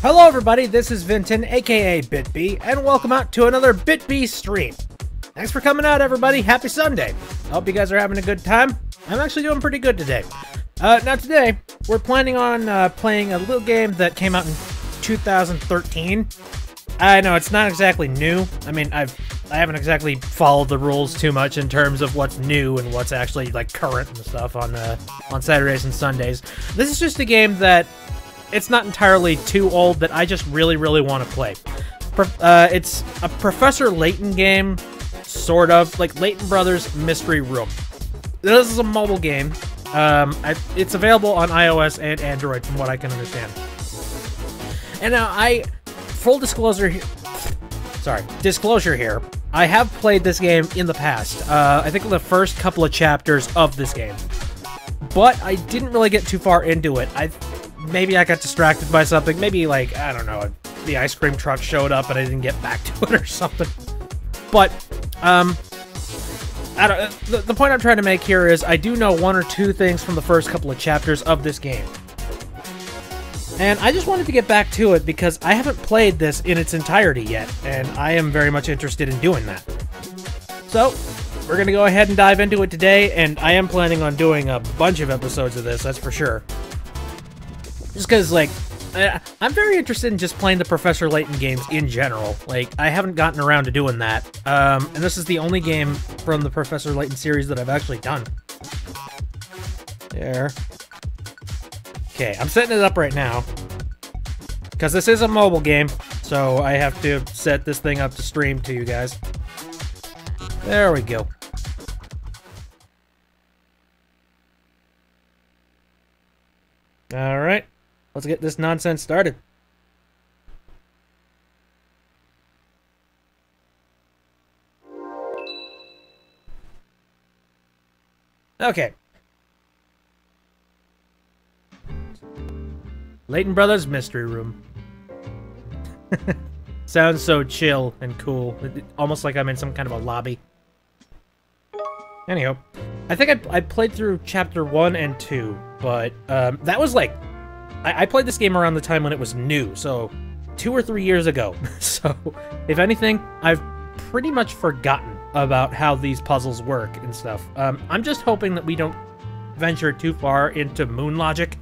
Hello everybody, this is Vinton, aka BitB, and welcome out to another BitB stream. Thanks for coming out everybody, happy Sunday. I hope you guys are having a good time. I'm actually doing pretty good today. Now today, we're planning on playing a little game that came out in 2013. I know, it's not exactly new. I mean, I haven't exactly followed the rules too much in terms of what's new and what's actually, like, current and stuff on Saturdays and Sundays. This is just a game that it's not entirely too old that I just really want to play. It's a Professor Layton game, sort of, like Layton Brothers Mystery Room. This is a mobile game. It's available on iOS and Android from what I can understand. And now full disclosure here, I have played this game in the past. I think the first couple of chapters of this game. But I didn't really get too far into it. Maybe I got distracted by something. Maybe, like, I don't know, the ice cream truck showed up and I didn't get back to it or something. But, the point I'm trying to make here is I do know one or two things from the first couple of chapters of this game. And I just wanted to get back to it because I haven't played this in its entirety yet, and I am very much interested in doing that. So, we're going to go ahead and dive into it today, and I am planning on doing a bunch of episodes of this, that's for sure. Just because, like, I'm very interested in just playing the Professor Layton games in general. Like, I haven't gotten around to doing that. And this is the only game from the Professor Layton series that I've actually done. There. Okay, I'm setting it up right now. Because this is a mobile game, so I have to set this thing up to stream to you guys. There we go. Alright. Let's get this nonsense started. Okay. Layton Brothers Mystery Room. Sounds so chill and cool. Almost like I'm in some kind of a lobby. Anyhow, I think I played through Chapter 1 and 2, but that was like... I played this game around the time when it was new, so 2 or 3 years ago. So, if anything, I've pretty much forgotten about how these puzzles work and stuff. I'm just hoping that we don't venture too far into moon logic.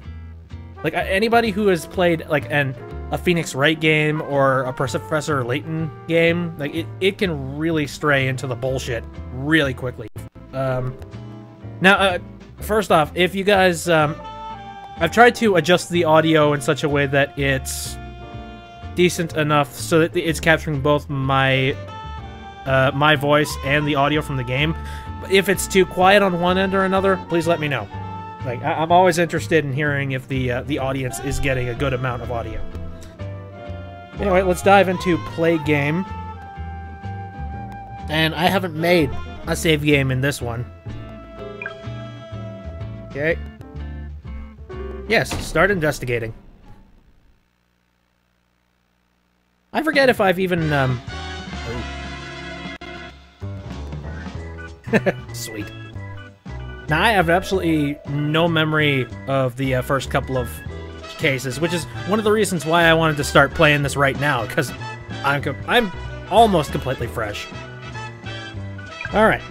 Like, anybody who has played, like, a Phoenix Wright game or a Professor Layton game, like, it can really stray into the bullshit really quickly. Now, first off, if you guys, I've tried to adjust the audio in such a way that it's decent enough so that it's capturing both my my voice and the audio from the game. If it's too quiet on one end or another, please let me know. Like, I'm always interested in hearing if the audience is getting a good amount of audio. Anyway, let's dive into play game. And I haven't made a save game in this one. Okay. Yes, start investigating. I forget if I've even, Sweet. Now, I have absolutely no memory of the first couple of cases, which is one of the reasons why I wanted to start playing this right now, because I'm almost completely fresh. Alright.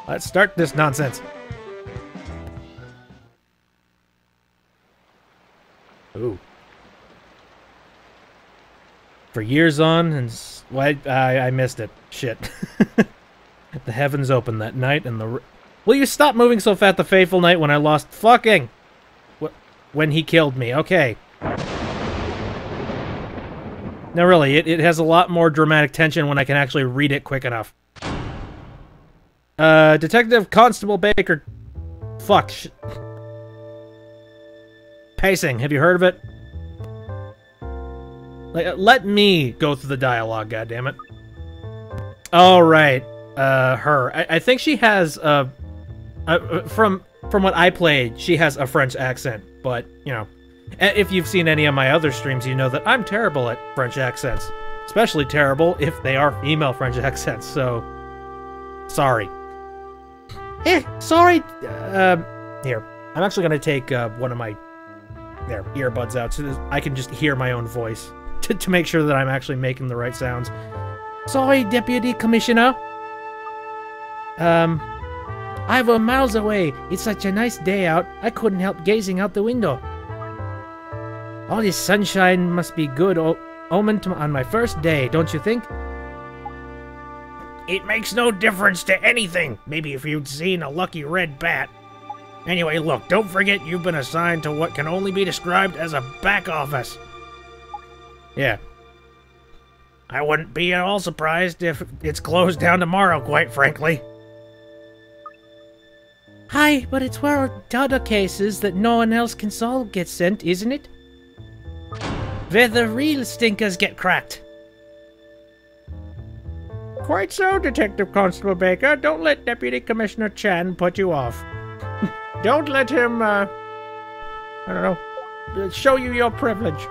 Let's start this nonsense. Ooh. For years on, and I missed it. Shit. The heavens opened that night, and the... Will you stop moving so fast the fateful night when I lost fucking... When he killed me. Okay. No, really, it has a lot more dramatic tension when I can actually read it quick enough. Detective Constable Baker... Fuck. Pacing, have you heard of it? Like, let me go through the dialogue, goddammit. Oh, right. Her. I think she has, from what I played, she has a French accent, but, you know, if you've seen any of my other streams, you know that I'm terrible at French accents. Especially terrible if they are female French accents, so... Sorry. Sorry. Here. I'm actually going to take one of my earbuds out so that I can just hear my own voice to make sure that I'm actually making the right sounds. Sorry, Deputy Commissioner. I was miles away. It's such a nice day out, I couldn't help gazing out the window. All this sunshine must be good omen on my first day, don't you think? It makes no difference to anything. Maybe if you'd seen a lucky red bat. Anyway, look, don't forget you've been assigned to what can only be described as a back office. Yeah. I wouldn't be at all surprised if it's closed down tomorrow, quite frankly. Hi, but it's where other cases that no one else can solve get sent, isn't it? Where the real stinkers get cracked. Quite so, Detective Constable Baker. Don't let Deputy Commissioner Chan put you off. Don't let him, I don't know, show you your privilege.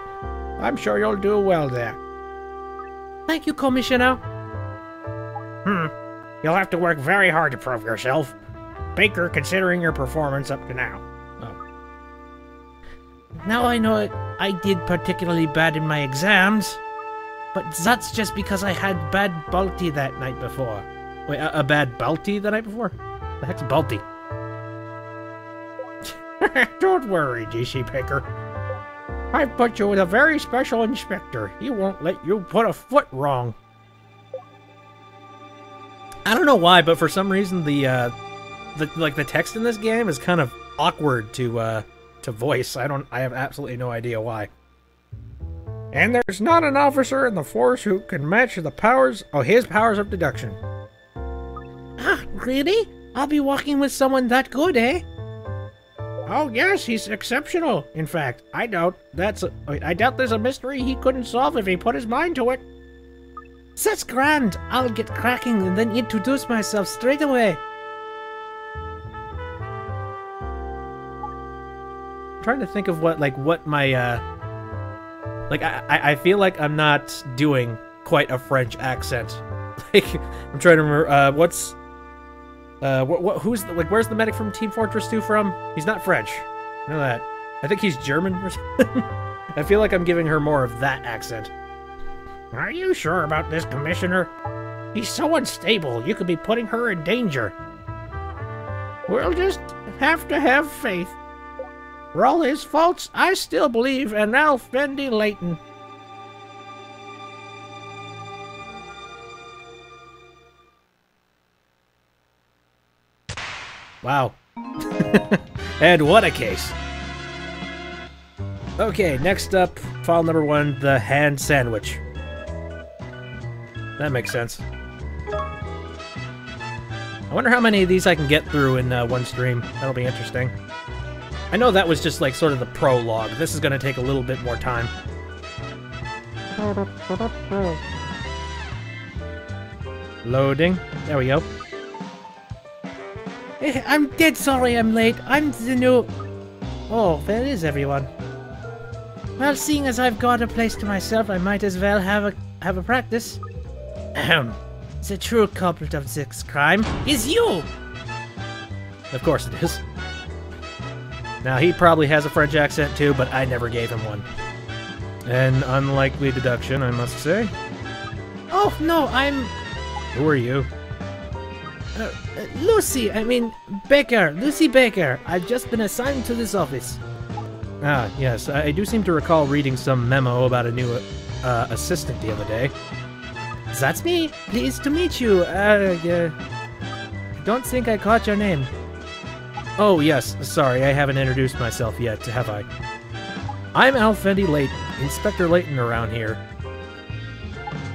I'm sure you'll do well there. Thank you, Commissioner. You'll have to work very hard to prove yourself. Baker, considering your performance up to now. Oh. Now I know I did particularly bad in my exams, but that's just because I had bad Balti that night before. Wait, a bad Balti the night before? The heck's Balti? Don't worry, DC Baker. I've put you with a very special inspector. He won't let you put a foot wrong. I don't know why, but for some reason the text in this game is kind of awkward to voice. I have absolutely no idea why. And there's not an officer in the force who can match his powers of deduction. Ah, really? I'll be walking with someone that good, eh? Oh yes, he's exceptional. In fact, I doubt there's a mystery he couldn't solve if he put his mind to it. That's grand. I'll get cracking and then introduce myself straight away. I'm trying to think of what my I feel like I'm not doing quite a French accent. I'm trying to remember where's the medic from Team Fortress 2 from? He's not French. I know that. I think he's German or something. I feel like I'm giving her more of that accent. Are you sure about this, Commissioner? He's so unstable, you could be putting her in danger. We'll just have to have faith. For all his faults, I still believe in Professor Layton. Wow. And what a case. Okay, next up, file number 1, the hand sandwich. That makes sense. I wonder how many of these I can get through in one stream. That'll be interesting. I know that was just like sort of the prologue. This is going to take a little bit more time. Loading. There we go. I'm dead sorry I'm late. I'm the new... Oh, there is everyone. Well, seeing as I've got a place to myself, I might as well have a practice. Ahem. The true culprit of this crime is you! Of course it is. Now, he probably has a French accent too, but I never gave him one. An unlikely deduction, I must say. Oh, no, I'm... Who are you? Lucy Baker. Lucy Baker. I've just been assigned to this office. Ah, yes, I do seem to recall reading some memo about a new assistant the other day. That's me. Pleased to meet you. I don't think I caught your name. Oh, yes. Sorry, I haven't introduced myself yet, have I? I'm Professor Layton, Inspector Layton around here.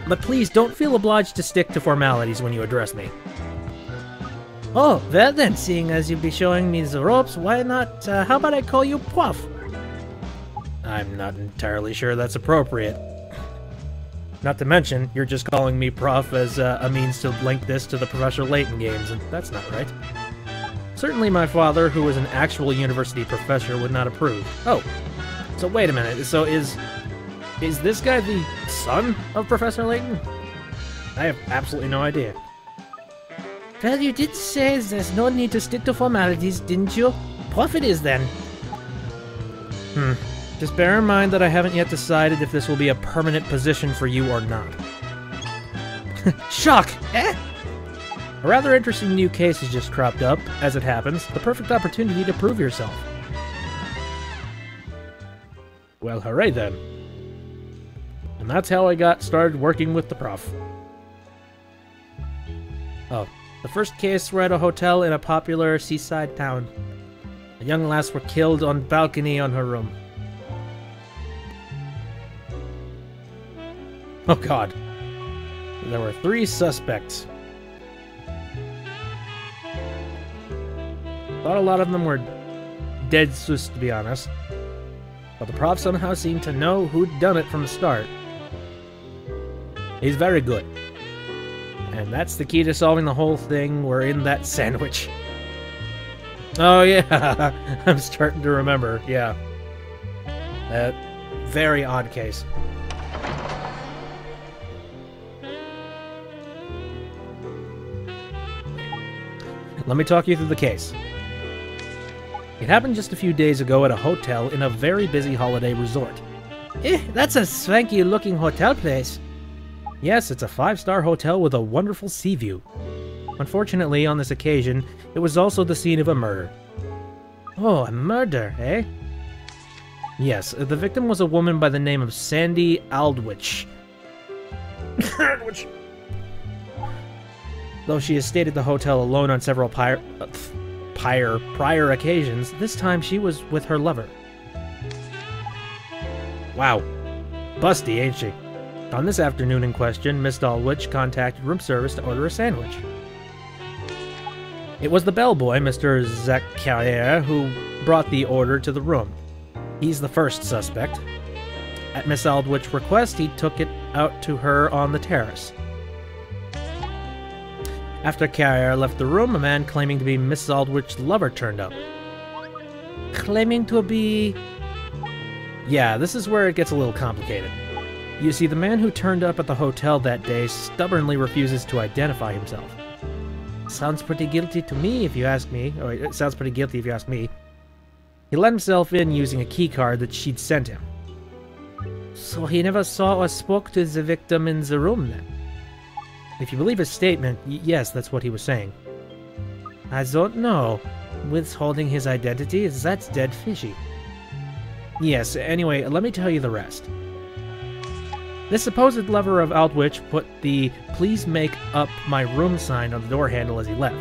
But please don't feel obliged to stick to formalities when you address me. Oh, well then, seeing as you'll be showing me the ropes, why not, how about I call you Puff? I'm not entirely sure that's appropriate. Not to mention, you're just calling me Prof as a means to link this to the Professor Layton games, and that's not right. Certainly my father, who was an actual university professor, would not approve. Oh, so wait a minute, so is this guy the son of Professor Layton? I have absolutely no idea. Well, you did say there's no need to stick to formalities, didn't you? Prof it is, then. Just bear in mind that I haven't yet decided if this will be a permanent position for you or not. Shock! Eh? A rather interesting new case has just cropped up, as it happens. The perfect opportunity to prove yourself. Well, hooray then. And that's how I got started working with the prof. Oh, the first case were at a hotel in a popular seaside town. A young lass were killed on balcony on her room. Oh god. There were 3 suspects. Thought a lot of them were dead sus, to be honest. But the prof somehow seemed to know who'd done it from the start. He's very good. And that's the key to solving the whole thing. We're in that sandwich. Oh yeah, I'm starting to remember, yeah. That very odd case. Let me talk you through the case. It happened just a few days ago at a hotel in a very busy holiday resort. That's a swanky-looking hotel place. Yes, it's a 5-star hotel with a wonderful sea view. Unfortunately, on this occasion, it was also the scene of a murder. Oh, a murder, eh? Yes, the victim was a woman by the name of Sandy Aldwych. Though she has stayed at the hotel alone on several prior occasions, this time she was with her lover. Wow. Busty, ain't she? On this afternoon in question, Miss Aldwych contacted room service to order a sandwich. It was the bellboy, Mr. Zachariah, who brought the order to the room. He's the first suspect. At Miss Aldwich's request, he took it out to her on the terrace. After Carrier left the room, a man claiming to be Miss Aldwich's lover turned up. Claiming to be... Yeah, this is where it gets a little complicated. You see, the man who turned up at the hotel that day stubbornly refuses to identify himself. Sounds pretty guilty to me, if you ask me. Or it sounds pretty guilty if you ask me. He let himself in using a keycard that she'd sent him. So he never saw or spoke to the victim in the room, then? If you believe his statement, yes, that's what he was saying. I don't know. Withholding his identity, that's dead fishy. Yes, anyway, let me tell you the rest. This supposed lover of Aldwych put the "Please make up my room" sign on the door handle as he left.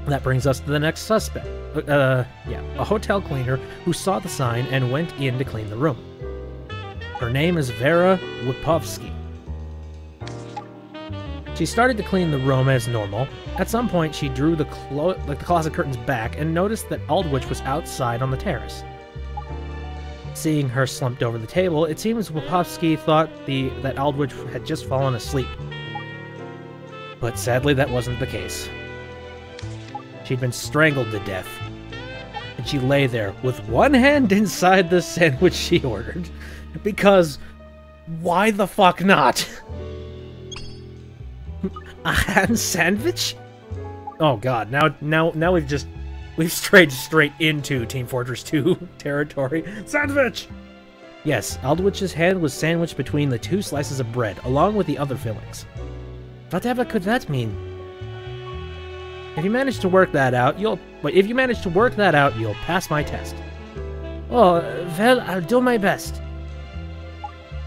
That brings us to the next suspect. A hotel cleaner who saw the sign and went in to clean the room. Her name is Vera Wipovsky. She started to clean the room as normal. At some point, she drew the closet curtains back and noticed that Aldwych was outside on the terrace. Seeing her slumped over the table, it seems Wipovsky thought that Aldwych had just fallen asleep. But sadly, that wasn't the case. She'd been strangled to death. And she lay there with one hand inside the sandwich she ordered. Because, why the fuck not? A hand sandwich? Oh god, now we've strayed straight into Team Fortress 2 territory. Sandwich! Yes, Aldwich's hand was sandwiched between the 2 slices of bread, along with the other fillings. Whatever could that mean? If you manage to work that out, you'll pass my test. Oh, well, I'll do my best.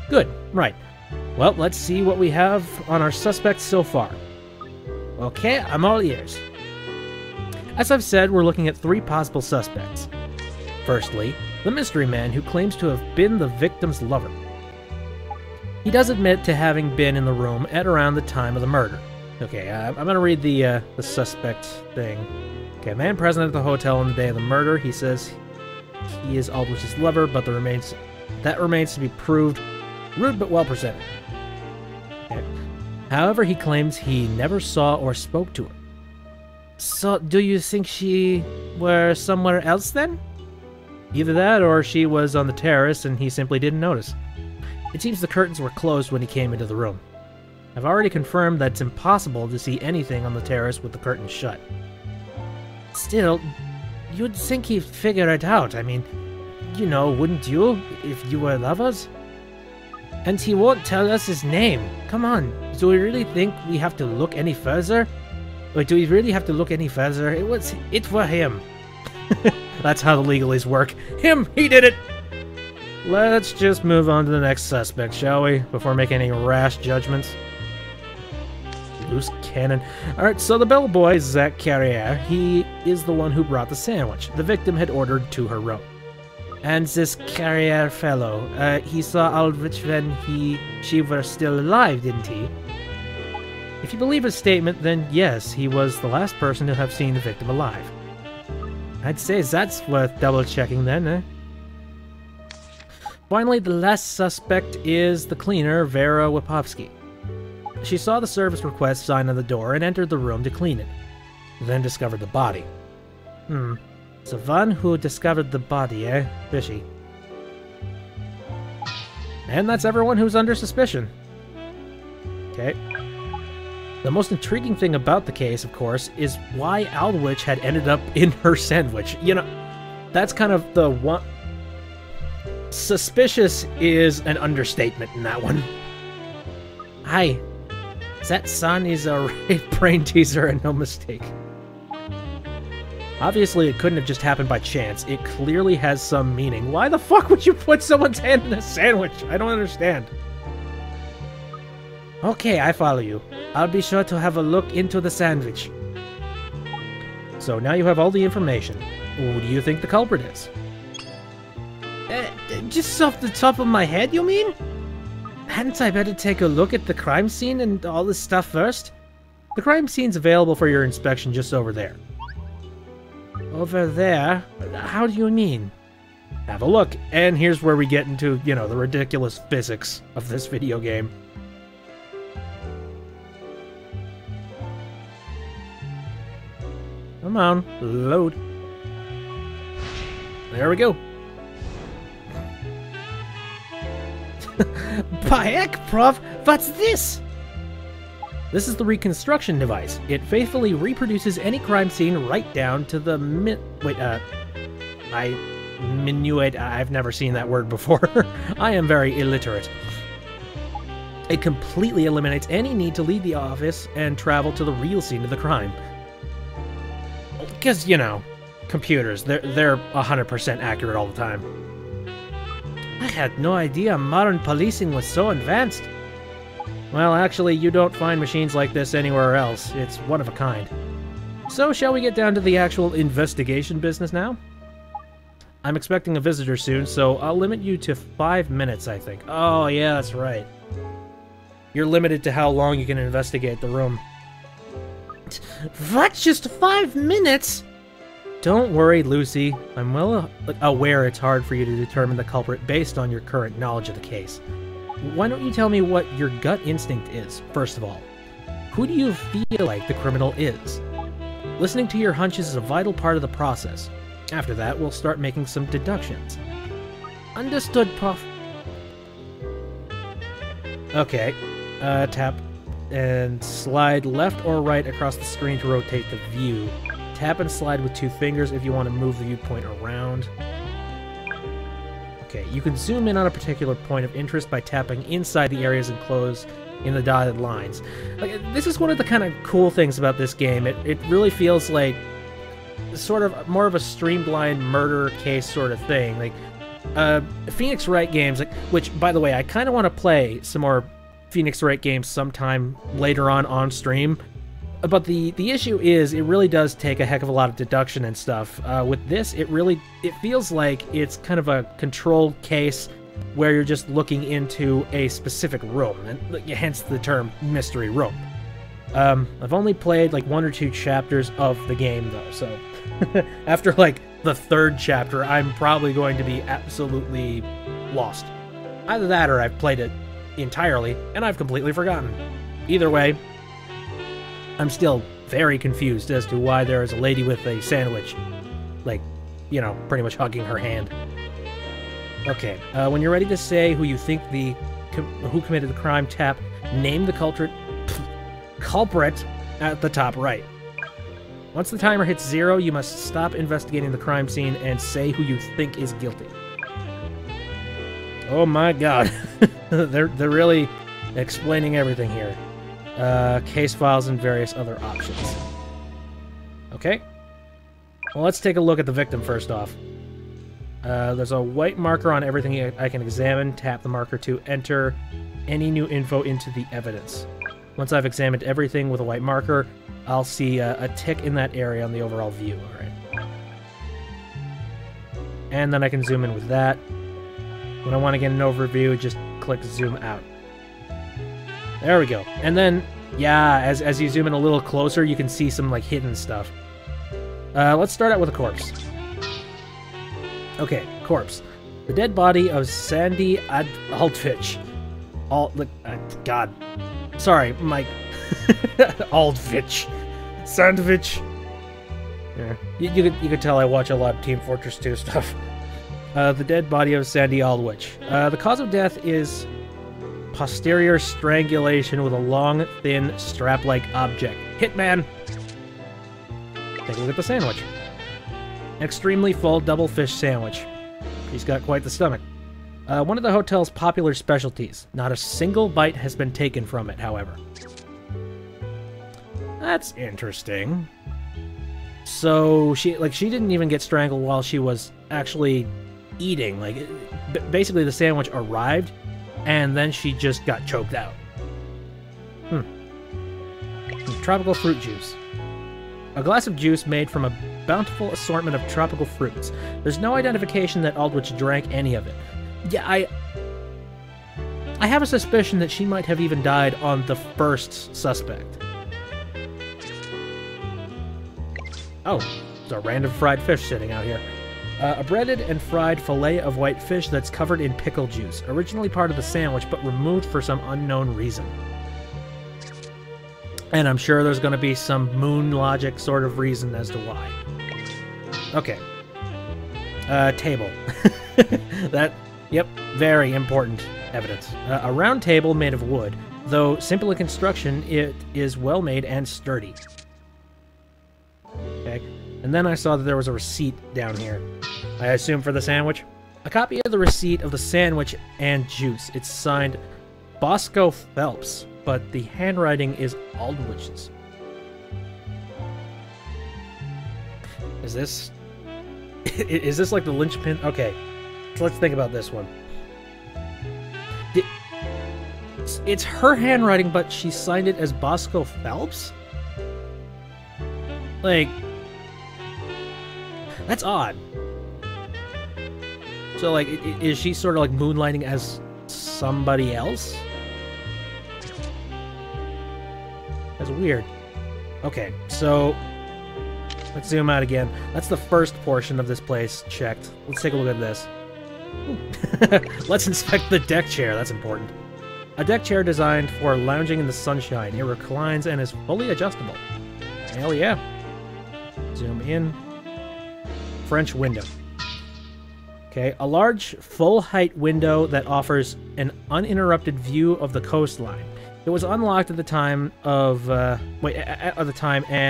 Good, right. Well, let's see what we have on our suspects so far. Okay, I'm all ears. As I've said, we're looking at 3 possible suspects. Firstly, the mystery man who claims to have been the victim's lover. He does admit to having been in the room at around the time of the murder. Okay, I'm going to read the suspect thing. Okay, man present at the hotel on the day of the murder. He says he is Aldwich's lover, but that remains to be proved. Rude but well presented. Okay. However, he claims he never saw or spoke to her. So, do you think she were somewhere else then? Either that, or she was on the terrace and he simply didn't notice. It seems the curtains were closed when he came into the room. I've already confirmed that it's impossible to see anything on the terrace with the curtains shut. Still, you'd think he'd figure it out. I mean, you know, wouldn't you, if you were lovers? And he won't tell us his name. Come on, do we really think we have to look any further? Like, do we really have to look any further? It was him. That's how the legalies work. Him! He did it! Let's just move on to the next suspect, shall we? Before making any rash judgments. Loose cannon. Alright, so the bellboy, Zach Carrier, he is the one who brought the sandwich the victim had ordered to her room. And this Carrier fellow, he saw Aldrich when she were still alive, didn't he? If you believe his statement, then yes, he was the last person to have seen the victim alive. I'd say that's worth double-checking then, eh? Finally, the last suspect is the cleaner, Vera Wipovsky. She saw the service request sign on the door and entered the room to clean it, then discovered the body. So one who discovered the body, eh? Fishy. And that's everyone who's under suspicion. Okay. The most intriguing thing about the case, of course, is why Aldrich had ended up in her sandwich. You know, that's kind of the one... Suspicious is an understatement in that one. Hi. That son is a right brain teaser and no mistake. Obviously, it couldn't have just happened by chance. It clearly has some meaning. Why the fuck would you put someone's hand in a sandwich? I don't understand. Okay, I follow you. I'll be sure to have a look into the sandwich. So now you have all the information. Who do you think the culprit is? Just off the top of my head, you mean? Hadn't I better take a look at the crime scene and all this stuff first? The crime scene's available for your inspection just over there. Over there? How do you mean? Have a look, and here's where we get into, you know, the ridiculous physics of this video game. Come on, load. There we go. By heck, Prof, what's this? This is the reconstruction device. It faithfully reproduces any crime scene right down to the I've never seen that word before. I am very illiterate. It completely eliminates any need to leave the office and travel to the real scene of the crime. Because, you know, computers, they're 100% accurate all the time. I had no idea modern policing was so advanced. Well, actually, you don't find machines like this anywhere else. It's one of a kind. So, shall we get down to the actual investigation business now? I'm expecting a visitor soon, so I'll limit you to 5 minutes, I think. Oh, yeah, that's right. You're limited to how long you can investigate the room. What? Just 5 minutes? Don't worry, Lucy. I'm well aware it's hard for you to determine the culprit based on your current knowledge of the case. Why don't you tell me what your gut instinct is, first of all? Who do you feel like the criminal is? Listening to your hunches is a vital part of the process. After that, we'll start making some deductions. Understood, Prof. Okay. Tap and slide left or right across the screen to rotate the view. Tap and slide with 2 fingers if you want to move the viewpoint around. Okay, you can zoom in on a particular point of interest by tapping inside the areas enclosed in the dotted lines. Like, this is one of the kind of cool things about this game. It really feels like sort of more of a streamlined murder case sort of thing. Like, Phoenix Wright games, like, which, by the way, I kind of want to play some more Phoenix Wright games sometime later on stream. But the issue is, it really does take a heck of a lot of deduction and stuff. With this, it feels like it's kind of a controlled case where you're just looking into a specific room, and hence the term mystery room. I've only played like 1 or 2 chapters of the game though, so after like the 3rd chapter, I'm probably going to be absolutely lost. Either that or I've played it entirely and I've completely forgotten. Either way, I'm still very confused as to why there is a lady with a sandwich, like, you know, pretty much hugging her hand. Okay, when you're ready to say who you think who committed the crime, tap name the culprit at the top right. Once the timer hits 0, you must stop investigating the crime scene and say who you think is guilty. Oh my god. They're really explaining everything here. Case files and various other options. Okay. Well, let's take a look at the victim first off. There's a white marker on everything I can examine. Tap the marker to enter any new info into the evidence. Once I've examined everything with a white marker, I'll see a tick in that area on the overall view. Alright. And then I can zoom in with that. When I want to get an overview, just click zoom out. There we go. And then, yeah, as you zoom in a little closer, you can see some, like, hidden stuff. Let's start out with a corpse. Okay, corpse. The dead body of Sandy Aldrich. God. Sorry, Mike. Aldrich. Sandwich. Yeah. You could tell I watch a lot of Team Fortress 2 stuff. The dead body of Sandy Aldrich. The cause of death is posterior strangulation with a long, thin, strap-like object. Hitman! Take a look at the sandwich. An extremely full double fish sandwich. He's got quite the stomach. One of the hotel's popular specialties. Not a single bite has been taken from it, however. That's interesting. So, she didn't even get strangled while she was actually eating. Like, basically the sandwich arrived, and then she just got choked out. Tropical fruit juice. A glass of juice made from a bountiful assortment of tropical fruits. There's no identification that Aldrich drank any of it. Yeah, I have a suspicion that she might have even died on the first suspect. Oh, there's a random fried fish sitting out here. A breaded and fried fillet of white fish that's covered in pickle juice. Originally part of the sandwich, but removed for some unknown reason. And I'm sure there's going to be some moon logic sort of reason as to why. Okay. Table. Yep, very important evidence. A round table made of wood. Though simple in construction, it is well made and sturdy. Okay. And then I saw that there was a receipt down here. I assume for the sandwich? A copy of the receipt of the sandwich and juice. It's signed Bosco Phelps, but the handwriting is Aldrich's. Is this like the linchpin? Okay, so let's think about this one. It's her handwriting, but she signed it as Bosco Phelps? Like, that's odd. So, like, is she sort of like moonlighting as somebody else? That's weird. Okay, so let's zoom out again. That's the first portion of this place checked. Let's take a look at this. Let's inspect the deck chair. That's important. A deck chair designed for lounging in the sunshine. It reclines and is fully adjustable. Hell yeah. Zoom in. French window. Okay, a large, full-height window that offers an uninterrupted view of the coastline. It was unlocked at the time of and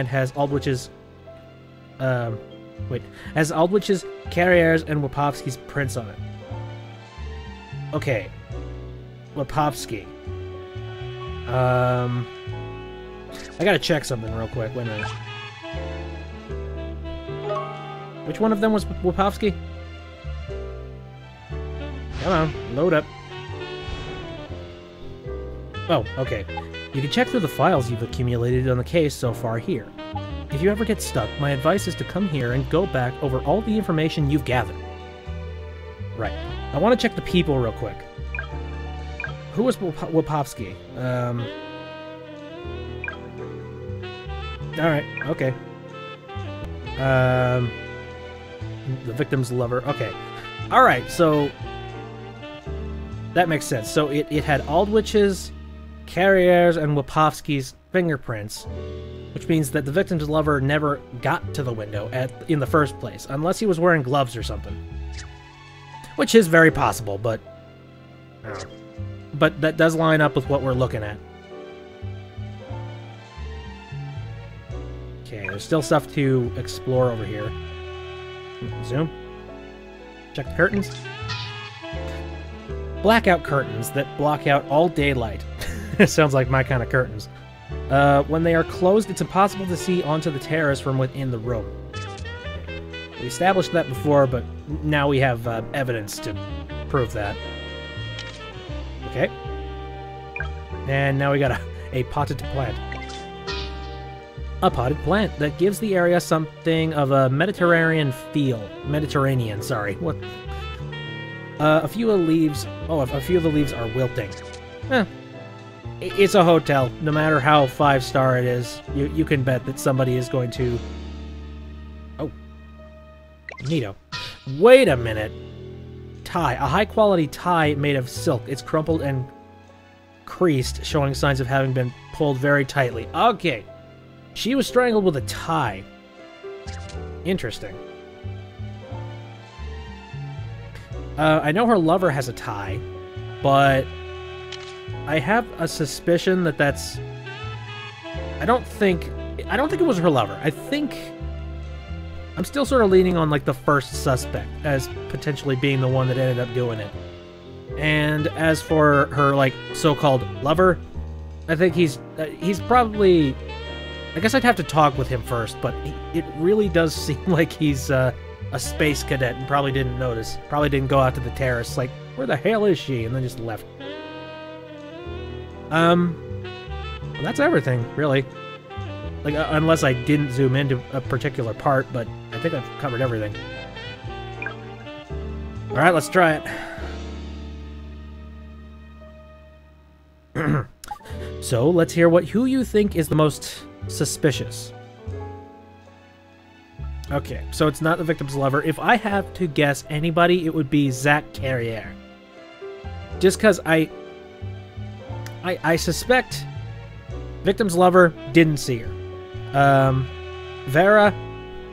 has Aldrich's Carrier's and Wapowski's prints on it. Okay. Wapowski. I gotta check something real quick. Wait a minute. Which one of them was Wapowski? Come on, load up. Oh, okay. You can check through the files you've accumulated on the case so far here. If you ever get stuck, my advice is to come here and go back over all the information you've gathered. Right. I want to check the people real quick. Who was Wapowski? Alright, okay. The victim's lover. Okay. Alright, so that makes sense. So it had Aldrich's, Carrier's, and Wapowski's fingerprints, which means that the victim's lover never got to the window in the first place, unless he was wearing gloves or something. Which is very possible, but that does line up with what we're looking at. Okay, there's still stuff to explore over here. Zoom. Check the curtains. Blackout curtains that block out all daylight. Sounds like my kind of curtains. When they are closed, it's impossible to see onto the terrace from within the room. We established that before, but now we have evidence to prove that. Okay. And now we got a potted plant. A potted plant that gives the area something of a Mediterranean feel. Mediterranean, sorry. What? A few of the leaves... Oh, a few of the leaves are wilting. It's a hotel. No matter how 5-star it is, you can bet that somebody is going to... Oh. Neato. Wait a minute. Tie. A high-quality tie made of silk. It's crumpled and creased, showing signs of having been pulled very tightly. Okay. She was strangled with a tie. Interesting. I know her lover has a tie, but I have a suspicion that that's... I don't think it was her lover. I think... I'm still sort of leaning on, like, the first suspect as potentially being the one that ended up doing it. And as for her, like, so-called lover, I think he's probably... I guess I'd have to talk with him first, but it really does seem like he's a space cadet and probably didn't notice. Probably didn't go out to the terrace, like, where the hell is she? And then just left. Well, that's everything, really. Like, unless I didn't zoom into a particular part, but I think I've covered everything. Alright, let's try it. So, let's hear who you think is the most suspicious. Okay, so it's not the victim's lover. If I have to guess anybody, it would be Zach Carrier. Just because I suspect victim's lover didn't see her. Vera,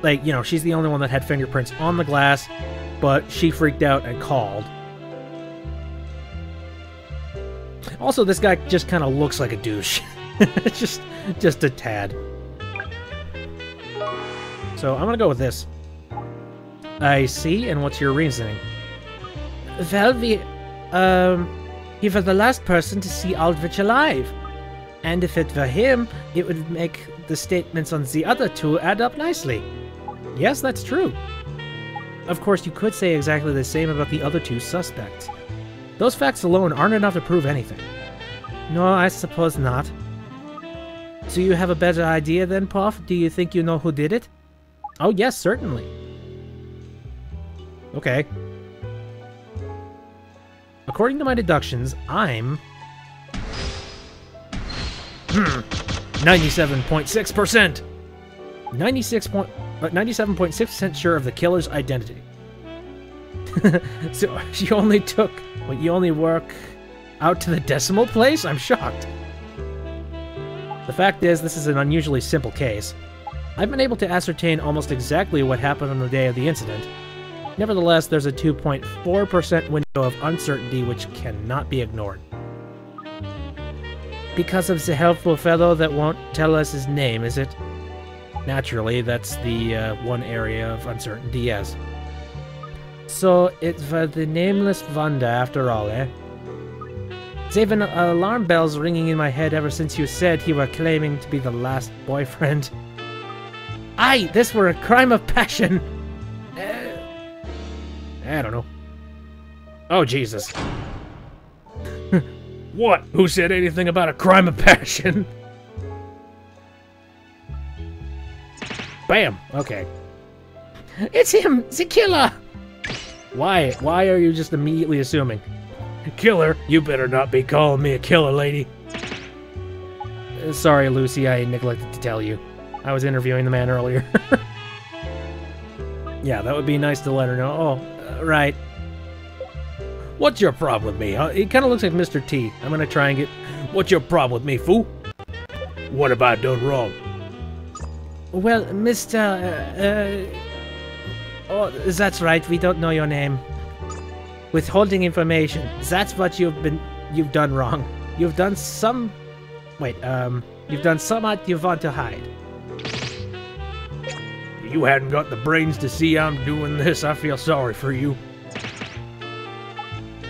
like, you know, she's the only one that had fingerprints on the glass, but she freaked out and called. Also, this guy just kind of looks like a douche. just a tad. So I'm gonna go with this. I see, and what's your reasoning? Well, he was the last person to see Aldrich alive. And if it were him, it would make the statements on the other two add up nicely. Yes, that's true. Of course, you could say exactly the same about the other two suspects. Those facts alone aren't enough to prove anything. No, I suppose not. So you have a better idea then, Puff? Do you think you know who did it? Oh, yes, certainly. Okay. According to my deductions, I'm... 97.6%! 97.6% sure of the killer's identity. So, you only work out to the decimal place? I'm shocked. The fact is, this is an unusually simple case. I've been able to ascertain almost exactly what happened on the day of the incident. Nevertheless, there's a 2.4% window of uncertainty which cannot be ignored. Because of the helpful fellow that won't tell us his name, is it? Naturally, that's the one area of uncertainty, yes. So, it was the nameless Wanda after all, eh? There's even alarm bells ringing in my head ever since you said he were claiming to be the last boyfriend. Aye, this were a crime of passion! I don't know. Oh, Jesus. What? Who said anything about a crime of passion? Bam! Okay. It's him! The killer! Why? Why are you just immediately assuming? Killer? You better not be calling me a killer, lady. Sorry, Lucy, I neglected to tell you. I was interviewing the man earlier. Yeah, that would be nice to let her know. Oh, right. What's your problem with me, huh? He kind of looks like Mr. T. I'm gonna try and get... What's your problem with me, fool? What have I done wrong? Well, Mr. Oh, that's right. We don't know your name. Withholding information. That's what you've done wrong. You've done some... Wait, you've done somewhat you want to hide. you hadn't got the brains to see I'm doing this, I feel sorry for you.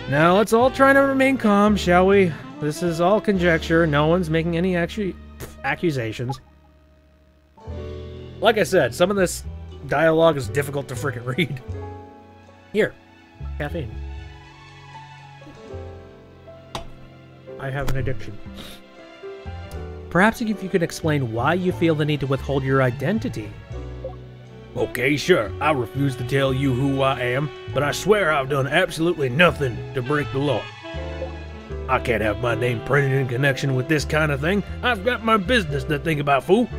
Now, let's all try to remain calm, shall we? This is all conjecture. No one's making any accusations. Like I said, some of this dialogue is difficult to frickin' read. Here. Caffeine. I have an addiction. Perhaps if you could explain why you feel the need to withhold your identity. Okay, sure. I refuse to tell you who I am, but I swear I've done absolutely nothing to break the law. I can't have my name printed in connection with this kind of thing. I've got my business to think about, fool.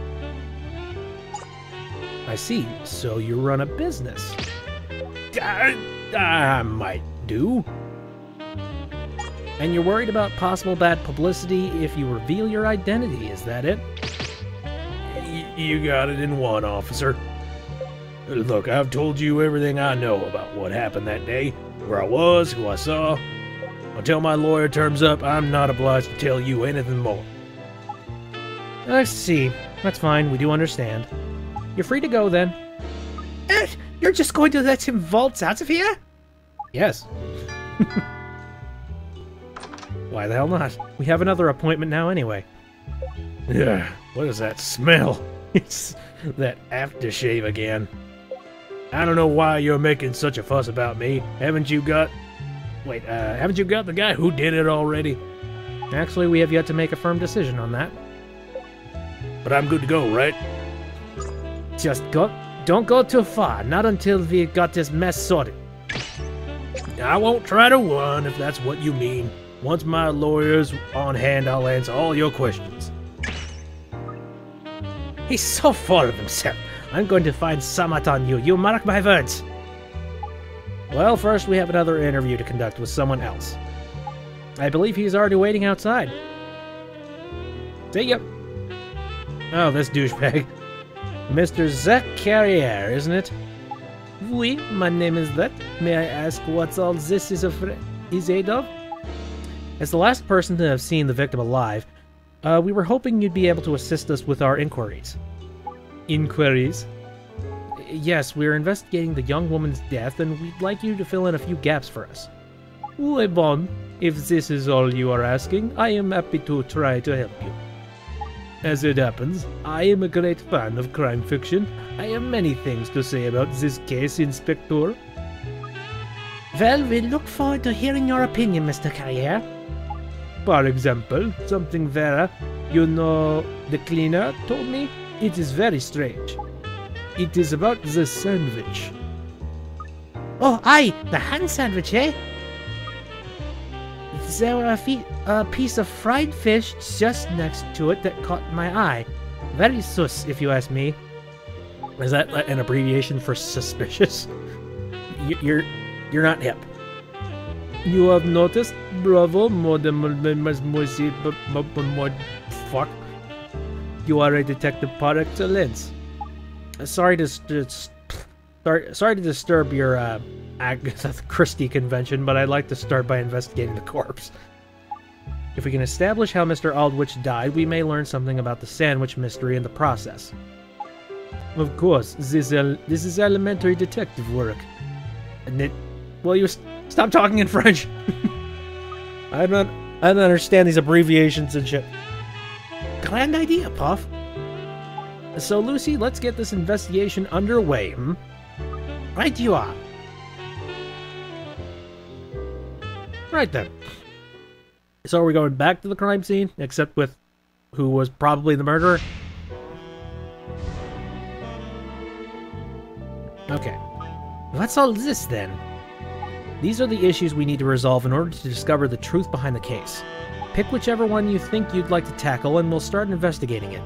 I see. So you run a business. I might do. And you're worried about possible bad publicity if you reveal your identity, is that it? You got it in one, officer. Look, I've told you everything I know about what happened that day, where I was, who I saw. Until my lawyer turns up, I'm not obliged to tell you anything more. I see. That's fine, we do understand. You're free to go, then. You're just going to let him waltz out of here? Yes. Why the hell not? We have another appointment now anyway. Yeah, what is that smell? It's that aftershave again. I don't know why you're making such a fuss about me. Haven't you got the guy who did it already? Actually, we have yet to make a firm decision on that. But I'm good to go, right? Just don't go too far, not until we got this mess sorted. I won't try to run if that's what you mean. Once my lawyer's on hand, I'll answer all your questions. He's so full of himself. I'm going to find Samat on you. You mark my words. Well, first we have another interview to conduct with someone else. I believe he's already waiting outside. See ya. Oh, this douchebag. Mr. Zach Carrier, isn't it? Oui, my name is that. May I ask what all this is aid of? As the last person to have seen the victim alive, we were hoping you'd be able to assist us with our inquiries. Inquiries? Yes, we're investigating the young woman's death, and we'd like you to fill in a few gaps for us. Oui, bon. If this is all you are asking, I am happy to try to help you. As it happens, I am a great fan of crime fiction. I have many things to say about this case, Inspector. Well, we look forward to hearing your opinion, Mr. Carrier. For example, something Vera, you know, the cleaner, told me. It is very strange. It is about the sandwich. Oh, aye, the hand sandwich, eh? There were a piece of fried fish just next to it that caught my eye. Very sus, if you ask me. Is that an abbreviation for suspicious? You're not hip. You have noticed? Bravo, fuck. You are a detective par excellence. Sorry to disturb your Agatha Christie convention, but I'd like to start by investigating the corpse. If we can establish how Mr. Aldwych died, we may learn something about the sandwich mystery in the process. Of course, this is elementary detective work. And well, you stop talking in French. I don't understand these abbreviations and shit. Grand idea, Puff. So, Lucy, let's get this investigation underway, hmm? Right you are. Right then. So are we going back to the crime scene, except with who was probably the murderer? Okay. What's all this, then? These are the issues we need to resolve in order to discover the truth behind the case. Pick whichever one you think you'd like to tackle, and we'll start investigating it.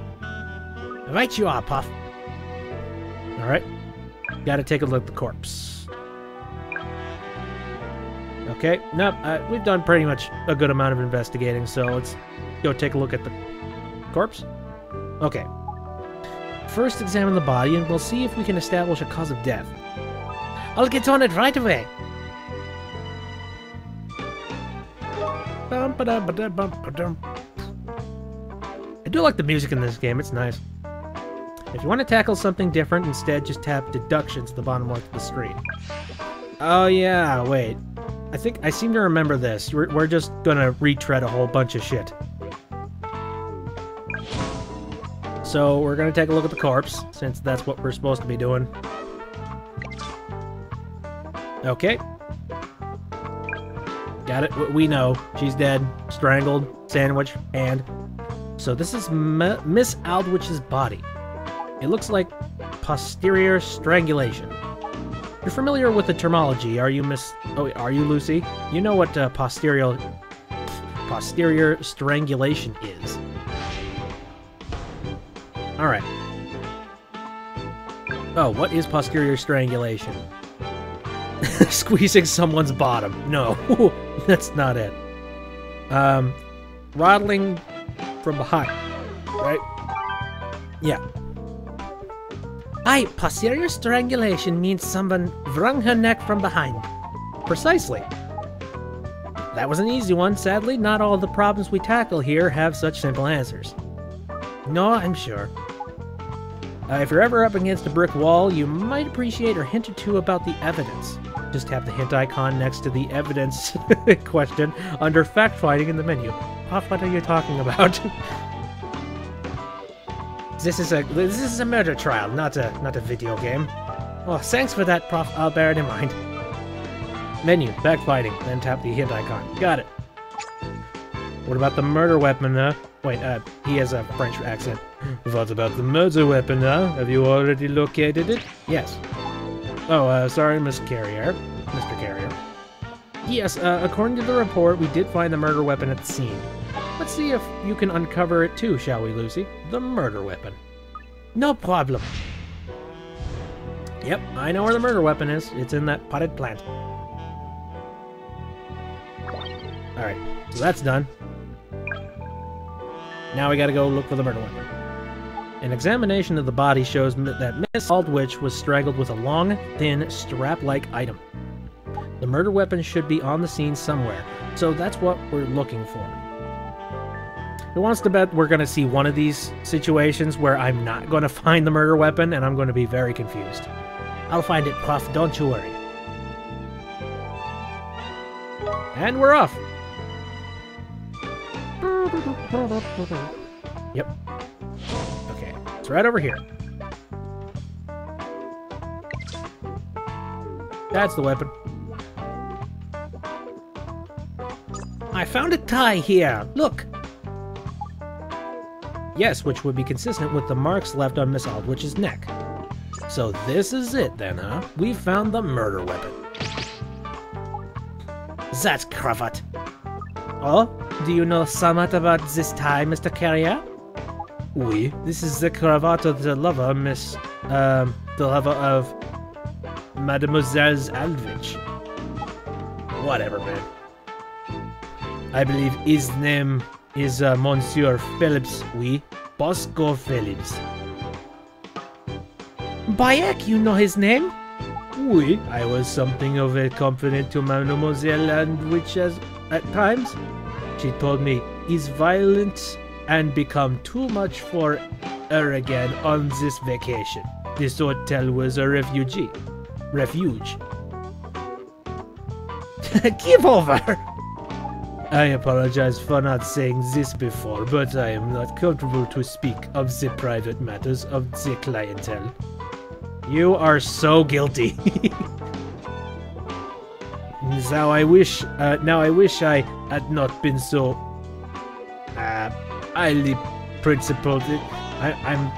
Right you are, Puff. Alright. Gotta take a look at the corpse. Okay, nope, we've done pretty much a good amount of investigating, so let's go take a look at the corpse. Okay. First examine the body, and we'll see if we can establish a cause of death. I'll get on it right away. I do like the music in this game, it's nice. If you want to tackle something different, instead just tap deductions at the bottom left of the screen. Oh yeah, wait. I seem to remember this. We're just gonna retread a whole bunch of shit. So we're gonna take a look at the corpse, since that's what we're supposed to be doing. Okay. Got it. We know. She's dead. Strangled. Sandwich. Hand. So this is Miss Aldwich's body. It looks like posterior strangulation. You're familiar with the terminology, are you, are you, Lucy? You know what posterior strangulation is. Alright. Oh, what is posterior strangulation? Squeezing someone's bottom. No, that's not it. Throttling from behind, right? Yeah. Aye, posterior strangulation means someone wrung her neck from behind. Precisely. That was an easy one. Sadly, not all the problems we tackle here have such simple answers. No, I'm sure. If you're ever up against a brick wall, you might appreciate a hint or two about the evidence. Just have the hint icon next to the evidence question under fact-finding in the menu. Prof, what are you talking about? This is a murder trial, not a video game. Oh, thanks for that, Prof. I'll bear it in mind. Menu, fact-finding, then tap the hint icon. Got it. What about the murder weapon, Wait, he has a French accent. What about the murder weapon, Have you already located it? Yes. Oh, sorry, Mr. Carrier. Yes, according to the report, we did find the murder weapon at the scene. Let's see if you can uncover it too, shall we, Lucy? The murder weapon. No problem. Yep, I know where the murder weapon is. It's in that potted plant. Alright, so that's done. Now we gotta go look for the murder weapon. An examination of the body shows that Miss Aldwich was strangled with a long, thin, strap-like item. The murder weapon should be on the scene somewhere, so that's what we're looking for. Who wants to bet we're going to see one of these situations where I'm not going to find the murder weapon and I'm going to be very confused? I'll find it, Prof. Don't you worry. And we're off. Yep. Okay, it's right over here. That's the weapon. I found a tie here. Look. Yes, which would be consistent with the marks left on Miss Aldwich's neck. So this is it then, huh? We found the murder weapon. That cravat. Oh, do you know somewhat about this tie, Mr. Carrier? Oui, this is the cravat of the lover, the lover of Mademoiselle Aldwich. Whatever, man. I believe his name is Monsieur Phillips, oui. Bosco Phillips. Bayek, you know his name? Oui, I was something of a confidant to Mademoiselle Aldwich at times. She told me he's violent and become too much for her again on this vacation. This hotel was a refuge. Give over! I apologize for not saying this before, but I am not comfortable to speak of the private matters of the clientele. You are so guilty. Now I wish I had not been so highly principled. I'm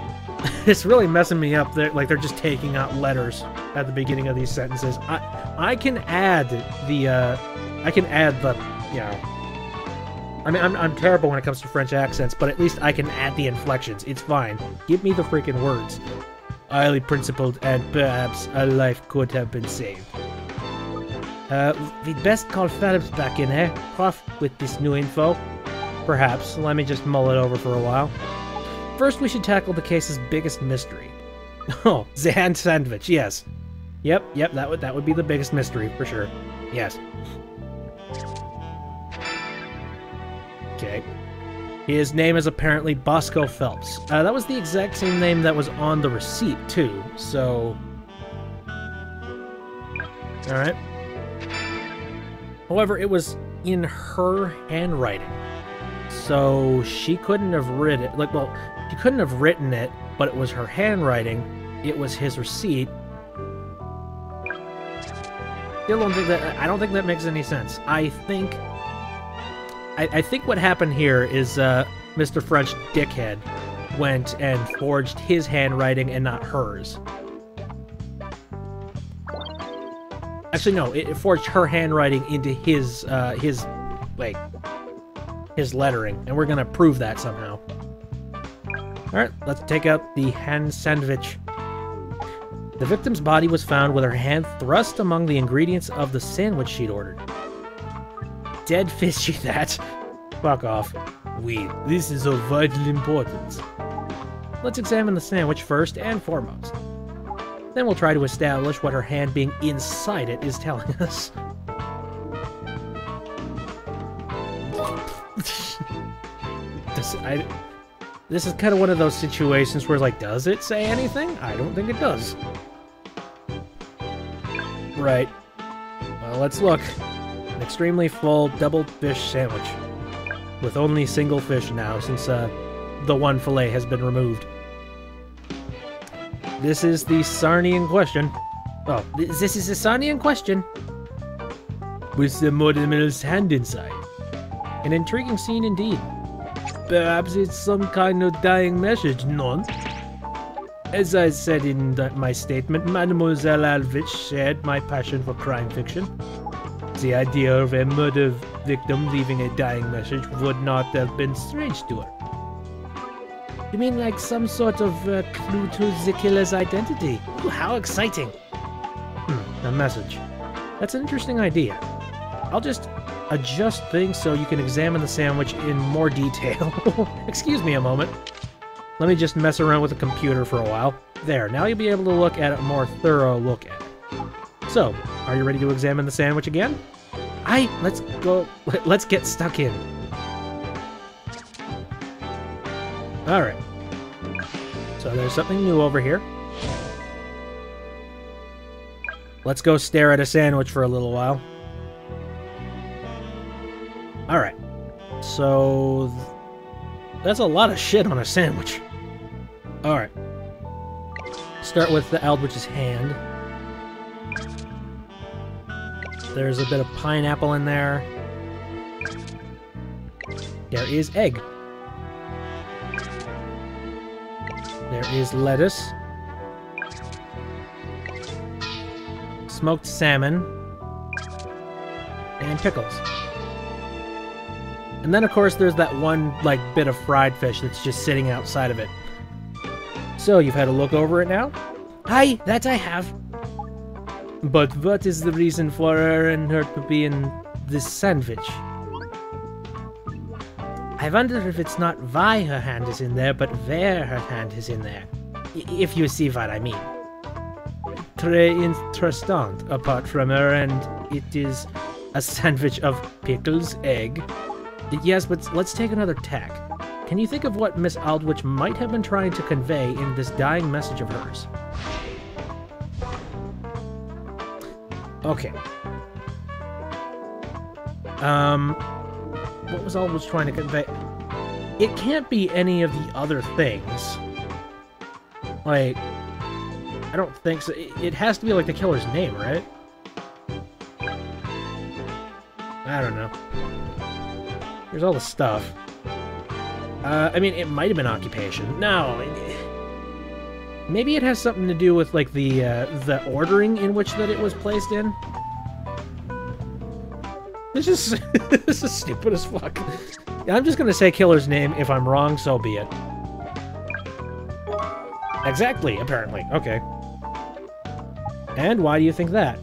it's really messing me up. They're just taking out letters at the beginning of these sentences. I can add the you know. I mean, I'm terrible when it comes to French accents, but at least I can add the inflections. It's fine. Give me the freaking words. Highly principled, and perhaps a life could have been saved. We'd best call Phillips back in, eh, Prof, with this new info? Perhaps. Let me just mull it over for a while. First, we should tackle the case's biggest mystery. Oh, the hand sandwich, yes. Yep, that would be the biggest mystery, for sure. Yes. Okay. His name is apparently Bosco Phelps. That was the exact same name that was on the receipt, too, so... Alright. However, it was in her handwriting. So she couldn't have written it. Like, well, she couldn't have written it, but it was her handwriting. It was his receipt. Still don't think that... I don't think that makes any sense. I think what happened here is Mr. French dickhead went and forged his handwriting and not hers. Actually, no, it forged her handwriting into his lettering, and we're gonna prove that somehow. Alright, let's take out the hand sandwich. The victim's body was found with her hand thrust among the ingredients of the sandwich she'd ordered. Dead fishy, that. Fuck off. Oui, this is of vital importance. Let's examine the sandwich first and foremost. Then we'll try to establish what her hand being inside it is telling us. This is kind of one of those situations where, like, does it say anything? I don't think it does. Right. Well, let's look. An extremely full double fish sandwich. With only single fish now, since the one fillet has been removed. This is the sarnie in question. Oh, this is the sarnie in question. With the Mortimer's hand inside. An intriguing scene indeed. Perhaps it's some kind of dying message, no? As I said in my statement, Mademoiselle Alvich shared my passion for crime fiction. The idea of a murder victim leaving a dying message would not have been strange to her. You mean like some sort of clue to the killer's identity? Ooh, how exciting! A message. That's an interesting idea. I'll just adjust things so you can examine the sandwich in more detail. Excuse me a moment. Let me just mess around with the computer for a while. There, now you'll be able to look at it, a more thorough look at it. So, are you ready to examine the sandwich again? Let's go. Let's get stuck in. Alright. So there's something new over here. Let's go stare at a sandwich for a little while. Alright. So... that's a lot of shit on a sandwich. Alright. Start with the Aldwich's hand. There's a bit of pineapple in there. There is egg. There is lettuce. Smoked salmon. And pickles. And then, of course, there's that one, like, bit of fried fish that's just sitting outside of it. So, you've had a look over it now? Aye, that I have. But what is the reason for her and her to be in this sandwich? I wonder if it's not why her hand is in there, but where her hand is in there. If you see what I mean. Très interessant, apart from her, and it is a sandwich of pickles, egg. Yes, but let's take another tack. Can you think of what Miss Aldwich might have been trying to convey in this dying message of hers? Okay. What was Aldwich trying to convey? It can't be any of the other things. Like, I don't think so. It has to be like the killer's name, right? I don't know. Here's all the stuff. I mean, it might have been occupation. No. Maybe it has something to do with, like, the ordering in which that it was placed in. This is this is stupid as fuck. I'm just gonna say killer's name. If I'm wrong, so be it. Exactly, apparently. Okay. And why do you think that?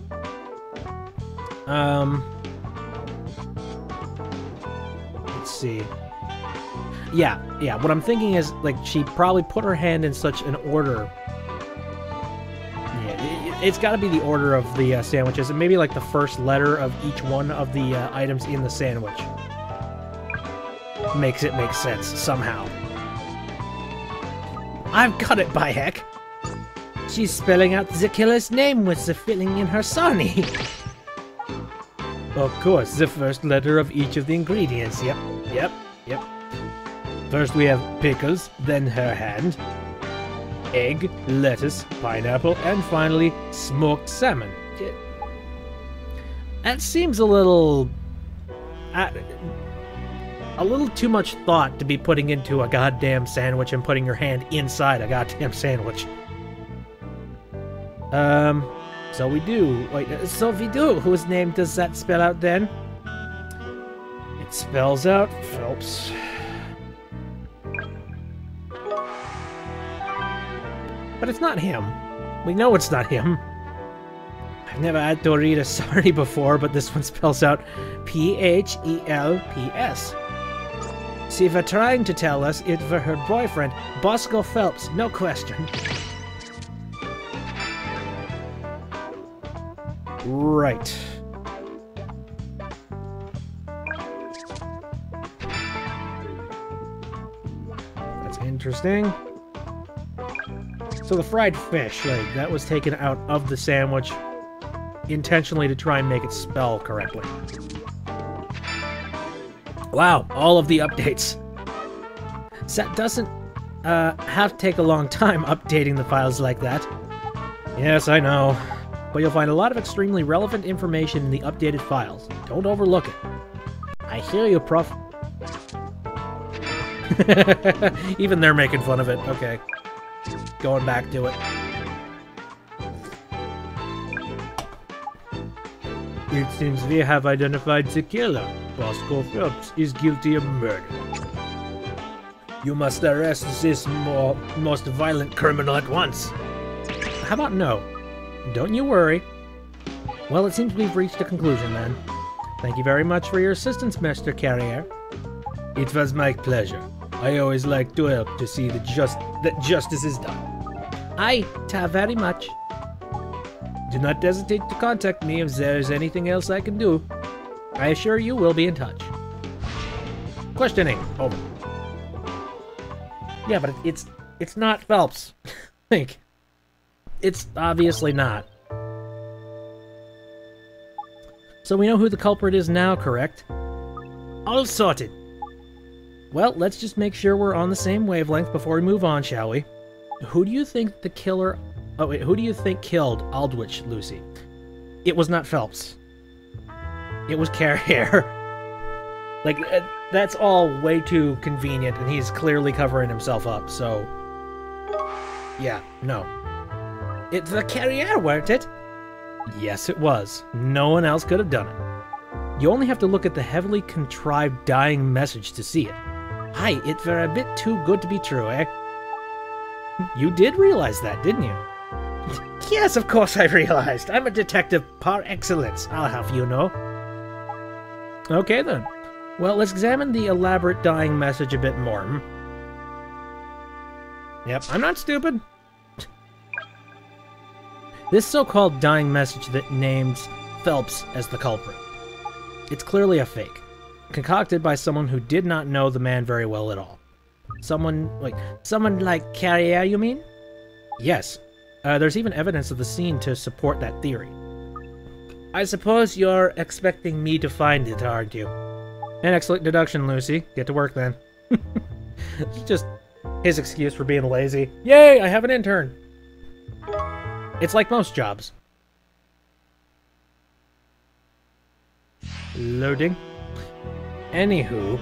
Let's see. Yeah, what I'm thinking is, like, she probably put her hand in such an order. Yeah, it's got to be the order of the sandwiches, and maybe, like, the first letter of each one of the items in the sandwich. makes it make sense somehow. I've got it, by heck! She's spelling out the killer's name with the filling in her sarnie. Of course, the first letter of each of the ingredients. Yep. First we have pickles, then her hand, egg, lettuce, pineapple, and finally smoked salmon. That seems a little too much thought to be putting into a goddamn sandwich and putting your hand inside a goddamn sandwich. So we do. Wait, so we do. Whose name does that spell out then? It spells out Phelps. But it's not him. We know it's not him. I've never had to read a sarnie before, but this one spells out Phelps. See, if they're trying to tell us it for her boyfriend, Bosco Phelps, no question. Right. That's interesting. So the fried fish, like, that was taken out of the sandwich intentionally to try and make it spell correctly. Wow, all of the updates. That doesn't have to take a long time updating the files like that. Yes, I know. But you'll find a lot of extremely relevant information in the updated files. Don't overlook it. I hear you, Prof. Even they're making fun of it. Okay. Going back to it. It seems we have identified the killer. Bosco Phelps is guilty of murder. You must arrest this most violent criminal at once. How about no? Don't you worry. Well, it seems we've reached a conclusion then. Thank you very much for your assistance, Mr. Carrier. It was my pleasure. I always like to help to see that justice is done. Aye, ta very much. Do not hesitate to contact me if there is anything else I can do. I assure you we'll be in touch. Questioning. Over. Yeah, but it's not Phelps. Think. It's obviously not. So we know who the culprit is now, correct? All sorted. Well, let's just make sure we're on the same wavelength before we move on, shall we? Who do you think the killer... Oh, wait, who do you think killed Aldwych, Lucy? It was not Phelps. It was Carrier. Like, that's all way too convenient, and he's clearly covering himself up, so... Yeah, no. It's the Carrier, weren't it? Yes, it was. No one else could have done it. You only have to look at the heavily contrived dying message to see it. Hi, it's a bit too good to be true, eh? You did realize that, didn't you? Yes, of course I realized. I'm a detective par excellence, I'll have you know. Okay then. Well, let's examine the elaborate dying message a bit more. Yep, I'm not stupid. This so-called dying message that names Phelps as the culprit. It's clearly a fake, concocted by someone who did not know the man very well at all. Someone like Carrier, you mean? Yes. There's even evidence of the scene to support that theory. I suppose you're expecting me to find it, aren't you? An excellent deduction, Lucy. Get to work then. It's just his excuse for being lazy. Yay, I have an intern! It's like most jobs. Loading. Anywho,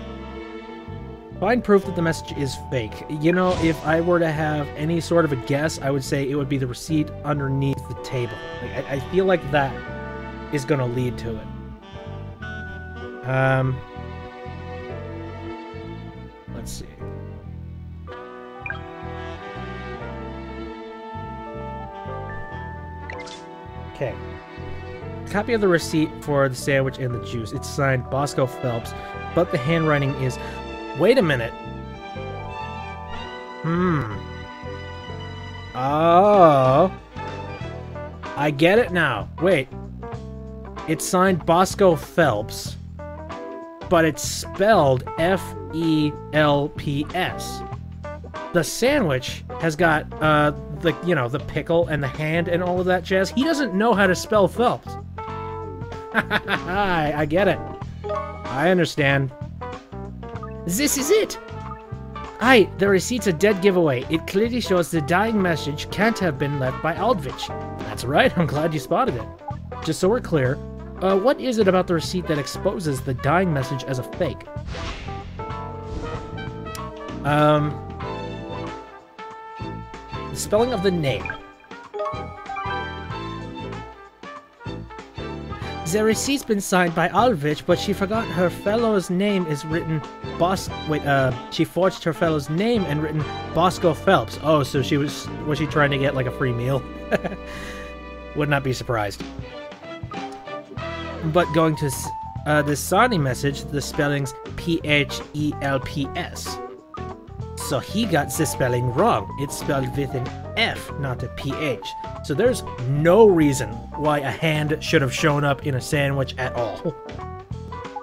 find proof that the message is fake. You know, if I were to have any sort of a guess, I would say it would be the receipt underneath the table. Like, I feel like that is going to lead to it. Let's see. Okay. Copy of the receipt for the sandwich and the juice. It's signed Bosco Phelps, but the handwriting is... Wait a minute. Oh. I get it now. Wait. It's signed Bosco Phelps, but it's spelled F-H-E-L-P-S. The sandwich has got, the pickle and the hand and all of that jazz. He doesn't know how to spell Phelps. I get it. I understand. This is it! Aye, the receipt's a dead giveaway. It clearly shows the dying message can't have been left by Aldrich. That's right, I'm glad you spotted it. Just so we're clear, what is it about the receipt that exposes the dying message as a fake? The spelling of the name. The receipt's been signed by Aldrich, but she forgot her fellow's name is written she forged her fellow's name and written Bosco Phelps. Oh, so was she trying to get like a free meal? Would not be surprised. But going to this signing message, the spelling's Phelps. So he got the spelling wrong. It's spelled with an F, not a PH. So there's no reason why a hand should have shown up in a sandwich at all.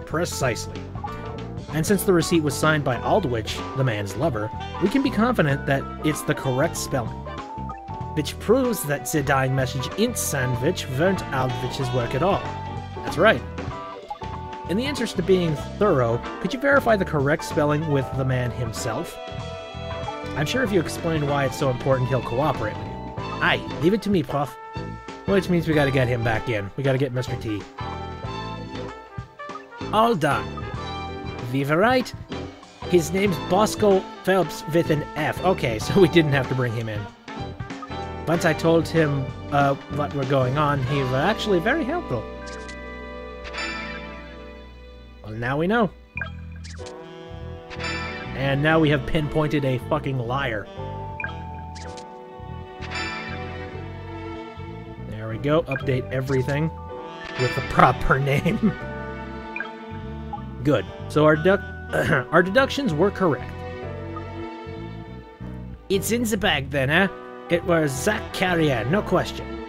Precisely. And since the receipt was signed by Aldrich, the man's lover, we can be confident that it's the correct spelling. Which proves that the dying message in sandwich weren't Aldrich's work at all. That's right. In the interest of being thorough, could you verify the correct spelling with the man himself? I'm sure if you explain why it's so important, he'll cooperate with you. Aye, leave it to me, Puff. Which means we gotta get him back in. We gotta get Mr. T. All done. Viva right. His name's Bosco Phelps with an F. Okay, so we didn't have to bring him in. Once I told him what were going on, he was actually very helpful. Well, now we know. And now we have pinpointed a fucking liar. There we go. Update everything with the proper name. Good. So our deductions were correct. It's in the bag then, eh? It was Zach Carrier, no question.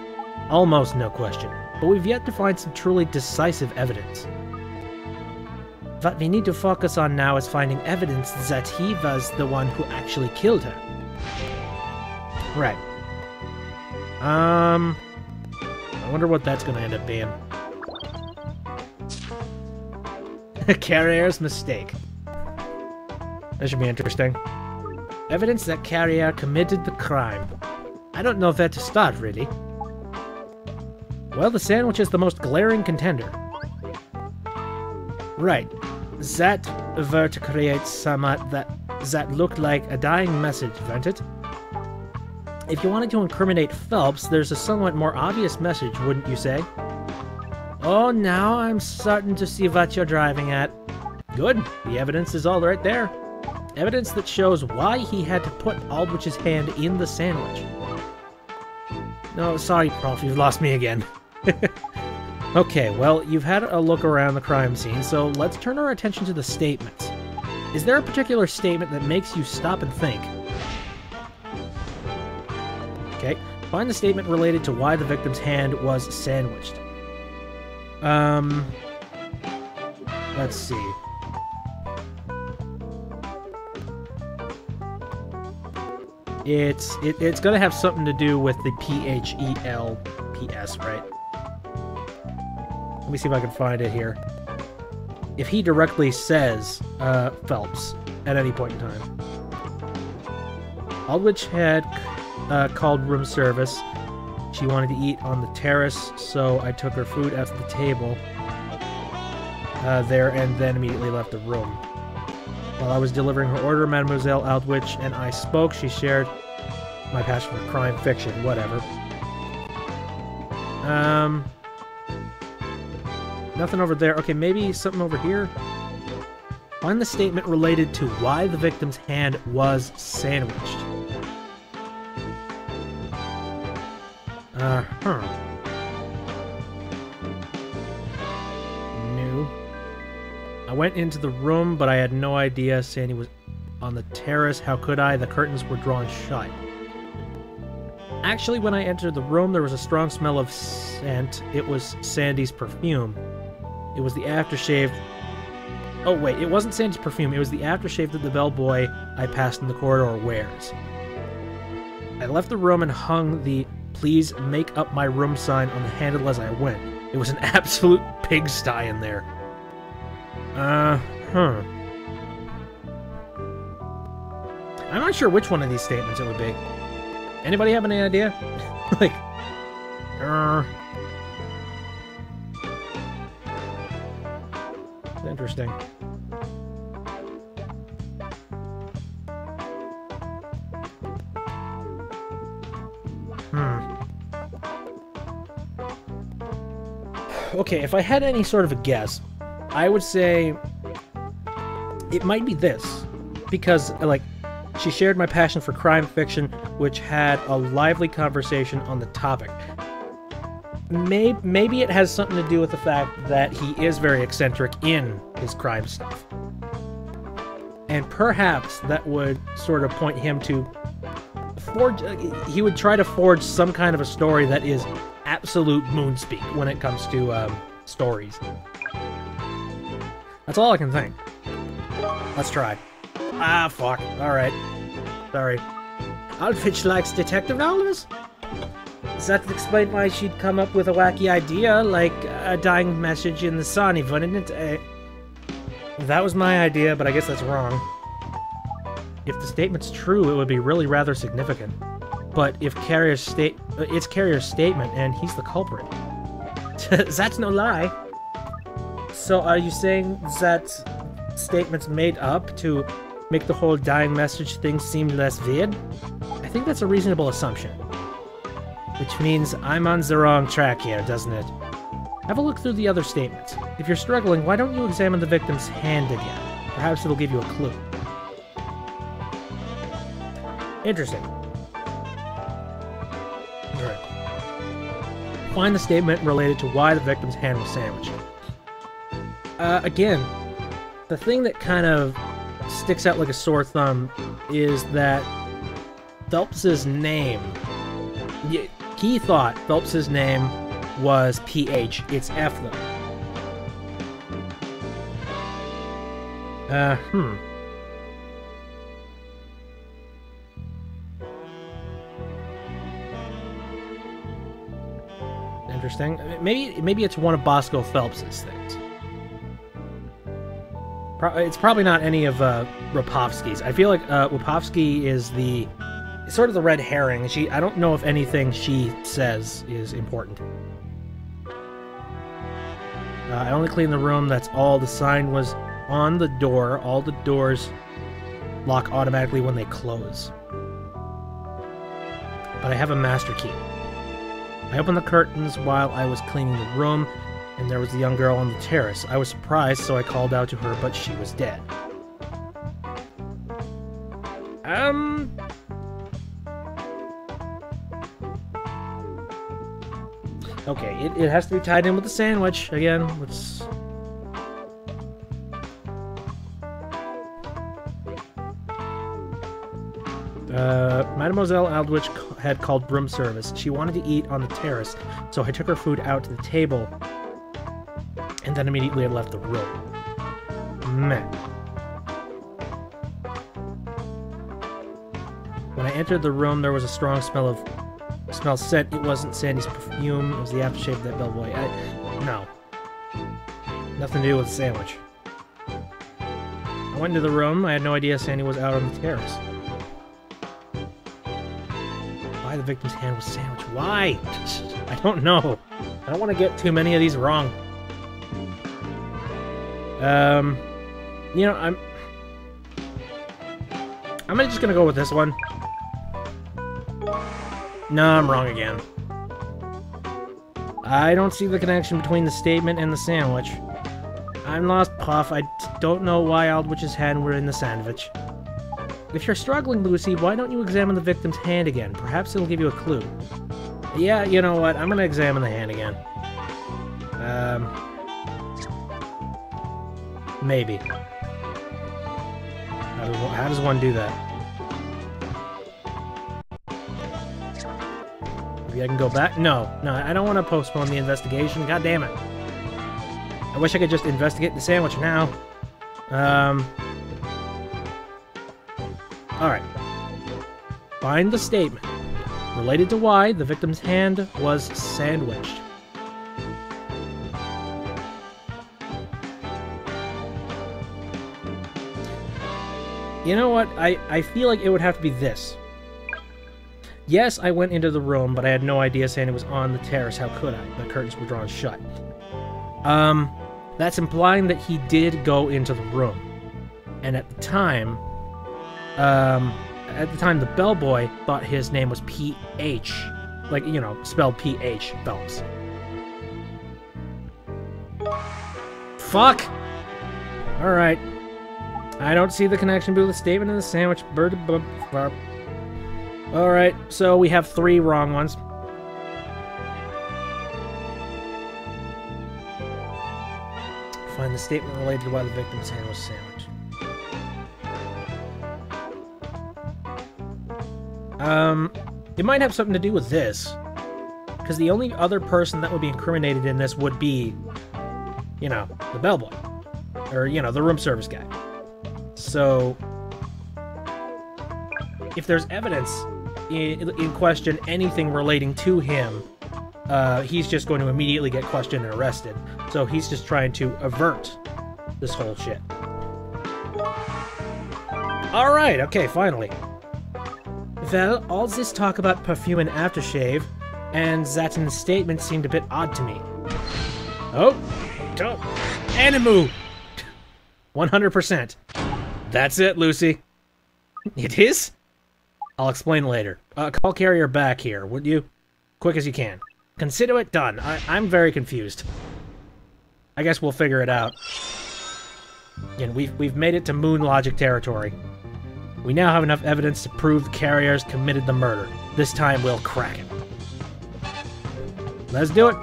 Almost no question. But we've yet to find some truly decisive evidence. What we need to focus on now is finding evidence that he was the one who actually killed her. Right. I wonder what that's gonna end up being. Carrier's mistake. That should be interesting. Evidence that Carrier committed the crime. I don't know where to start, really. Well, the sandwich is the most glaring contender. Right. That were to create somewhat that looked like a dying message, weren't it? If you wanted to incriminate Phelps, there's a somewhat more obvious message, wouldn't you say? Oh, now I'm starting to see what you're driving at. Good. The evidence is all right there. Evidence that shows why he had to put Aldrich's hand in the sandwich. No, sorry, Prof, you've lost me again. Okay, well, you've had a look around the crime scene, so let's turn our attention to the statements. Is there a particular statement that makes you stop and think? Okay, find the statement related to why the victim's hand was sandwiched. Let's see. It's gonna have something to do with the PHELPS, right? Let me see if I can find it here. If he directly says Phelps at any point in time. Aldrich had called room service. She wanted to eat on the terrace, so I took her food after the table there and then immediately left the room. While I was delivering her order, Mademoiselle Aldrich and I spoke. She shared my passion for crime fiction, whatever. Nothing over there. Okay, maybe something over here. Find the statement related to why the victim's hand was sandwiched. No. I went into the room, but I had no idea Sandy was on the terrace. How could I? The curtains were drawn shut. Actually, when I entered the room, there was a strong smell of scent. It was Sandy's perfume. It was the aftershave Oh, wait, it wasn't Sandy's perfume. It was the aftershave that the bellboy I passed in the corridor wears. I left the room and hung the "Please make up my room" sign on the handle as I went. It was an absolute pigsty in there. I'm not sure which one of these statements it would be. Anybody have any idea? Like, it's interesting. Okay, if I had any sort of a guess, I would say it might be this. Because, like, she shared my passion for crime fiction, which had a lively conversation on the topic. Maybe it has something to do with the fact that he is very eccentric in his crime stuff. And perhaps that would sort of point him to forge... he would try to forge some kind of a story that is absolute moonspeak when it comes to stories. That's all I can think. Let's try. Ah, fuck. Alright. Sorry. Aldrich likes detective novels? Does that explain why she'd come up with a wacky idea, like a dying message in the sun, wouldn't it? That was my idea, but I guess that's wrong. If the statement's true, it would be really rather significant. But if it's Carrier's statement, and he's the culprit. That's no lie. So are you saying that statement's made up to make the whole dying message thing seem less weird? I think that's a reasonable assumption. Which means I'm on the wrong track here, doesn't it? Have a look through the other statements. If you're struggling, why don't you examine the victim's hand again? Perhaps it'll give you a clue. Interesting. Alright. Find the statement related to why the victim's hand was sandwiched. Again, the thing that kind of sticks out like a sore thumb is that Phelps's name... He thought Phelps's name was PH. It's F, though. Interesting. Maybe it's one of Bosco Phelps's things. It's probably not any of Rapovsky's. I feel like Rapovsky is sort of the red herring. I don't know if anything she says is important. I only cleaned the room. That's all. The sign was on the door. All the doors lock automatically when they close. But I have a master key. I opened the curtains while I was cleaning the room, and there was the young girl on the terrace. I was surprised, so I called out to her, but she was dead. Okay, it has to be tied in with the sandwich. Again, let's... Mademoiselle Aldrich had called room service. She wanted to eat on the terrace, so I took her food out to the table, and then immediately I left the room. Meh. When I entered the room, there was a strong smell scent. It wasn't Sandy's perfume. It was the aftershave of that bellboy. No. Nothing to do with the sandwich. I went into the room. I had no idea Sandy was out on the terrace. Why the victim's hand was sandwiched? Why? I don't know. I don't want to get too many of these wrong. You know, I'm just gonna go with this one. No, I'm wrong again. I don't see the connection between the statement and the sandwich. I'm lost, Puff. I don't know why Aldrich's hand were in the sandwich. If you're struggling, Lucy, why don't you examine the victim's hand again? Perhaps it'll give you a clue. Yeah, you know what? I'm gonna examine the hand again. Maybe. How does one do that? Maybe I can go back? No, I don't want to postpone the investigation. God damn it. I wish I could just investigate the sandwich now. Alright. Find the statement related to why the victim's hand was sandwiched. You know what? I feel like it would have to be this. Yes, I went into the room, but I had no idea Sandy was on the terrace. How could I? The curtains were drawn shut. That's implying that he did go into the room. And at the time, the bellboy thought his name was P.H. Like, you know, spelled P.H. Phelps. Fuck! Alright. I don't see the connection between the statement and the sandwich. Alright, so we have 3 wrong ones. Find the statement related to why the victim's hand was sandwiched. It might have something to do with this. Because the only other person that would be incriminated in this would be, you know, the bellboy. Or, you know, the room service guy. So, if there's evidence in question, anything relating to him, he's just going to immediately get questioned and arrested. So he's just trying to avert this whole shit. Alright, okay, finally. Well, all this talk about perfume and aftershave, and that in the statement seemed a bit odd to me. Oh, don't. Animu! 100%. That's it, Lucy. It is? I'll explain later. Call Carrier back here, would you? Quick as you can. Consider it done. I'm very confused. I guess we'll figure it out. Again, we've made it to Moon Logic territory. We now have enough evidence to prove the Carriers committed the murder. This time we'll crack it. Let's do it.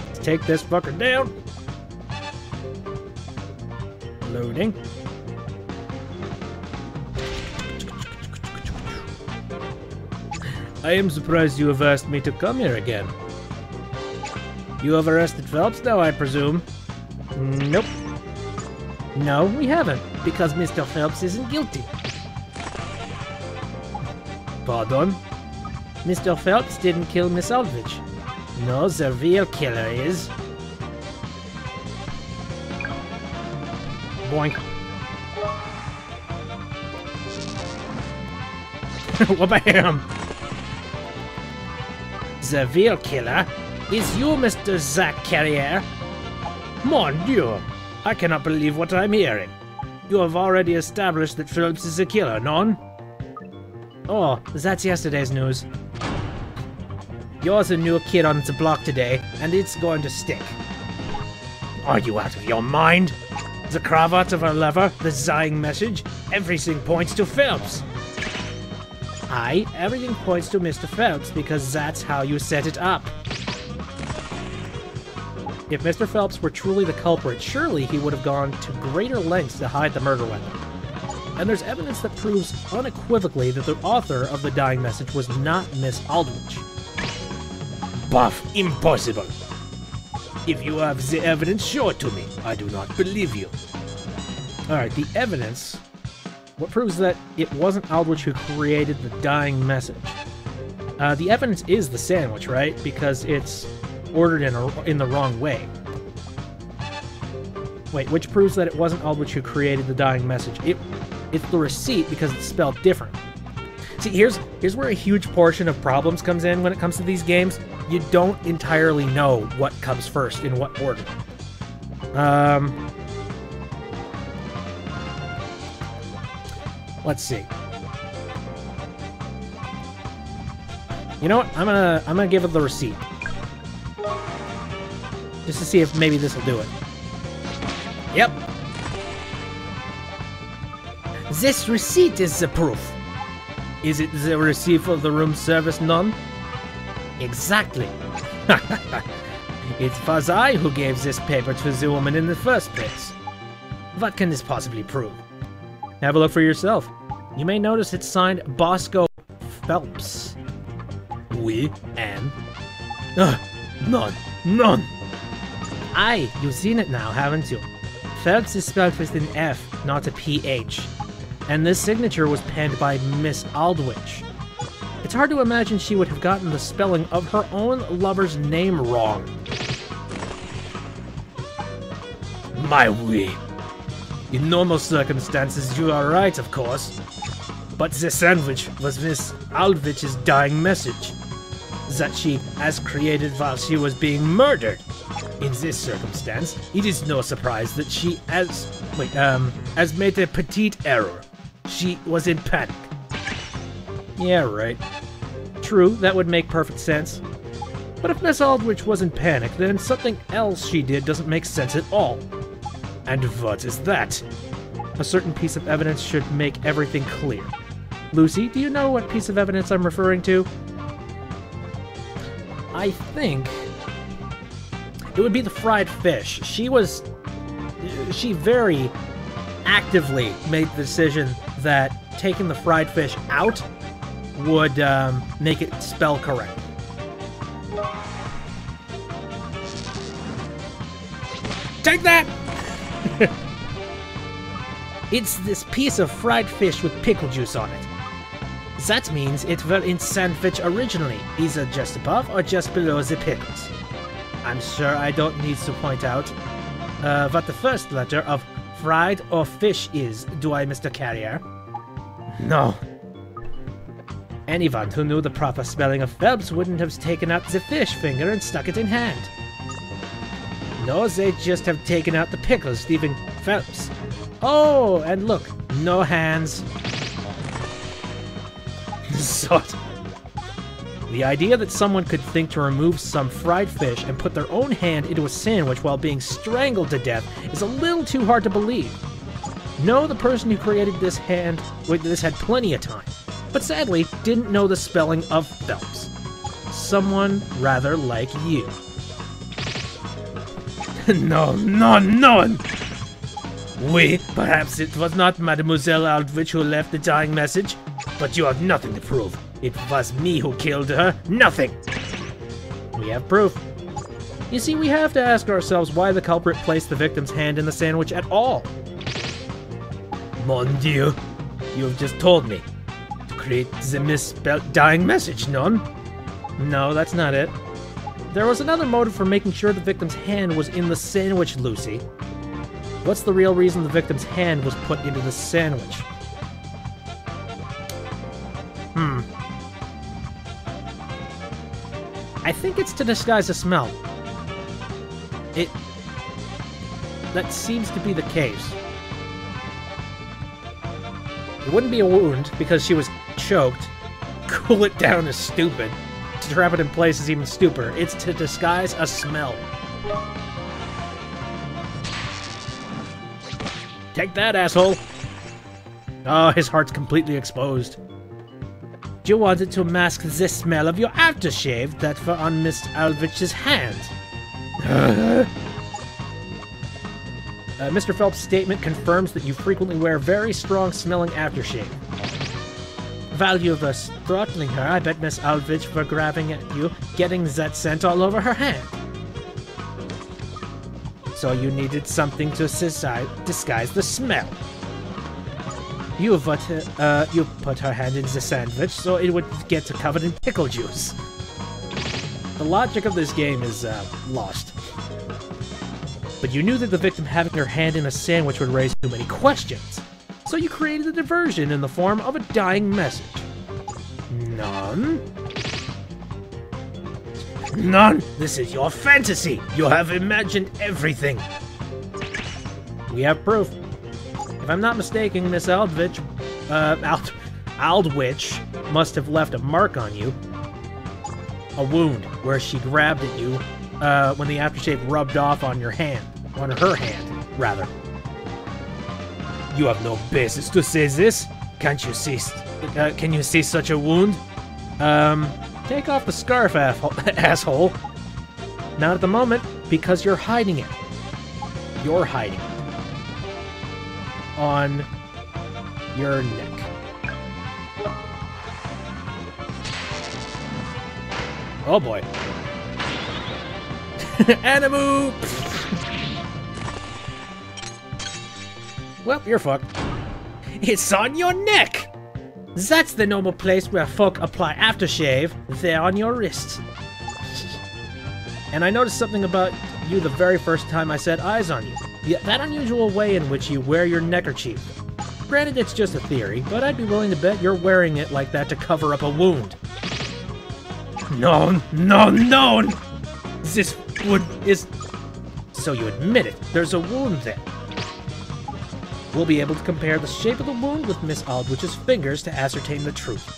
Let's take this fucker down. Loading. I am surprised you have asked me to come here again. You have arrested Phelps now, I presume? Nope. No, we haven't, because Mr. Phelps isn't guilty. Pardon? Mr. Phelps didn't kill Miss Aldrich. No, the real killer is... Boink. Wha-bam! The real killer is you, Mr. Zack Carrier. Mon Dieu! I cannot believe what I'm hearing. You have already established that Phelps is a killer, non? Oh, that's yesterday's news. You're the new kid on the block today, and it's going to stick. Are you out of your mind? The cravat of a lover, the sighing message, everything points to Phelps. Aye, everything points to Mr. Phelps because that's how you set it up. If Mr. Phelps were truly the culprit, surely he would have gone to greater lengths to hide the murder weapon. And there's evidence that proves unequivocally that the author of the dying message was not Miss Aldrich. Buff, impossible! If you have the evidence, show it to me. I do not believe you. Alright, the evidence... What proves that it wasn't Aldrich who created the dying message? The evidence is the sandwich, right? Because it's ordered in the wrong way. Wait, which proves that it wasn't Aldrich who created the dying message? It's the receipt because it's spelled different. See, here's where a huge portion of problems comes in when it comes to these games. You don't entirely know what comes first in what order. Let's see. You know what? I'm gonna give it the receipt. Just to see if maybe this will do it. Yep. This receipt is the proof. Is it the receipt for the room service, none? Exactly. It was I who gave this paper to the woman in the first place. What can this possibly prove? Have a look for yourself. You may notice it's signed Bosco Phelps. Oui, and... None. None. Aye, you've seen it now, haven't you? Phelps is spelled with an F, not a PH. And this signature was penned by Miss Aldwych. It's hard to imagine she would have gotten the spelling of her own lover's name wrong. My wee. In normal circumstances, you are right, of course. But the sandwich was Miss Aldwich's dying message that she has created while she was being murdered. In this circumstance, it is no surprise that she has made a petite error. She was in panic. Yeah, right. True, that would make perfect sense. But if Miss Aldwych was in panic, then something else she did doesn't make sense at all. And what is that? A certain piece of evidence should make everything clear. Lucy, do you know what piece of evidence I'm referring to? I think it would be the fried fish. She very actively made the decision that taking the fried fish out would make it spell correct. Take that! It's this piece of fried fish with pickle juice on it. That means it were in sandwich originally, either just above or just below the pickles. I'm sure I don't need to point out what the first letter of fried or fish is, do I, Mr. Carrier? No. Anyone who knew the proper spelling of Phelps wouldn't have taken out the fish finger and stuck it in hand. No, they'd just have taken out the pickles, leaving Phelps. Oh, and look, no hands. Sot. The idea that someone could think to remove some fried fish and put their own hand into a sandwich while being strangled to death is a little too hard to believe. No, the person who created this had plenty of time, but sadly didn't know the spelling of Phelps. Someone rather like you. No. Oui, perhaps it was not Mademoiselle Aldwych who left the dying message, but you have nothing to prove. It was me who killed her. Nothing. We have proof. You see, we have to ask ourselves why the culprit placed the victim's hand in the sandwich at all. Mon Dieu, you have just told me. To create the misspelled dying message, non? No, that's not it. There was another motive for making sure the victim's hand was in the sandwich, Lucy. What's the real reason the victim's hand was put into the sandwich? I think it's to disguise the smell. That seems to be the case. It wouldn't be a wound, because she was choked. Cool it down is stupid. To trap it in place is even stupider. It's to disguise a smell. Take that, asshole! Oh, his heart's completely exposed. You wanted to mask the smell of your aftershave that were on Miss Aldwich's hand. Mr. Phelps' statement confirms that you frequently wear very strong-smelling aftershave. Value of us throttling her, I bet Miss Aldwych were grabbing at you, getting that scent all over her hand. So you needed something to disguise the smell. You put her hand in the sandwich so it would get covered in pickle juice. The logic of this game is lost. But you knew that the victim having her hand in a sandwich would raise too many questions. So you created a diversion in the form of a dying message. None? None! This is your fantasy! You have imagined everything! We have proof. If I'm not mistaken, Miss Aldwych must have left a mark on you. A wound, where she grabbed at you when the aftershave rubbed off on your hand. On her hand, rather. You have no basis to say this. Can't you see? Can you see such a wound? Take off the scarf, asshole. Not at the moment, because you're hiding it. You're hiding it. On your neck. Oh boy. Animu! Well, you're fucked. It's on your neck! That's the normal place where folk apply aftershave. There on your wrists. And I noticed something about you the very first time I set eyes on you. That unusual way in which you wear your neckerchief. Granted, it's just a theory, but I'd be willing to bet you're wearing it like that to cover up a wound. No, no, no! This wound is... So you admit it, there's a wound there. We'll be able to compare the shape of the wound with Miss Aldwich's fingers to ascertain the truth.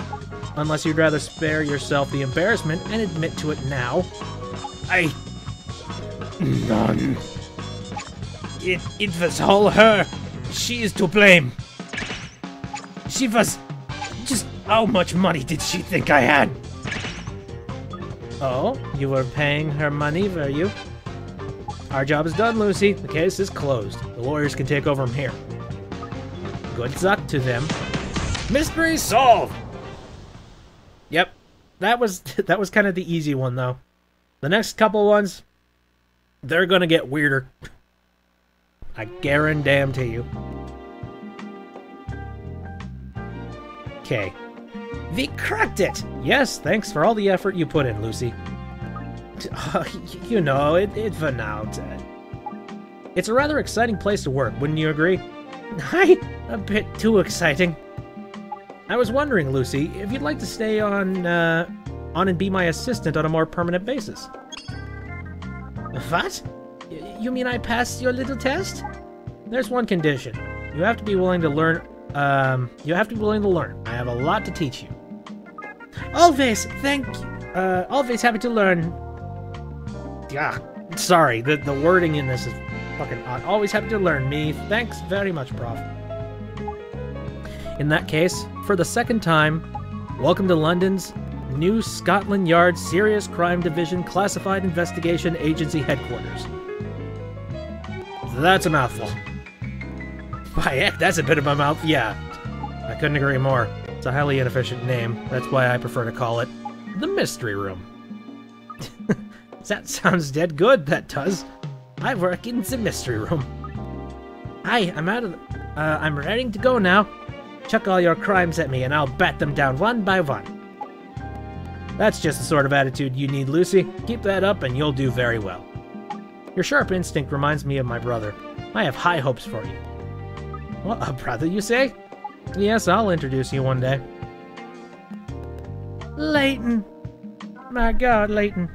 Unless you'd rather spare yourself the embarrassment and admit to it now. None. It was all her. She is to blame. She was... Just how much money did she think I had? Oh, you were paying her money, were you? Our job is done, Lucy. The case is closed. The lawyers can take over from here. Good luck to them. Mystery solved! Yep. That was kind of the easy one, though. The next couple ones, they're gonna get weirder. I guarantee you. Okay. We cracked it! Yes, thanks for all the effort you put in, Lucy. You know, it went out. It's a rather exciting place to work, wouldn't you agree? A bit too exciting. I was wondering, Lucy, if you'd like to stay on and be my assistant on a more permanent basis. What? You mean I passed your little test? There's one condition. You have to be willing to learn. You have to be willing to learn. I have a lot to teach you. Always, thank you. Always happy to learn. Yeah, sorry, the wording in this is fucking odd. Always happy to learn me. Thanks very much, Prof. In that case, for the second time, welcome to London's New Scotland Yard Serious Crime Division Classified Investigation Agency Headquarters. That's a mouthful. Why, heck, that's a bit of a mouth. Yeah, I couldn't agree more. It's a highly inefficient name. That's why I prefer to call it the Mystery Room. That sounds dead good, that does. I work in the Mystery Room. Hi, I'm out of I'm ready to go now. Chuck all your crimes at me and I'll bat them down one by one. That's just the sort of attitude you need, Lucy. Keep that up and you'll do very well. Your sharp instinct reminds me of my brother. I have high hopes for you. What, a brother, you say? Yes, I'll introduce you one day. Layton. My God, Layton.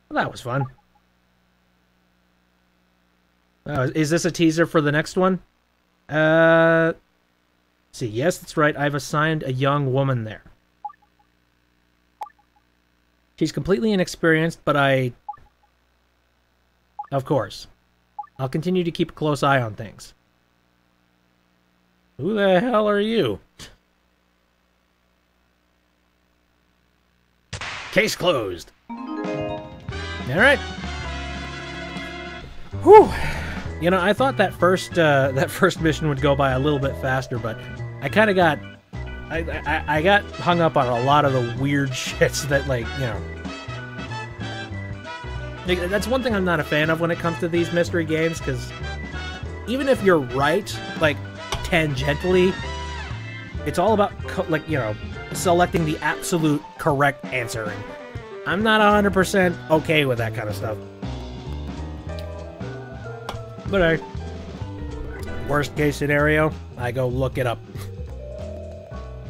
Well, that was fun. Is this a teaser for the next one? See, yes, that's right. I've assigned a young woman there. She's completely inexperienced, but of course. I'll continue to keep a close eye on things. Who the hell are you? Case closed. Alright. Whew. You know, I thought that first mission would go by a little bit faster, but I kind of got... I got hung up on a lot of the weird shits that, like, you know... That's one thing I'm not a fan of when it comes to these mystery games, because even if you're right, like, tangentially, it's all about, like, you know, selecting the absolute correct answer, and I'm not 100% okay with that kind of stuff. But worst case scenario, I go look it up.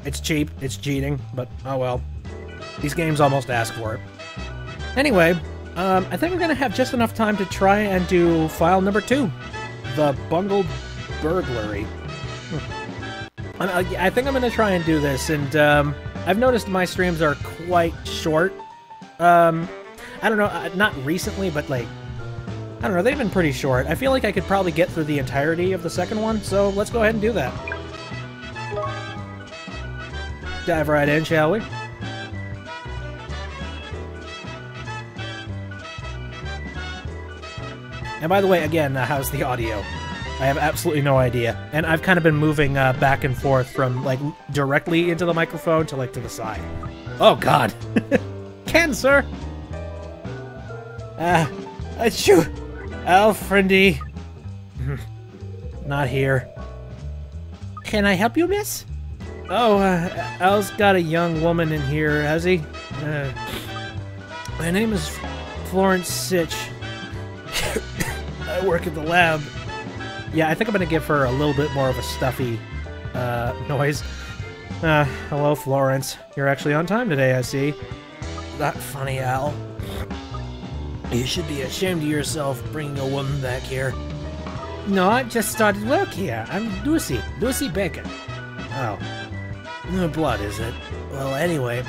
It's cheap, it's cheating, but oh well. These games almost ask for it. Anyway, I think we're going to have just enough time to try and do file number 2. The bungled burglary. I think I'm going to try and do this, and I've noticed my streams are quite short. I don't know, not recently, but like, I don't know, they've been pretty short. I feel like I could probably get through the entirety of the second one, so let's go ahead and do that. Dive right in, shall we? And by the way, again, how's the audio? I have absolutely no idea. And I've kind of been moving back and forth from, like, directly into the microphone to, like, to the side. Oh, God. Cancer! Achoo! Al, friendy. Not here. Can I help you, miss? Oh, Al's got a young woman in here, has he? My name is Florence Sitch. I work at the lab. Yeah, I think I'm gonna give her a little bit more of a stuffy noise. Hello, Florence. You're actually on time today, I see. Not funny, Al. You should be ashamed of yourself bringing a woman back here. No, I just started work here. I'm Lucy Baker. Oh. No blood, is it? Well, anyway,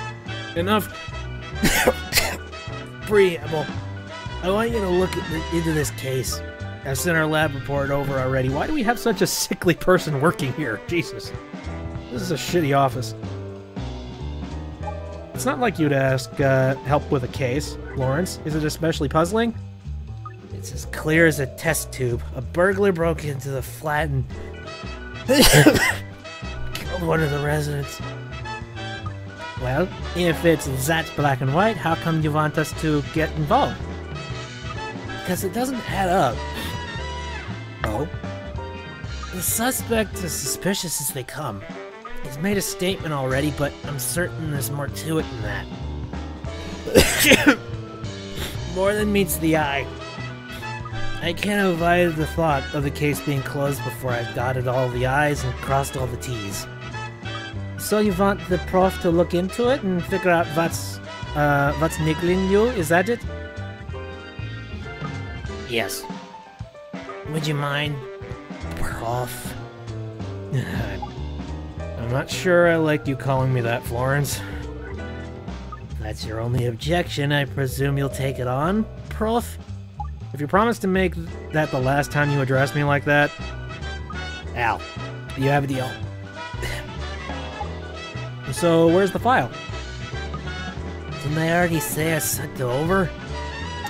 enough preamble. I want you to look into this case. I've sent our lab report over already. Why do we have such a sickly person working here? Jesus. This is a shitty office. It's not like you to ask help with a case, Lawrence. Is it especially puzzling? It's as clear as a test tube. A burglar broke into the flat and killed one of the residents. Well, if it's that black and white, how come you want us to get involved? Because it doesn't add up. Oh? The suspect is suspicious as they come. He's made a statement already, but I'm certain there's more to it than that. More than meets the eye. I can't avoid the thought of the case being closed before I've dotted all the I's and crossed all the T's. So you want the prof to look into it and figure out what's niggling you, is that it? Yes. Would you mind, prof? I'm not sure I like you calling me that, Florence. If that's your only objection, I presume you'll take it on, prof? If you promise to make that the last time you address me like that... Al, you have a deal. So, where's the file? Didn't I already say I sent it over?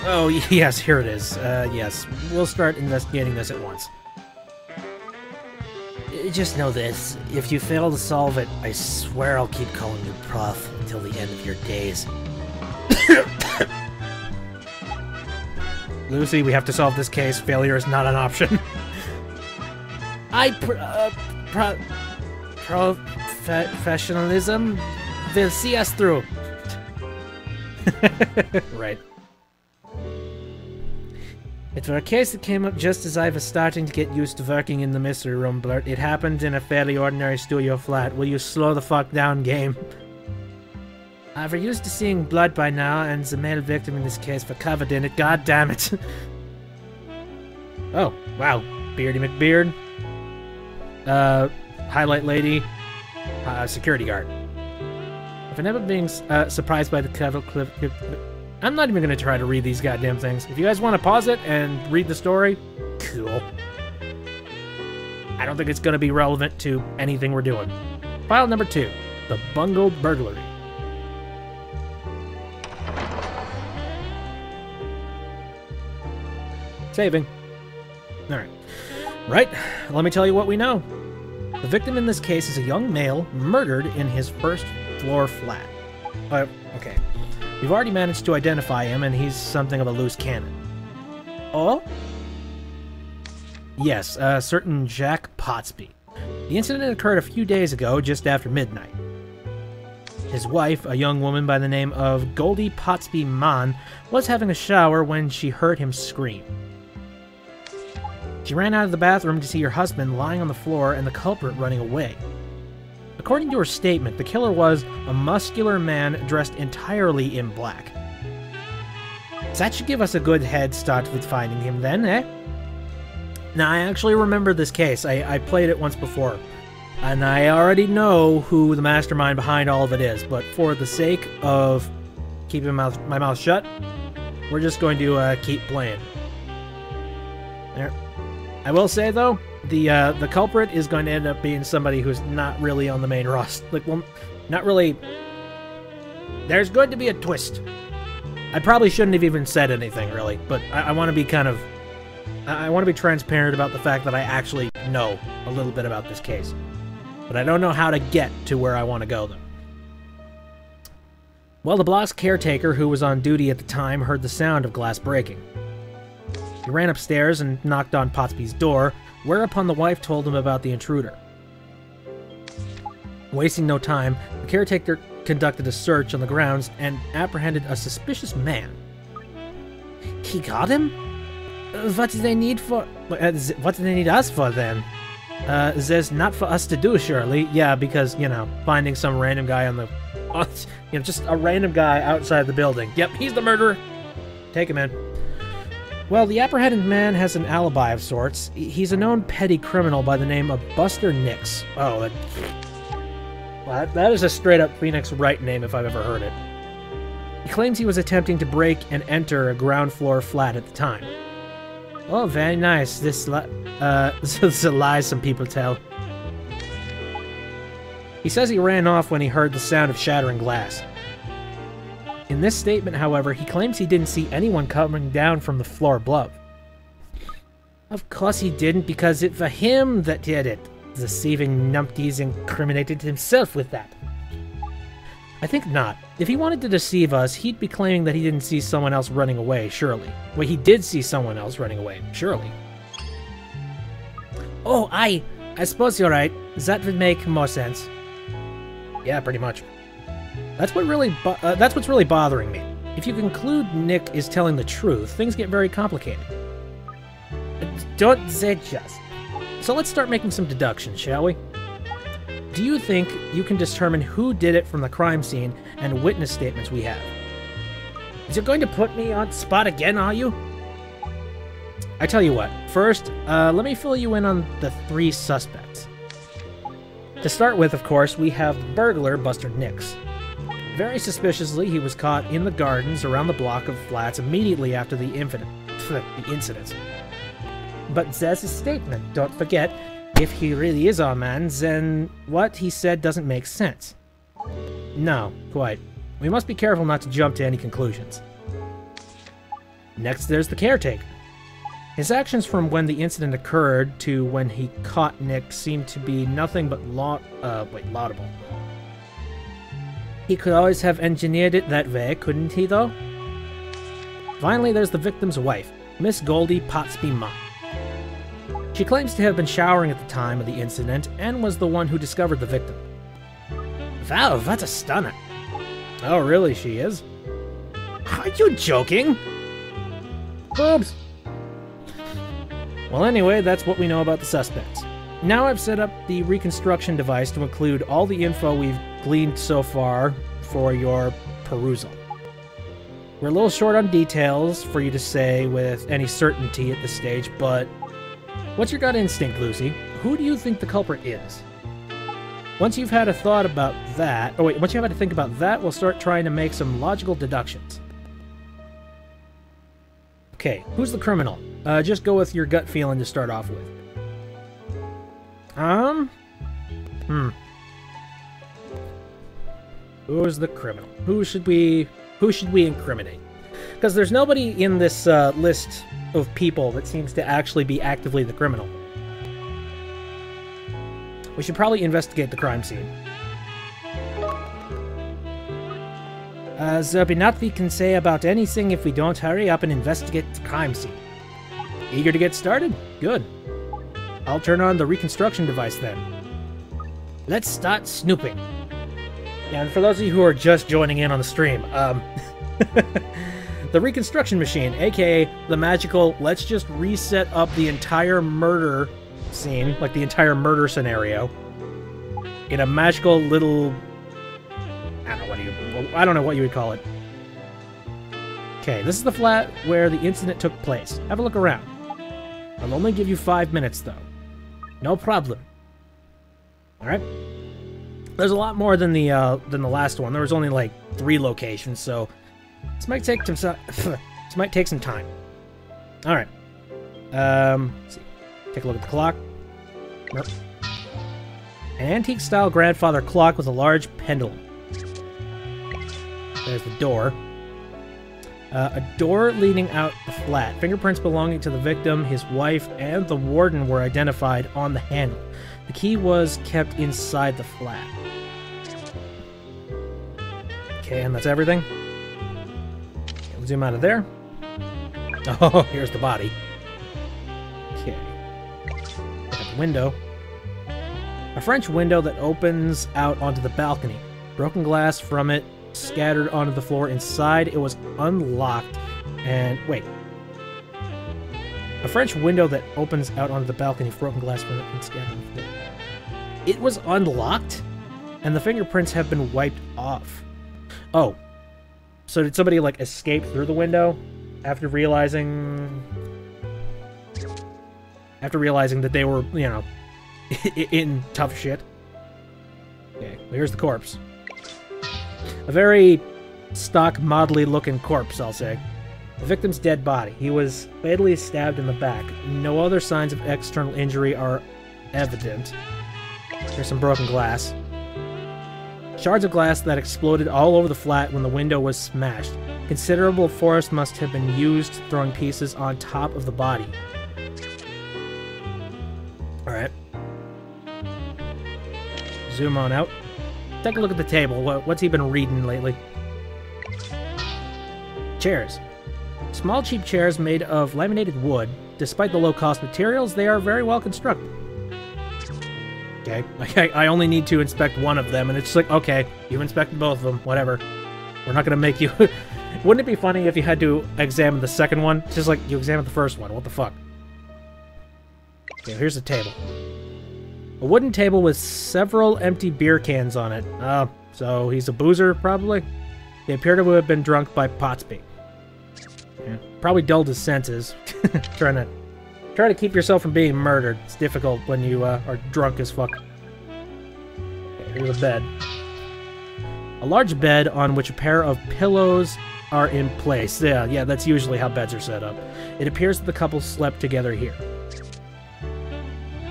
Oh, yes, here it is. Yes, we'll start investigating this at once. Just know this, if you fail to solve it, I swear I'll keep calling you Prof until the end of your days. Lucy, we have to solve this case. Failure is not an option. Professionalism will see us through. Right. It were a case that came up just as I was starting to get used to working in the mystery room, Blurt. It happened in a fairly ordinary studio flat. Will you slow the fuck down, game? We're used to seeing blood by now, and the male victim in this case were covered in it. God damn it. Oh, wow. Beardy McBeard. Highlight lady. Security guard. If I'm never being surprised by the cover clip... I'm not even going to try to read these goddamn things. If you guys want to pause it and read the story, cool. I don't think it's going to be relevant to anything we're doing. File number 2. The Bungled Burglary. Saving. Alright. Right, let me tell you what we know. The victim in this case is a young male murdered in his first floor flat. Okay. We've already managed to identify him, and he's something of a loose cannon. Oh? Yes, a certain Jack Potsby. The incident occurred a few days ago, just after midnight. His wife, a young woman by the name of Goldie Potsby Mann, was having a shower when she heard him scream. She ran out of the bathroom to see her husband lying on the floor and the culprit running away. According to her statement, the killer was a muscular man dressed entirely in black. So that should give us a good head start with finding him then, eh? Now, I actually remember this case. I played it once before. And I already know who the mastermind behind all of it is. But for the sake of keeping my mouth shut, we're just going to keep playing. There. I will say, though, the culprit is going to end up being somebody who's not really on the main roster. Like, well, not really. There's going to be a twist. I probably shouldn't have even said anything, really, but I want to be kind of... I want to be transparent about the fact that I actually know a little bit about this case. But I don't know how to get to where I want to go, though. Well, the block's caretaker, who was on duty at the time, heard the sound of glass breaking. He ran upstairs and knocked on Potsby's door, whereupon the wife told him about the intruder. Wasting no time, the caretaker conducted a search on the grounds and apprehended a suspicious man. He got him? What do they need for... what do they need us for, then? There's not for us to do, surely. Yeah, because, you know, finding some random guy on the... you know, just a random guy outside the building. Yep, he's the murderer. Take him in. Well, the apprehended man has an alibi of sorts. He's a known petty criminal by the name of Buster Nix. Oh, that is a straight-up Phoenix Wright name if I've ever heard it. He claims he was attempting to break and enter a ground-floor flat at the time. Oh, very nice. This is a lie some people tell. He says he ran off when he heard the sound of shattering glass. In this statement, however, he claims he didn't see anyone coming down from the floor above. Of course he didn't, because it was him that did it. The deceiving numpties incriminated himself with that. I think not. If he wanted to deceive us, he'd be claiming that he didn't see someone else running away, surely. Well, he did see someone else running away, surely. Oh, I suppose you're right. That would make more sense. Yeah, pretty much. That's what's really bothering me. If you conclude Nick is telling the truth, things get very complicated. Don't say just. So let's start making some deductions, shall we? Do you think you can determine who did it from the crime scene and witness statements we have? Is you going to put me on the spot again, are you? I tell you what. First, let me fill you in on the 3 suspects. To start with, of course, we have burglar Buster Nix. Very suspiciously, he was caught in the gardens around the block of flats immediately after the incident. But there's his statement. Don't forget, if he really is our man, then what he said doesn't make sense. No, quite. We must be careful not to jump to any conclusions. Next, there's the caretaker. His actions from when the incident occurred to when he caught Nick seem to be nothing but laudable. He could always have engineered it that way, couldn't he, though? Finally, there's the victim's wife, Miss Goldie Potsby Mott. She claims to have been showering at the time of the incident and was the one who discovered the victim. Wow, that's a stunner. Oh, really, she is? Are you joking? Boobs! Well, anyway, that's what we know about the suspects. Now I've set up the reconstruction device to include all the info we've gleaned so far for your perusal. We're a little short on details for you to say with any certainty at this stage, but what's your gut instinct, Lucy? Who do you think the culprit is? Once you've had a thought about that... once you've had to think about that, we'll start trying to make some logical deductions. Okay, who's the criminal? Just go with your gut feeling to start off with. Who's the criminal? Who should we incriminate? Because there's nobody in this list of people that seems to actually be actively the criminal. We should probably investigate the crime scene. There'll be nothing we can say about anything if we don't hurry up and investigate the crime scene. Eager to get started? Good. I'll turn on the reconstruction device then. Let's start snooping. And for those of you who are just joining in on the stream, the reconstruction machine, aka the magical, let's just reset up the entire murder scene, like the entire murder scenario, in a magical little... I don't know what you would call it. Okay, this is the flat where the incident took place. Have a look around. I'll only give you 5 minutes, though. No problem. Alright. There's a lot more than the last one. There was only, like, 3 locations, so... This might take some time. Alright. Let's see. Take a look at the clock. Nope. An antique-style grandfather clock with a large pendulum. There's the door. A door leading out the flat. Fingerprints belonging to the victim, his wife, and the warden were identified on the handle. The key was kept inside the flat. Okay, and that's everything. Okay, we'll zoom out of there. Oh, here's the body. window. A French window that opens out onto the balcony. Broken glass from it scattered onto the floor inside. It was unlocked. And wait. A French window that opens out onto the balcony. Broken glass from it and scattered on the floor. It was unlocked? And the fingerprints have been wiped off. Oh. So did somebody, like, escape through the window after realizing... that they were, you know, in tough shit? Okay, well, here's the corpse. A very stock, modelly-looking corpse, I'll say. The victim's dead body. He was fatally stabbed in the back. No other signs of external injury are evident. There's some broken glass. Shards of glass that exploded all over the flat when the window was smashed. Considerable force must have been used, throwing pieces on top of the body. Alright. Zoom on out. Take a look at the table. What's he been reading lately? Chairs. Small, cheap chairs made of laminated wood. Despite the low-cost materials, they are very well constructed. Okay, I only need to inspect one of them, and it's like, okay, you've inspected both of them, whatever. We're not gonna make you... Wouldn't it be funny if you had to examine the second one? It's just like, you examined the first one, what the fuck? Okay, here's the table. A wooden table with several empty beer cans on it. Oh, so he's a boozer, probably? They appear to have been drunk by Potsby. Yeah, probably dulled his senses. Trying to keep yourself from being murdered. It's difficult when you are drunk as fuck. Okay, here's a bed. A large bed on which a pair of pillows are in place. Yeah, that's usually how beds are set up. It appears that the couple slept together here.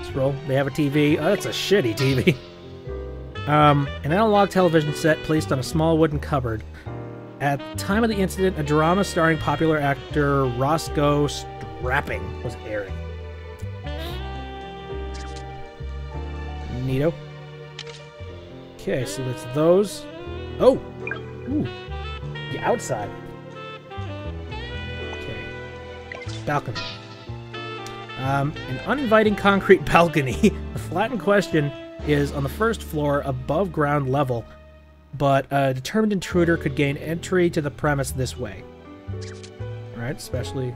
Scroll. They have a TV. Oh, that's a shitty TV. An analog television set placed on a small wooden cupboard. At the time of the incident, a drama starring popular actor Roscoe Strapping was airing. Neato. Okay, so that's those. Oh! Ooh. The outside. Okay. Balcony. An uninviting concrete balcony. The flat in question is on the first floor above ground level, but a determined intruder could gain entry to the premise this way. Alright, especially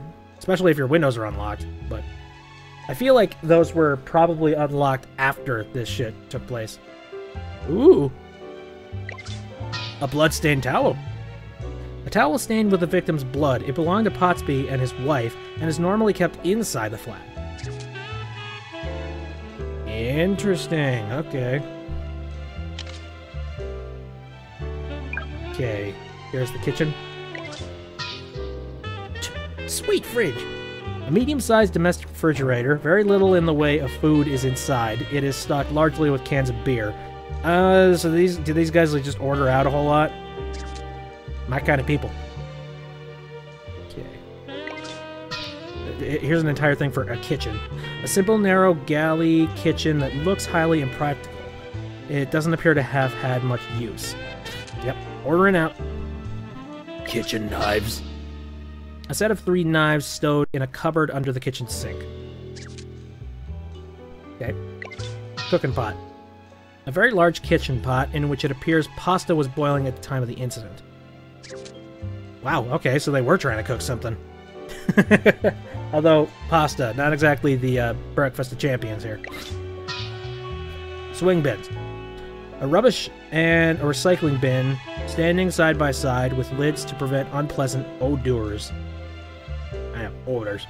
if your windows are unlocked, but I feel like those were probably unlocked after this shit took place. Ooh! A blood-stained towel. A towel stained with the victim's blood. It belonged to Potsby and his wife, and is normally kept inside the flat. Interesting, okay. Okay, here's the kitchen. Sweet fridge! A medium-sized domestic refrigerator. Very little in the way of food is inside. It is stocked largely with cans of beer. So do these guys like just order out a whole lot? My kind of people. Okay. Here's an entire thing for a kitchen. A simple, narrow galley kitchen that looks highly impractical. It doesn't appear to have had much use. Yep, ordering out. Kitchen knives. A set of 3 knives stowed in a cupboard under the kitchen sink. Okay. Cooking pot. A very large kitchen pot in which it appears pasta was boiling at the time of the incident. Wow, okay, so they were trying to cook something. Although, pasta, not exactly the breakfast of champions here. Swing bins. A rubbish and a recycling bin standing side by side with lids to prevent unpleasant odors. I have odors.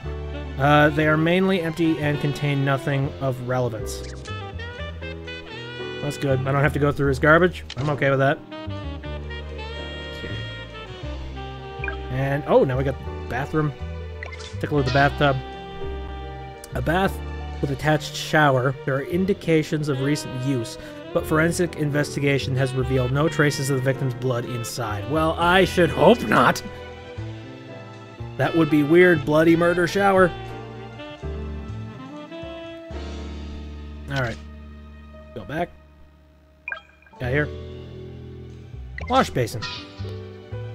They are mainly empty and contain nothing of relevance. That's good. I don't have to go through his garbage. I'm okay with that. Okay. And, oh, now we got the bathroom. Take a look at the bathtub. A bath with attached shower. There are indications of recent use, but forensic investigation has revealed no traces of the victim's blood inside. Well, I should hope not. That would be weird. Bloody murder shower. Alright. Go back. Got here. Wash basin.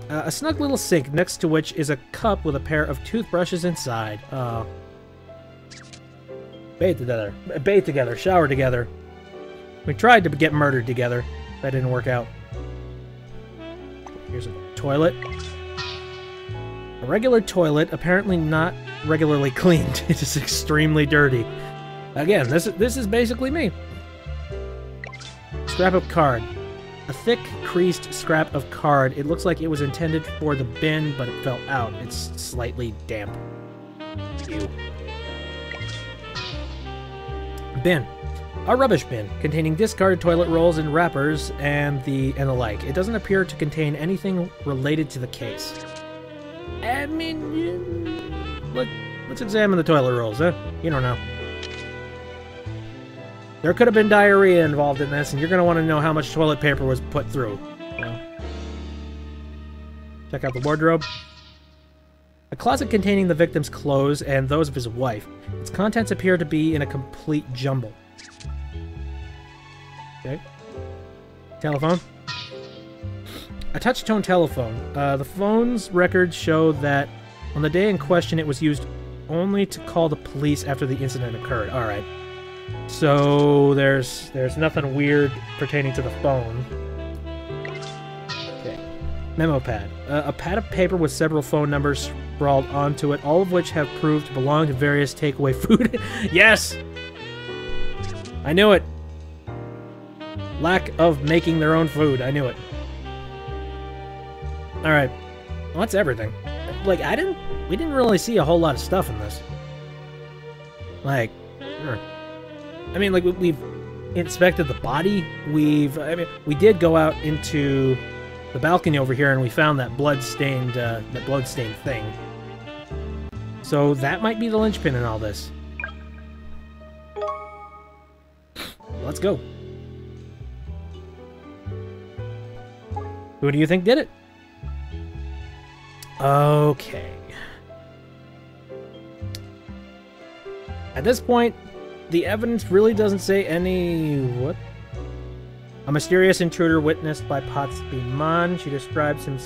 A snug little sink next to which is a cup with a pair of toothbrushes inside. bathe together, shower together. We tried to get murdered together. That didn't work out. Here's a toilet. A regular toilet, apparently not regularly cleaned. It is extremely dirty. Again, this is basically me. Scrap of card. A thick, creased scrap of card. It looks like it was intended for the bin, but it fell out. It's slightly damp. Ew. Bin. A rubbish bin containing discarded toilet rolls and wrappers and the like. It doesn't appear to contain anything related to the case. I mean, let's examine the toilet rolls, huh? You don't know. There could have been diarrhea involved in this, and you're going to want to know how much toilet paper was put through. Well, check out the wardrobe. A closet containing the victim's clothes and those of his wife. Its contents appear to be in a complete jumble. Okay. Telephone. A touch-tone telephone. The phone's records show that on the day in question it was used only to call the police after the incident occurred. Alright. So there's nothing weird pertaining to the phone. Okay. Memo pad. A pad of paper with several phone numbers sprawled onto it, all of which have proved to belong to various takeaway food. Yes! I knew it. Lack of making their own food. I knew it. Alright. Well, that's everything. Like, we didn't really see a whole lot of stuff in this. Like, I mean, like, we've inspected the body. We did go out into the balcony over here and we found that blood-stained thing. So that might be the linchpin in all this. Let's go. Who do you think did it? Okay. At this point, the evidence really doesn't say any... what? A mysterious intruder witnessed by Potsby Man. She describes him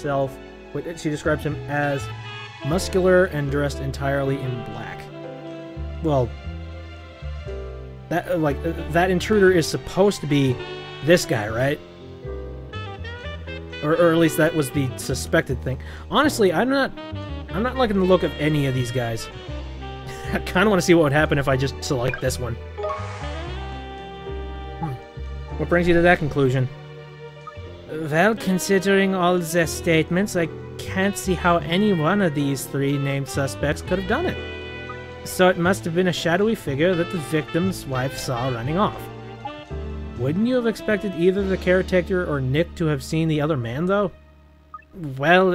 as muscular and dressed entirely in black. Well, that intruder is supposed to be this guy, right? Or at least that was the suspected thing. Honestly, I'm not liking the look of any of these guys. I kind of want to see what would happen if I just select this one. What brings you to that conclusion? Well, considering all their statements, I can't see how any one of these three named suspects could have done it. So it must have been a shadowy figure that the victim's wife saw running off. Wouldn't you have expected either the caretaker or Nick to have seen the other man, though? Well,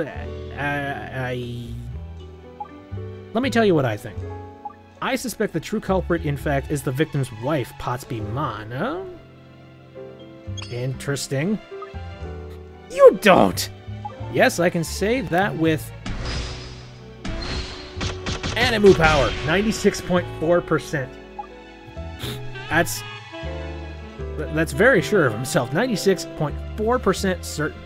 let me tell you what I think. I suspect the true culprit, in fact, is the victim's wife, Potsby Man. Huh? Interesting. You don't! Yes, I can say that with Animu power, 96.4%. That's very sure of himself. 96.4% certain.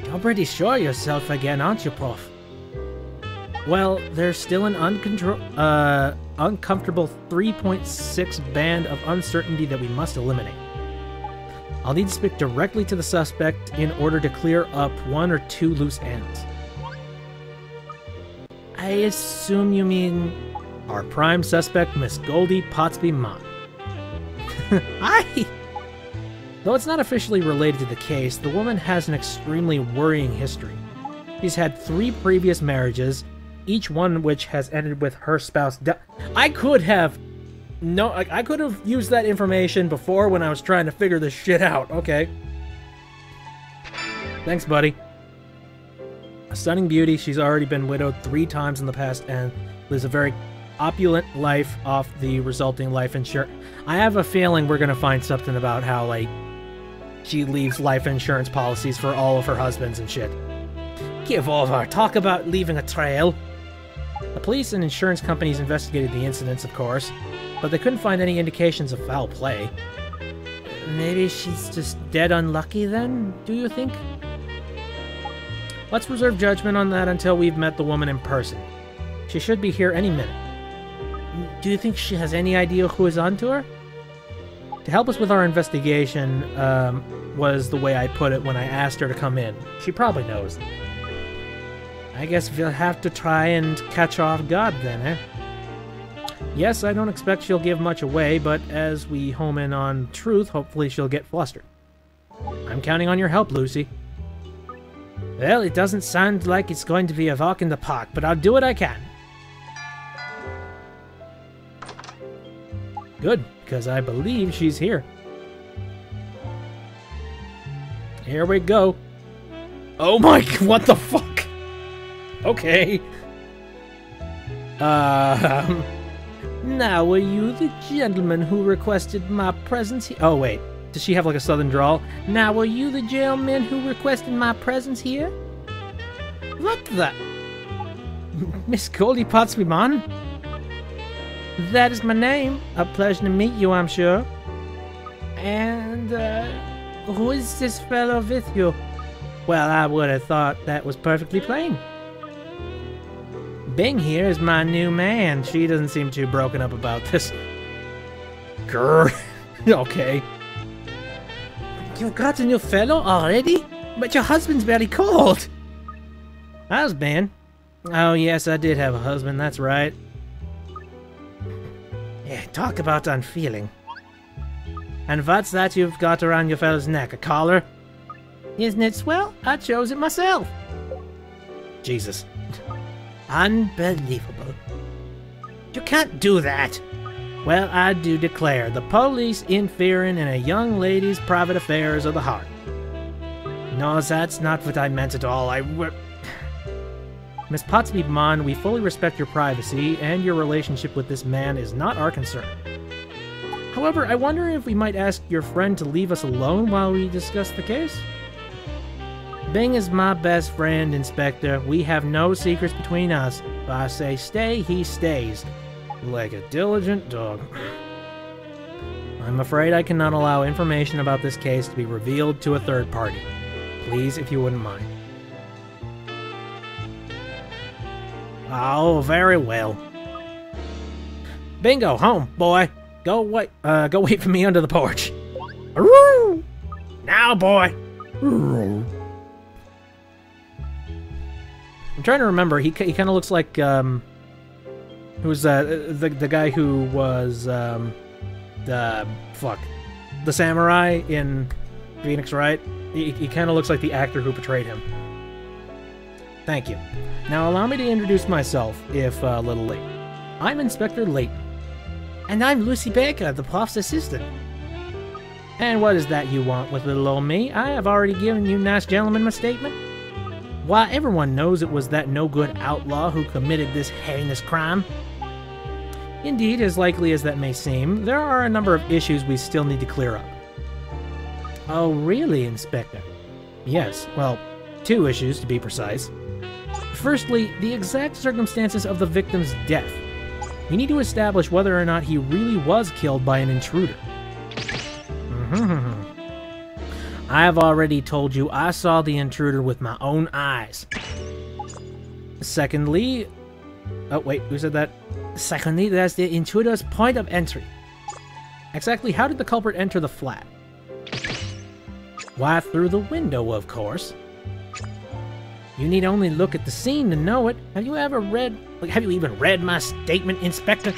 You're pretty sure of yourself again, aren't you, Prof? Well, there's still an uncomfortable 3.6 band of uncertainty that we must eliminate. I'll need to speak directly to the suspect in order to clear up one or two loose ends. I assume you mean our prime suspect, Miss Goldie Potsby Man. Though it's not officially related to the case, the woman has an extremely worrying history. She's had 3 previous marriages, each one which has ended with her spouse I could have used that information before when I was trying to figure this shit out. Okay. Thanks, buddy. A stunning beauty, she's already been widowed 3 times in the past and lives a very opulent life off the resulting life insurance. I have a feeling we're gonna find something about how, like, she leaves life insurance policies for all of her husbands and shit. Give over. Talk about leaving a trail. The police and insurance companies investigated the incidents, of course, but they couldn't find any indications of foul play. Maybe she's just dead unlucky then, do you think? Let's reserve judgment on that until we've met the woman in person. She should be here any minute. Do you think she has any idea who is onto her? To help us with our investigation, was the way I put it when I asked her to come in. She probably knows. I guess we'll have to try and catch her off guard then, eh? Yes, I don't expect she'll give much away, but as we home in on truth, hopefully she'll get flustered. I'm counting on your help, Lucy. Well, it doesn't sound like it's going to be a walk in the park, but I'll do what I can. Good, because I believe she's here. Here we go. Oh my, what the fuck? Okay. Now, were you the gentleman who requested my presence here? Oh, wait. Does she have like a southern drawl? Now, were you the gentleman who requested my presence here? What the? Miss Goldie Potsby, man? That is my name. A pleasure to meet you, I'm sure. And, who is this fellow with you? Well, I would have thought that was perfectly plain. Bing here is my new man. She doesn't seem too broken up about this. Grrr. Okay. You got a new fellow already? But your husband's very cold. Husband? Oh, yes, I did have a husband, that's right. Yeah, talk about unfeeling. And what's that you've got around your fellow's neck? A collar? Isn't it swell? I chose it myself. Jesus. Unbelievable. You can't do that. Well, I do declare, the police interfering in a young lady's private affairs of the heart. No, that's not what I meant at all. Miss Potsby Mon, we fully respect your privacy, and your relationship with this man is not our concern. However, I wonder if we might ask your friend to leave us alone while we discuss the case? Bing is my best friend, Inspector. We have no secrets between us. If I say stay, he stays. Like a diligent dog. I'm afraid I cannot allow information about this case to be revealed to a third party. Please, if you wouldn't mind. Oh, very well. Bingo, home, boy. Go wait for me under the porch. Aroo! Now, boy. Aroo. I'm trying to remember. He kind of looks like who's the guy who was the samurai in Phoenix, right? He kind of looks like the actor who portrayed him. Thank you. Now allow me to introduce myself, if a little late. I'm Inspector Layton. And I'm Lucy Baker, the prof's assistant. And what is that you want with little old me? I have already given you nice gentlemen my statement. Why, everyone knows it was that no-good outlaw who committed this heinous crime. Indeed, as likely as that may seem, there are a number of issues we still need to clear up. Oh, really, Inspector? Yes, well, 2 issues to be precise. Firstly, the exact circumstances of the victim's death. We need to establish whether or not he really was killed by an intruder. I have already told you I saw the intruder with my own eyes. Secondly... Oh, wait, who said that? Secondly, there's the intruder's point of entry. Exactly how did the culprit enter the flat? Why, through the window, of course. You need only look at the scene to know it. Have you even read my statement, Inspector?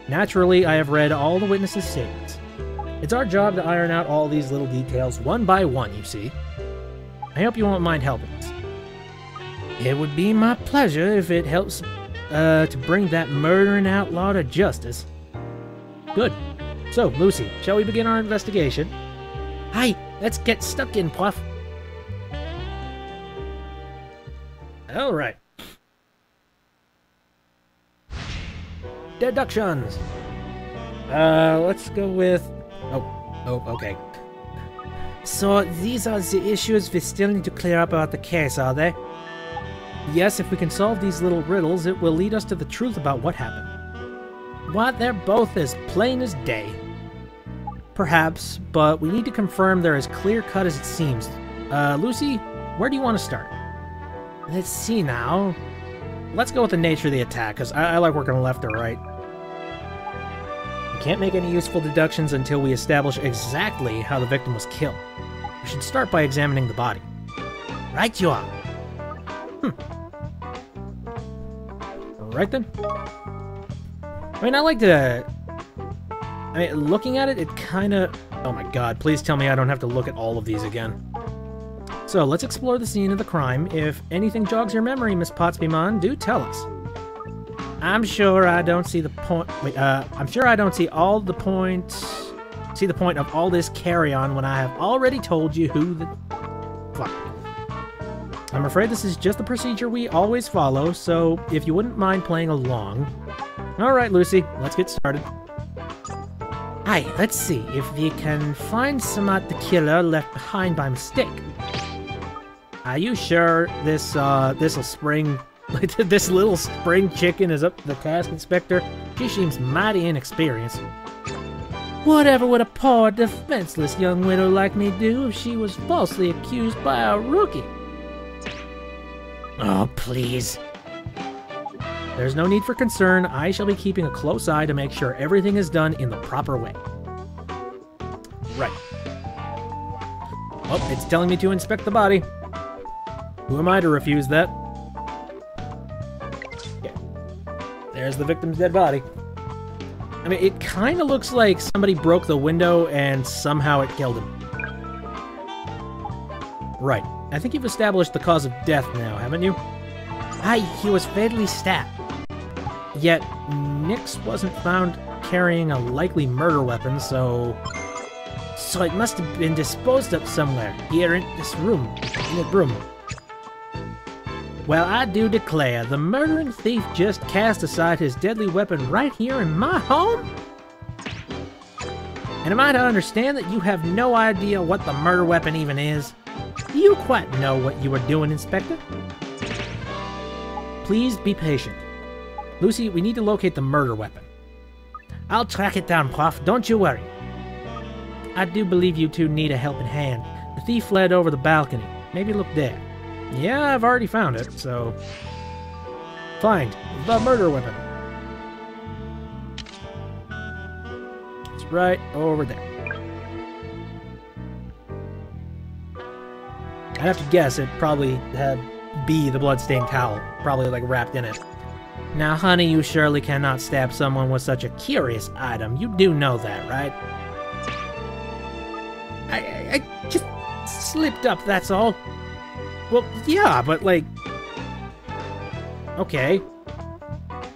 Naturally, I have read all the witnesses' statements. It's our job to iron out all these little details one by one, you see. I hope you won't mind helping us. It would be my pleasure if it helps to bring that murdering outlaw to justice. Good. So, Lucy, shall we begin our investigation? Hi, let's get stuck in, Puff. Alright. Deductions. Let's go with... Oh, okay. So, these are the issues we still need to clear up about the case, are they? Yes, if we can solve these little riddles, it will lead us to the truth about what happened. What? They're both as plain as day. Perhaps, but we need to confirm they're as clear-cut as it seems. Lucy, where do you want to start? Let's see now. let's go with the nature of the attack, because I like working left or right. We can't make any useful deductions until we establish exactly how the victim was killed. We should start by examining the body. Right you are. Alright then. I mean, I like to... I mean, looking at it, it kind of... Oh my god, please tell me I don't have to look at all of these again. So, let's explore the scene of the crime. If anything jogs your memory, Miss Pottsby-Mon, do tell us. I'm sure I don't see the point... Wait, I'm sure I don't see all the point... See the point of all this carry-on when I have already told you who the... Fuck. I'm afraid this is just the procedure we always follow, so if you wouldn't mind playing along... Alright, Lucy, let's get started. Aye, let's see if we can find some of the killer left behind by mistake. Are you sure this'll spring... this little spring chicken is up to the task, Inspector? She seems mighty inexperienced. Whatever would a poor, defenseless young widow like me do if she was falsely accused by a rookie? Oh, please. There's no need for concern. I shall be keeping a close eye to make sure everything is done in the proper way. Right. Oh, it's telling me to inspect the body. Who am I to refuse that? Yeah. There's the victim's dead body. I mean, it kind of looks like somebody broke the window and somehow it killed him. Right. I think you've established the cause of death now, haven't you? Aye, he was fatally stabbed. Yet, Nix wasn't found carrying a likely murder weapon, so it must have been disposed of somewhere, here in this room, in the room. Well, I do declare, the murdering thief just cast aside his deadly weapon right here in my home? And am I to understand that you have no idea what the murder weapon even is? Do you quite know what you are doing, Inspector? Please be patient. Lucy, we need to locate the murder weapon. I'll track it down, Prof. Don't you worry. I do believe you two need a helping hand. The thief fled over the balcony. Maybe look there. Yeah, I've already found it, so... Find the murder weapon. It's right over there. I'd have to guess it probably had the bloodstained towel, probably like wrapped in it. Now, honey, you surely cannot stab someone with such a curious item. You do know that, right? I just slipped up, that's all. Well, yeah, but like... Okay.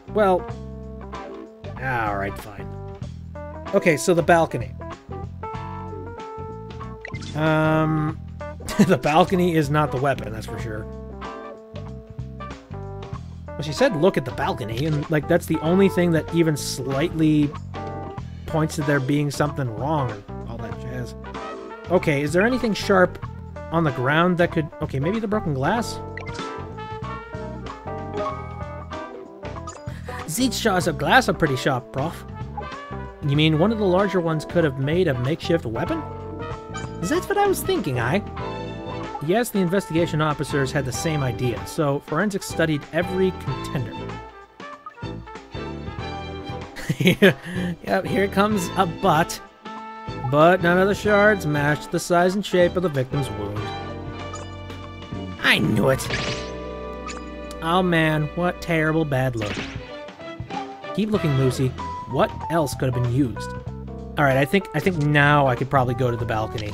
Well... Alright, fine. Okay, so the balcony. The balcony is not the weapon, that's for sure. Well, she said look at the balcony, and like that's the only thing that even slightly points to there being something wrong or all that jazz. Okay, is there anything sharp on the ground that could... Okay, maybe the broken glass? These shards of glass are pretty sharp, Prof. You mean one of the larger ones could have made a makeshift weapon? That's what I was thinking, Yes, the investigation officers had the same idea, so forensics studied every contender. Yep, here comes a but. But none of the shards matched the size and shape of the victim's wound. I knew it! Oh man, what terrible bad luck. Keep looking, Lucy. What else could have been used? Alright, I think now I could probably go to the balcony.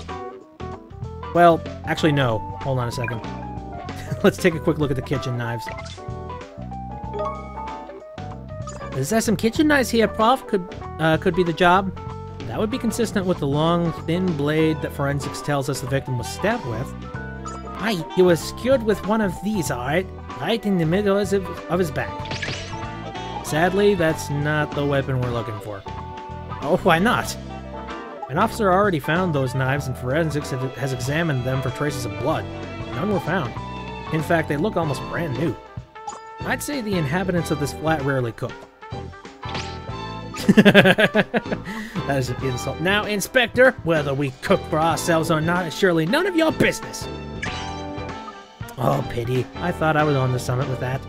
Well, actually no. Hold on a second. Let's take a quick look at the kitchen knives. Is there some kitchen knives here, Prof? Could be the job. That would be consistent with the long, thin blade that forensics tells us the victim was stabbed with. Aye, he was skewered with one of these, alright? Right in the middle of his back. Sadly, that's not the weapon we're looking for. Oh, why not? An officer already found those knives, and forensics has examined them for traces of blood. None were found. In fact, they look almost brand new. I'd say the inhabitants of this flat rarely cook. That is an insult. Now, Inspector, whether we cook for ourselves or not is surely none of your business. Oh, pity. I thought I was on the summit with that.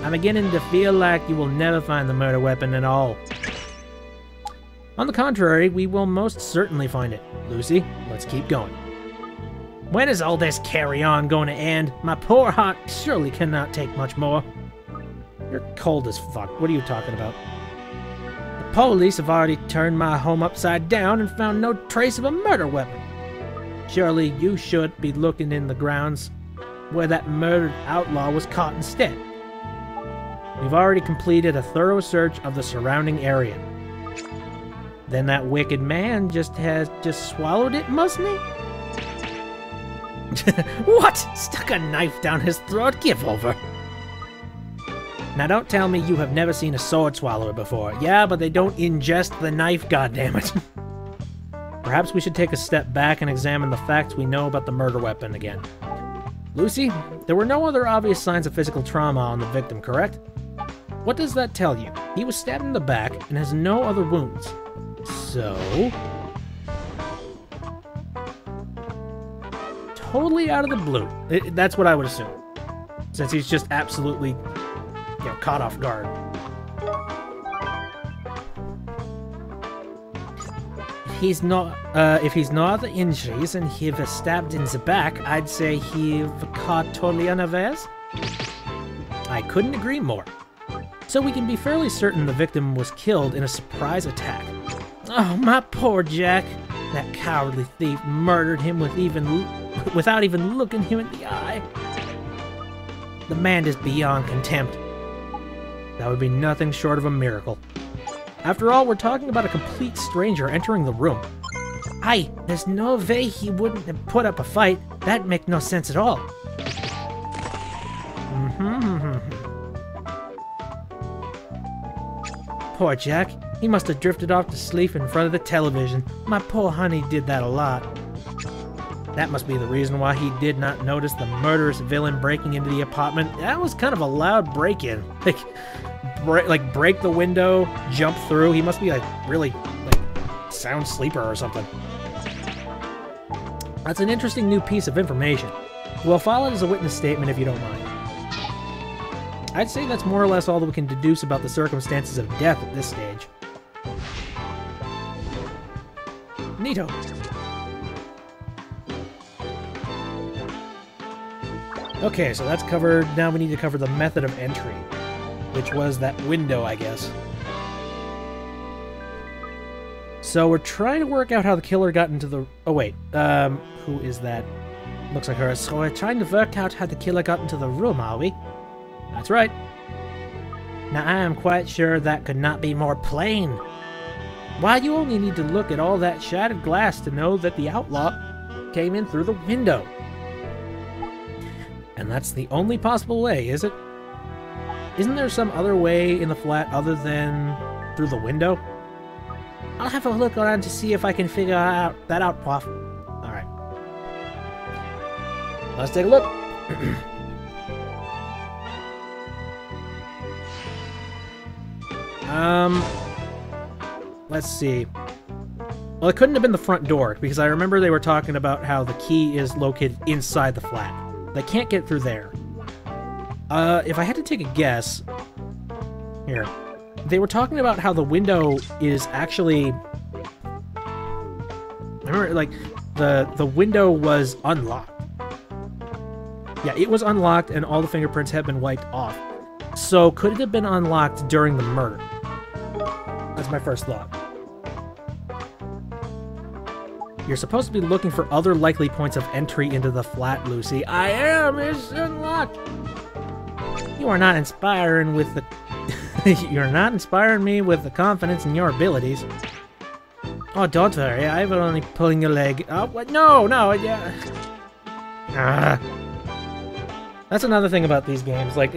I'm beginning to feel like you will never find the murder weapon at all. On the contrary, we will most certainly find it. Lucy, let's keep going. When is all this carry-on going to end? My poor heart surely cannot take much more. You're cold as fuck. What are you talking about? The police have already turned my home upside down and found no trace of a murder weapon. Surely you should be looking in the grounds where that murdered outlaw was caught instead. We've already completed a thorough search of the surrounding area. Then that wicked man just swallowed it, mustn't he? What? Stuck a knife down his throat? Give over. Now don't tell me you have never seen a sword swallower before. Yeah, but they don't ingest the knife, goddammit. Perhaps we should take a step back and examine the facts we know about the murder weapon again. Lucy, there were no other obvious signs of physical trauma on the victim, correct? What does that tell you? He was stabbed in the back and has no other wounds. So... totally out of the blue. That's what I would assume. Since he's just absolutely, caught off guard. If he's no other injuries and he was stabbed in the back, I'd say he was caught totally unawares. I couldn't agree more. So we can be fairly certain the victim was killed in a surprise attack. Oh, my poor Jack. That cowardly thief murdered him without even looking him in the eye. The man is beyond contempt. That would be nothing short of a miracle. After all, we're talking about a complete stranger entering the room. Aye, there's no way he wouldn't have put up a fight. That'd make no sense at all. Poor Jack. He must have drifted off to sleep in front of the television. My poor honey did that a lot. That must be the reason why he did not notice the murderous villain breaking into the apartment. That was kind of a loud break-in. Break the window, jump through. He must be really sound sleeper or something. That's an interesting new piece of information. We'll file it as a witness statement if you don't mind. I'd say that's more or less all that we can deduce about the circumstances of death at this stage. Neato. Okay, so that's covered. Now we need to cover the method of entry, which was that window, I guess. So we're trying to work out how the killer got into the... Oh, wait. Who is that? Looks like her. So we're trying to work out how the killer got into the room, are we? That's right. Now, I am quite sure that could not be more plain. Why, you only need to look at all that shattered glass to know that the outlaw came in through the window. And that's the only possible way, is it? Isn't there some other way in the flat other than through the window? I'll have a look around to see if I can figure that out, Prof. Alright. Let's take a look. Let's see. Well, it couldn't have been the front door, because I remember they were talking about how the key is located inside the flat. They can't get through there. If I had to take a guess... Here. They were talking about how the window is actually... I remember, the window was unlocked. Yeah, it was unlocked, and all the fingerprints had been wiped off. So, could it have been unlocked during the murder? That's my first thought. You're supposed to be looking for other likely points of entry into the flat, Lucy. I am! It's unlocked! You are not inspiring with the... You're not inspiring me with the confidence in your abilities. Oh, don't worry. I was only pulling your leg. Oh, what? No, yeah. That's another thing about these games. Like,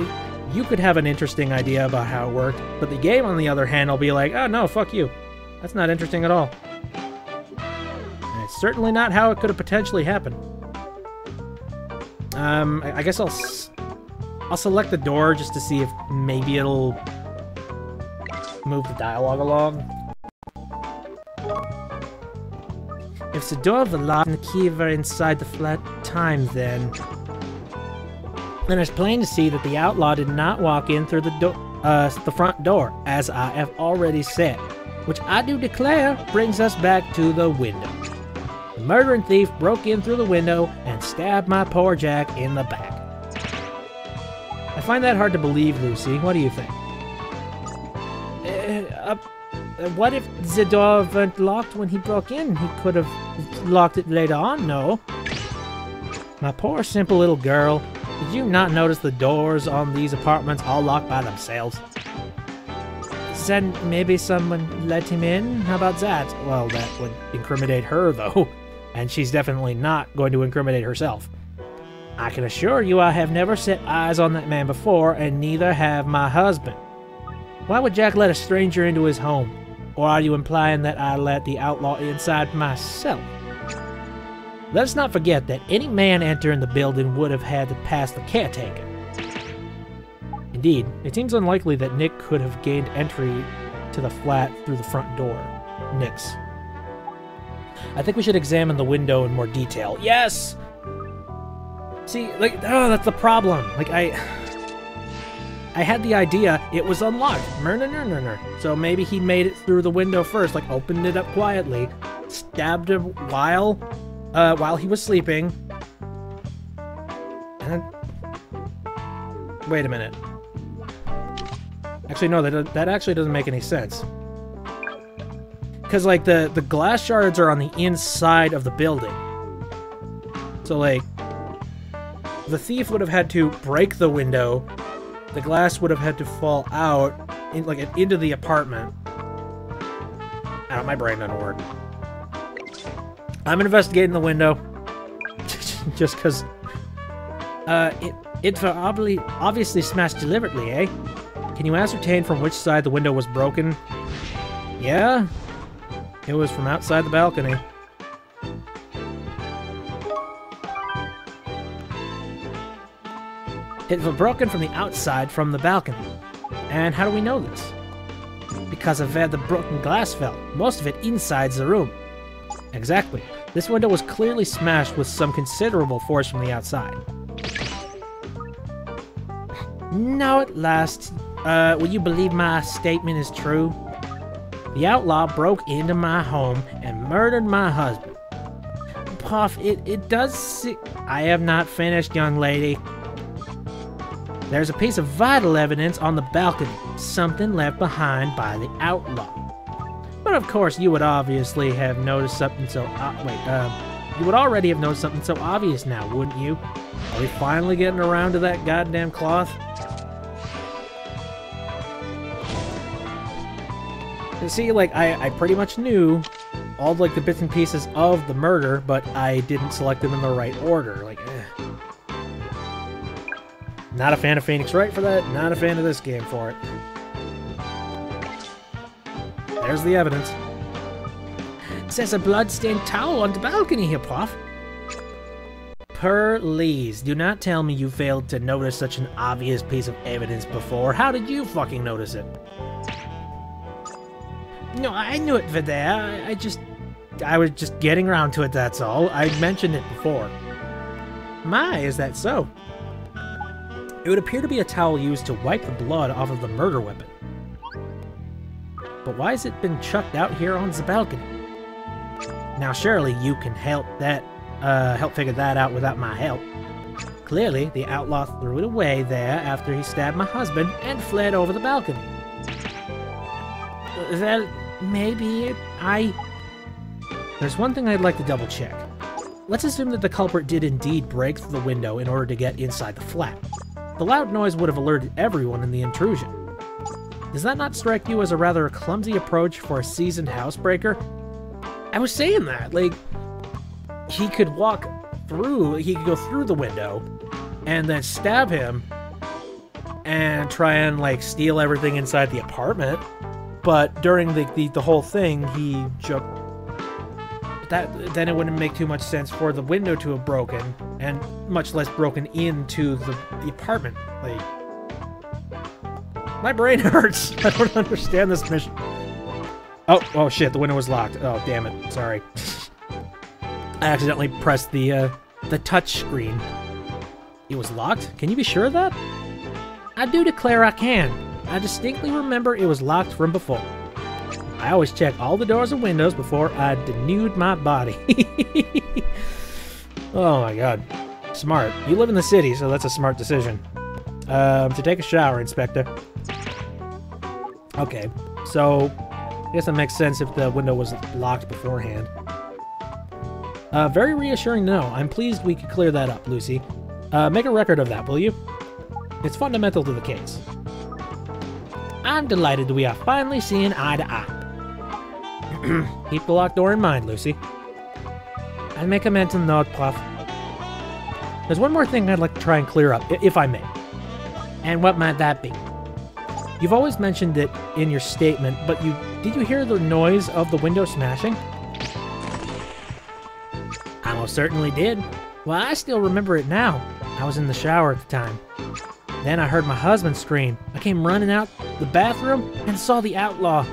you could have an interesting idea about how it worked, but the game, on the other hand, will be like, oh, no, fuck you. That's not interesting at all. And it's certainly not how it could have potentially happened. I guess I'll select the door just to see if maybe it'll move the dialogue along. If the door were locked and the key were inside the flat time, then... And it's plain to see that the outlaw did not walk in through the front door, as I have already said, which I do declare brings us back to the window. The murdering thief broke in through the window and stabbed my poor Jack in the back. I find that hard to believe, Lucy. What do you think? What if the door weren't locked when he broke in? He could have locked it later on, no? My poor simple little girl. Did you not notice the doors on these apartments all locked by themselves? Then maybe someone let him in? How about that? Well, that would incriminate her, though. And she's definitely not going to incriminate herself. I can assure you I have never set eyes on that man before, and neither have my husband. Why would Jack let a stranger into his home? Or are you implying that I let the outlaw inside myself? Let us not forget that any man entering the building would have had to pass the caretaker. Indeed, it seems unlikely that Nick could have gained entry to the flat through the front door. Nick's. I think we should examine the window in more detail. Yes! See, like, oh, that's the problem. Like, I had the idea it was unlocked. So maybe he made it through the window first, like opened it up quietly, stabbed him while he was sleeping. And wait a minute. Actually, no, that actually doesn't make any sense. Because, like, the glass shards are on the inside of the building. So, like, the thief would have had to break the window. The glass would have had to fall out into the apartment. Ow, my brain doesn't work. I'm investigating the window. Just because it obviously smashed deliberately, eh? Can you ascertain from which side the window was broken? Yeah? It was from outside the balcony. It was broken from the outside from the balcony. And how do we know this? Because of where the broken glass fell. Most of it inside the room. Exactly. This window was clearly smashed with some considerable force from the outside. Now at last, will you believe my statement is true? The outlaw broke into my home and murdered my husband. Puff, it does I have not finished, young lady. There's a piece of vital evidence on the balcony, something left behind by the outlaw. But of course, you would obviously have noticed something so... you would already have noticed something so obvious now, wouldn't you? Are we finally getting around to that goddamn cloth? See, like, I pretty much knew all, like, the bits and pieces of the murder, but I didn't select them in the right order. Like, Not a fan of Phoenix Wright for that, not a fan of this game for it. There's the evidence. There's a blood-stained towel on the balcony here, Prof. Please, do not tell me you failed to notice such an obvious piece of evidence before. How did you fucking notice it? No, I knew it was there. I was just getting around to it, that's all. I mentioned it before. My, is that so? It would appear to be a towel used to wipe the blood off of the murder weapon. But why has it been chucked out here on the balcony? Now surely you can help figure that out without my help. Clearly, the outlaw threw it away there after he stabbed my husband and fled over the balcony. Well, maybe There's one thing I'd like to double check. Let's assume that the culprit did indeed break through the window in order to get inside the flat. The loud noise would have alerted everyone in the intrusion. Does that not strike you as a rather clumsy approach for a seasoned housebreaker? I was saying that, like, he could go through the window, and then stab him, and try and, like, steal everything inside the apartment. But during the whole thing, he jumped. Then it wouldn't make too much sense for the window to have broken, and much less broken into the apartment. Like, my brain hurts. I don't understand this mission. Oh shit! The window was locked. Oh damn it! Sorry. I accidentally pressed the touch screen. It was locked? Can you be sure of that? I do declare I can. I distinctly remember it was locked from before. I always check all the doors and windows before I denude my body. Oh my god. Smart. You live in the city, so that's a smart decision. To take a shower, Inspector. Okay, so I guess that makes sense if the window was locked beforehand. Very reassuring to know. I'm pleased we could clear that up, Lucy. Make a record of that, will you? It's fundamental to the case. I'm delighted we are finally seeing eye to eye. Keep the locked door in mind, Lucy. I'll make a mental note, Prof. There's one more thing I'd like to try and clear up, if I may. And what might that be? You've always mentioned it in your statement, but did you hear the noise of the window smashing? I most certainly did. Well, I still remember it now. I was in the shower at the time. Then I heard my husband scream. I came running out the bathroom and saw the outlaw.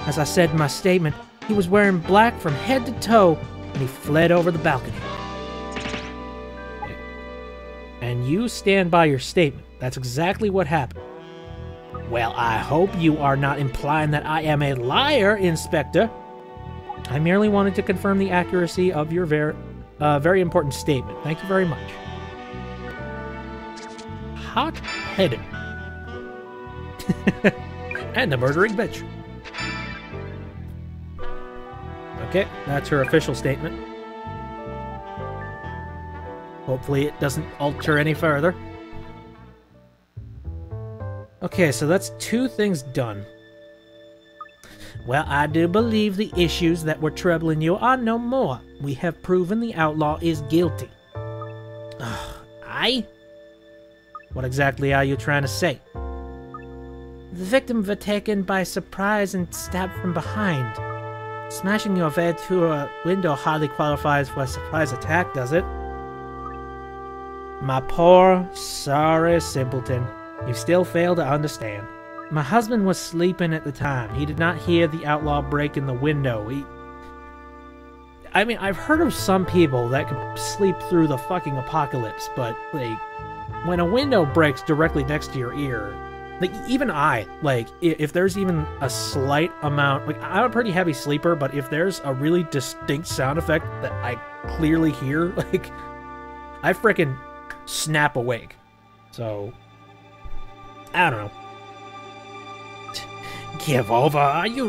As I said in my statement, he was wearing black from head to toe, and he fled over the balcony. And you stand by your statement. That's exactly what happened. Well, I hope you are not implying that I am a liar, Inspector. I merely wanted to confirm the accuracy of your very important statement. Thank you very much. Hot-headed. And a murdering bitch. Okay, that's her official statement. Hopefully it doesn't alter any further. Okay, so that's 2 things done. Well, I do believe the issues that were troubling you are no more. We have proven the outlaw is guilty. Aye? What exactly are you trying to say? The victim was taken by surprise and stabbed from behind. Smashing your way through a window hardly qualifies for a surprise attack, does it? My poor, sorry simpleton. You still fail to understand. My husband was sleeping at the time. He did not hear the outlaw break in the window. I mean, I've heard of some people that can sleep through the fucking apocalypse, but, like, when a window breaks directly next to your ear, like, even I, like, if there's even a slight amount, like, I'm a pretty heavy sleeper, but if there's a really distinct sound effect that I clearly hear, like, I frickin' snap awake. So, I don't know. Give over, are you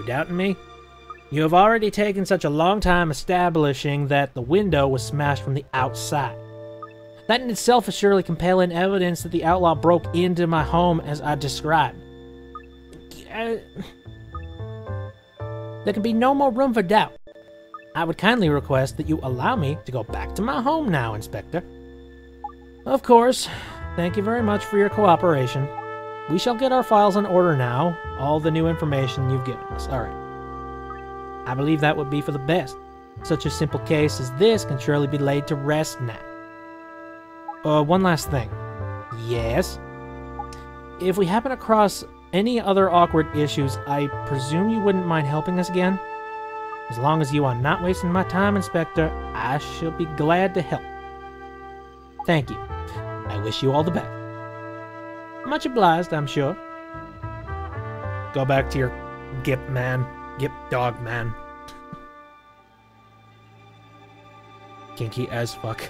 doubting me? You have already taken such a long time establishing that the window was smashed from the outside. That in itself is surely compelling evidence that the outlaw broke into my home as I described. There can be no more room for doubt. I would kindly request that you allow me to go back to my home now, Inspector. Of course. Thank you very much for your cooperation. We shall get our files in order now, all the new information you've given us. Alright. I believe that would be for the best. Such a simple case as this can surely be laid to rest now. One last thing. Yes? If we happen across any other awkward issues, I presume you wouldn't mind helping us again? As long as you are not wasting my time, Inspector, I shall be glad to help. Thank you. I wish you all the best. Much obliged, I'm sure. Go back to your Gip man. Gip dog man. Kinky as fuck.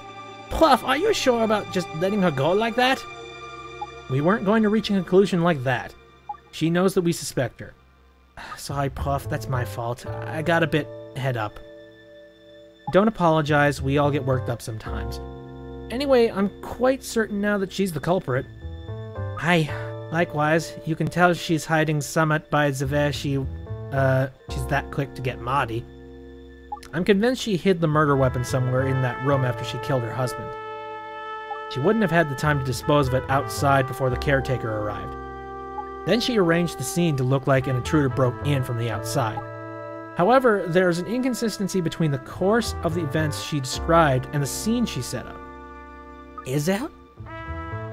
Pluff, are you sure about just letting her go like that? We weren't going to reach a conclusion like that. She knows that we suspect her. Sorry, Puff, that's my fault. I got a bit head up. Don't apologize, we all get worked up sometimes. Anyway, I'm quite certain now that she's the culprit. Aye, likewise, you can tell she's hiding summit by the way she's that quick to get Maudie. I'm convinced she hid the murder weapon somewhere in that room after she killed her husband. She wouldn't have had the time to dispose of it outside before the caretaker arrived. Then she arranged the scene to look like an intruder broke in from the outside. However, there is an inconsistency between the course of the events she described and the scene she set up. Is there?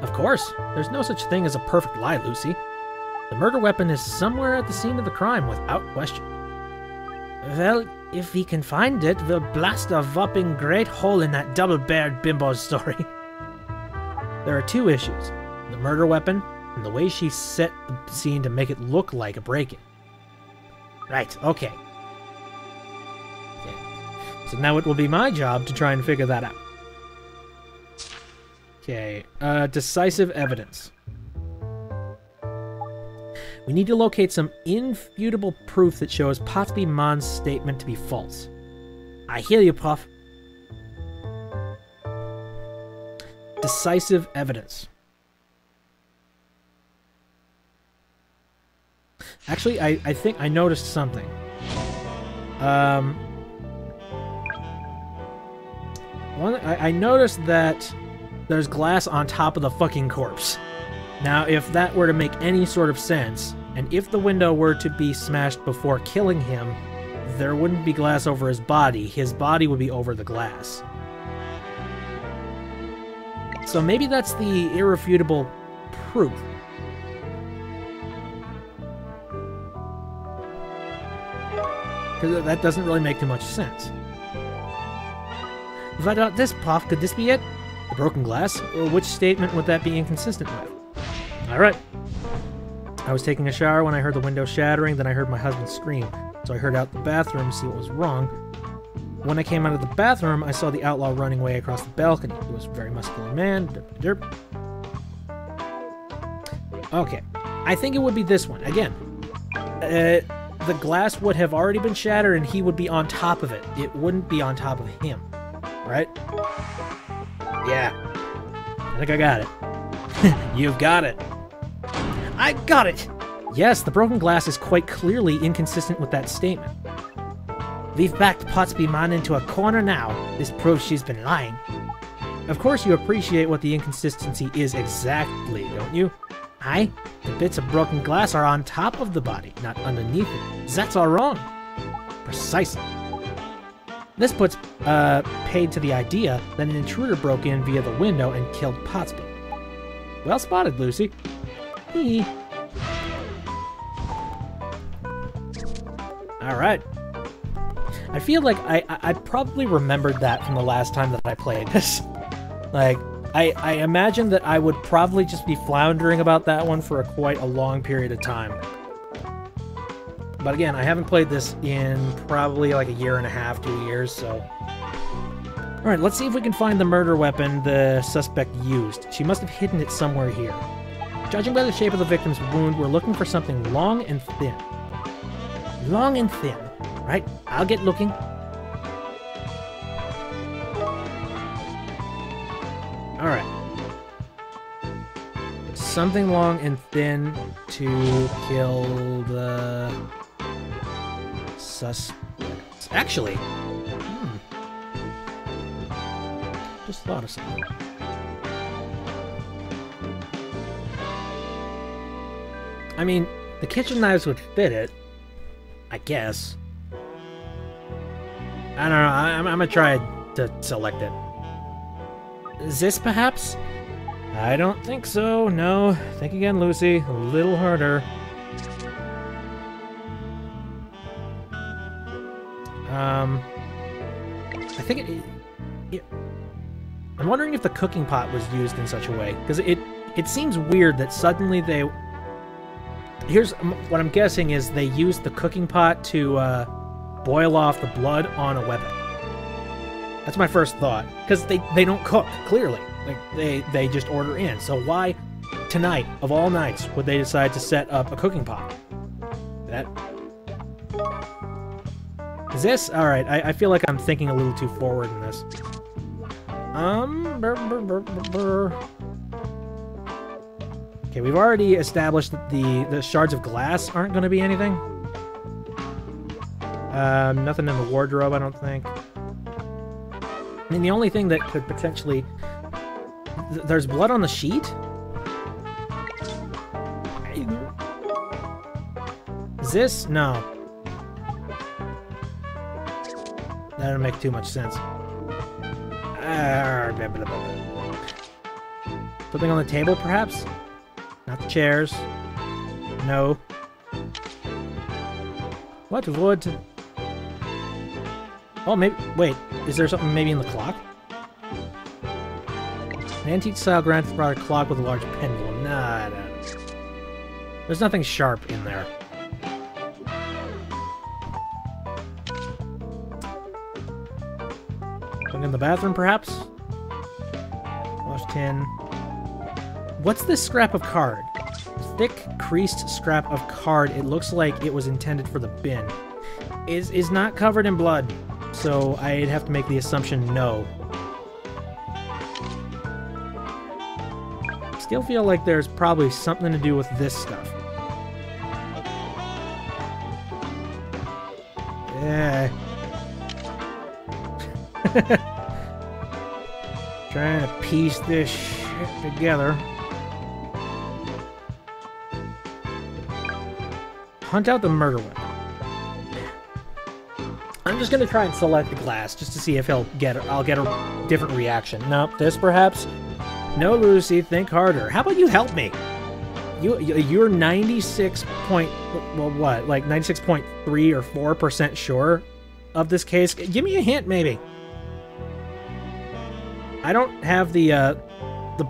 Of course. There's no such thing as a perfect lie, Lucy. The murder weapon is somewhere at the scene of the crime, without question. Well, if we can find it, we'll blast a whopping great hole in that double-barreled bimbo's story. There are two issues. The murder weapon, and the way she set the scene to make it look like a break-in. Right, okay. So now it will be my job to try and figure that out. Okay, decisive evidence. We need to locate some infutable proof that shows Potsby Mann's statement to be false. I hear you, Prof. Decisive evidence. Actually, I think I noticed something. I noticed that there's glass on top of the fucking corpse. Now, if that were to make any sort of sense, and if the window were to be smashed before killing him, there wouldn't be glass over his body. His body would be over the glass. So maybe that's the irrefutable proof. Because that doesn't really make too much sense. If I got this, Prof, could this be it? The broken glass? Or which statement would that be inconsistent with? Alright. I was taking a shower when I heard the window shattering, then I heard my husband scream. So I heard out the bathroom to see what was wrong. When I came out of the bathroom, I saw the outlaw running away across the balcony. He was a very muscular man. Derp, derp. Okay. I think it would be this one. Again, the glass would have already been shattered and he would be on top of it. It wouldn't be on top of him. Right? Yeah. I think I got it. You've got it. I got it! Yes, the broken glass is quite clearly inconsistent with that statement. We've backed Potsby Mann into a corner now. This proves she's been lying. Of course you appreciate what the inconsistency is exactly, don't you? Aye, the bits of broken glass are on top of the body, not underneath it. That's all wrong. Precisely. This puts paid to the idea that an intruder broke in via the window and killed Potsby. Well spotted, Lucy. Hee. Alright. I feel like I probably remembered that from the last time that I played this. Like, I imagine that I would probably just be floundering about that one for quite a long period of time. But again, I haven't played this in probably like a year and a half, 2 years, so... Alright, let's see if we can find the murder weapon the suspect used. She must have hidden it somewhere here. Judging by the shape of the victim's wound, we're looking for something long and thin. Long and thin. Right, I'll get looking. Alright. Something long and thin to kill the suspect. Actually, just thought of something. I mean, the kitchen knives would fit it, I guess. I don't know, I'm gonna try to select it. This, perhaps? I don't think so, no. Think again, Lucy. A little harder. I think I'm wondering if the cooking pot was used in such a way, because it seems weird that suddenly they... Here's what I'm guessing is they used the cooking pot to boil off the blood on a weapon. That's my first thought, because they don't cook, clearly. Like, they just order in. So why, tonight, of all nights, would they decide to set up a cooking pot? That... Is this? Alright, I feel like I'm thinking a little too forward in this. Okay, we've already established that the shards of glass aren't going to be anything. Nothing in the wardrobe, I don't think. I mean, the only thing that could potentially... There's blood on the sheet? Is this? No. That doesn't make too much sense. Something on the table, perhaps? Not the chairs. No. What would... Oh, maybe... Wait, is there something maybe in the clock? An antique-style grand brought a clock with a large pendulum. Nah. There's nothing sharp in there. Something in the bathroom, perhaps? Wash tin. What's this scrap of card? Thick, creased scrap of card. It looks like it was intended for the bin. Is not covered in blood, so I'd have to make the assumption no. Still feel like there's probably something to do with this stuff. Yeah. Trying to piece this shit together. Hunt out the murder weapon. I'm just gonna try and select the glass just to see if I'll get a different reaction. Nope, this perhaps. No, Lucy, think harder. How about you help me? You're 96 point, well, what, like 96.3 or 4% sure of this case? Give me a hint, maybe. I don't have the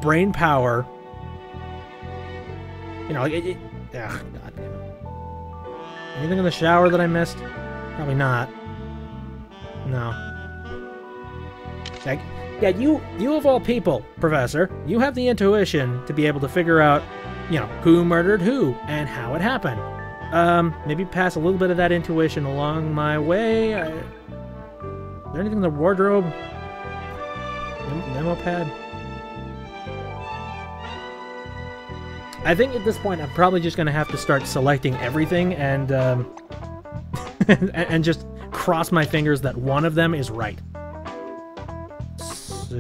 brain power. You know, ugh, God damn it. Anything in the shower that I missed? Probably not. No. Like, yeah, you of all people, Professor, you have the intuition to be able to figure out, you know, who murdered who and how it happened. Maybe pass a little bit of that intuition along my way. Is there anything in the wardrobe? Memo pad? I think at this point I'm probably just going to have to start selecting everything and and just cross my fingers that one of them is right. So,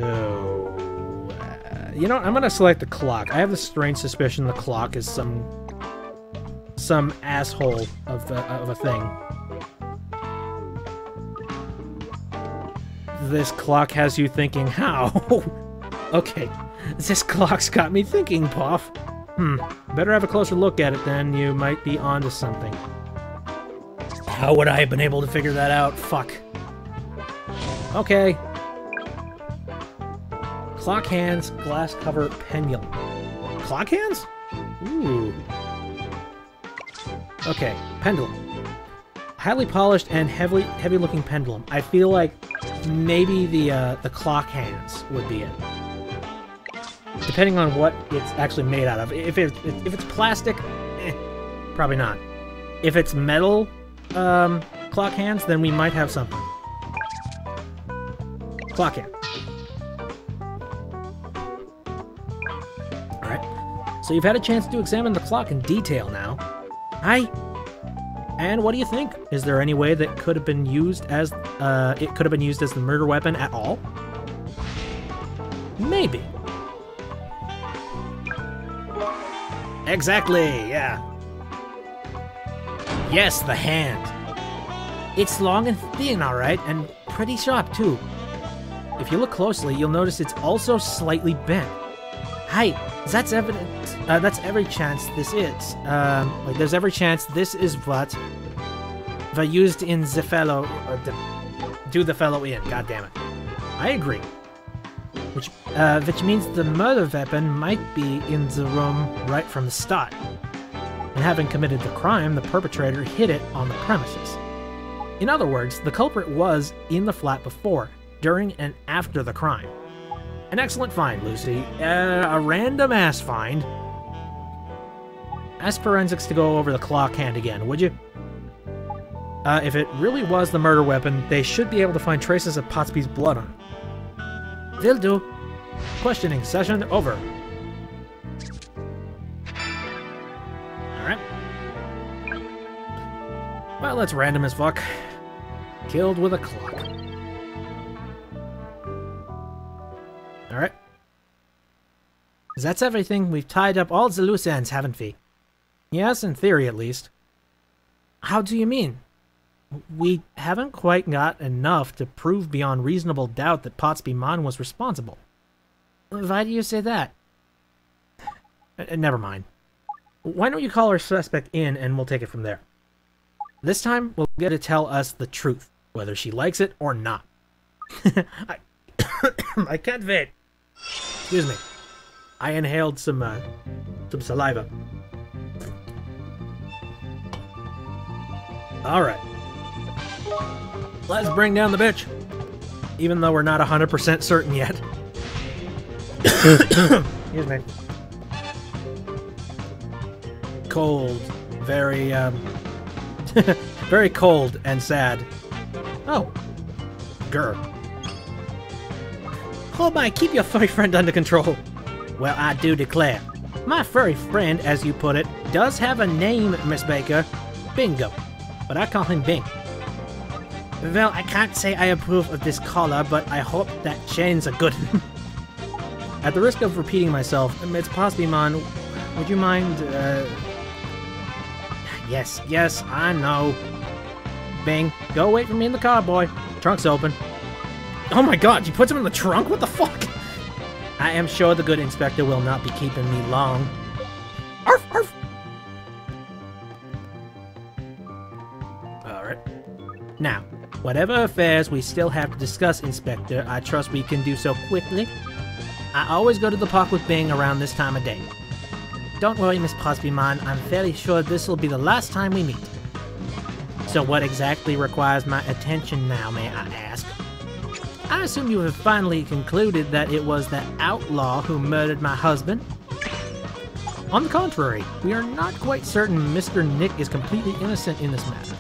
you know, I'm going to select the clock. I have a strange suspicion the clock is some asshole of a thing. This clock has you thinking, how? Okay, this clock's got me thinking, Puff. Better have a closer look at it then. You might be onto something. How would I have been able to figure that out? Fuck. Okay. Clock hands, glass cover, pendulum. Clock hands? Ooh. Okay, pendulum. Highly polished and heavy-looking pendulum. I feel like maybe the clock hands would be it. Depending on what it's actually made out of. If it's plastic, probably not. If it's metal clock hands, then we might have something. Clock hand. Alright. So you've had a chance to examine the clock in detail now. Hi. And what do you think? Is there any way that could have been used as the murder weapon at all? Maybe. Exactly, yeah. Yes, the hand. It's long and thin, alright, and pretty sharp, too. If you look closely, you'll notice it's also slightly bent. Hi, that's evidence. That's every chance this is. Like, there's every chance this is what they used in the fellow, do the fellow in. God damn it. I agree. Which means the murder weapon might be in the room right from the start. And having committed the crime, the perpetrator hid it on the premises. In other words, the culprit was in the flat before, during, and after the crime. An excellent find, Lucy. A random-ass find. Ask forensics to go over the clock hand again, would you? If it really was the murder weapon, they should be able to find traces of Potsby's blood on it. They'll do. Questioning session over. Alright. Well, that's random as fuck. Killed with a clock. Alright. That's everything. We've tied up all the loose ends, haven't we? Yes, in theory at least. How do you mean? We haven't quite got enough to prove beyond reasonable doubt that Potsby Mon was responsible. Why do you say that? Never mind. Why don't you call our suspect in and we'll take it from there. This time, we'll get to tell us the truth. whether she likes it or not. I can't wait. Excuse me. I inhaled some saliva. Alright. Let's bring down the bitch. Even though we're not 100% certain yet. Excuse me. Cold. Very, very cold and sad. Oh. Grr. Oh my, keep your furry friend under control. Well, I do declare. My furry friend, as you put it, does have a name, Miss Baker. Bingo. But I call him Bing. Well, I can't say I approve of this collar, but I hope that chain's a good one. At the risk of repeating myself, Miss Posbyman, would you mind, Yes, I know. Bing, go wait for me in the car, boy. Trunk's open. Oh my god, you put him in the trunk? What the fuck? I am sure the good inspector will not be keeping me long. Arf, arf! Alright. Now, whatever affairs we still have to discuss, Inspector, I trust we can do so quickly. I always go to the park with Bing around this time of day. Don't worry, Miss Posbyman, I'm fairly sure this will be the last time we meet. So what exactly requires my attention now, may I ask? I assume you have finally concluded that it was that outlaw who murdered my husband? On the contrary, we are not quite certain Mr. Nick is completely innocent in this matter.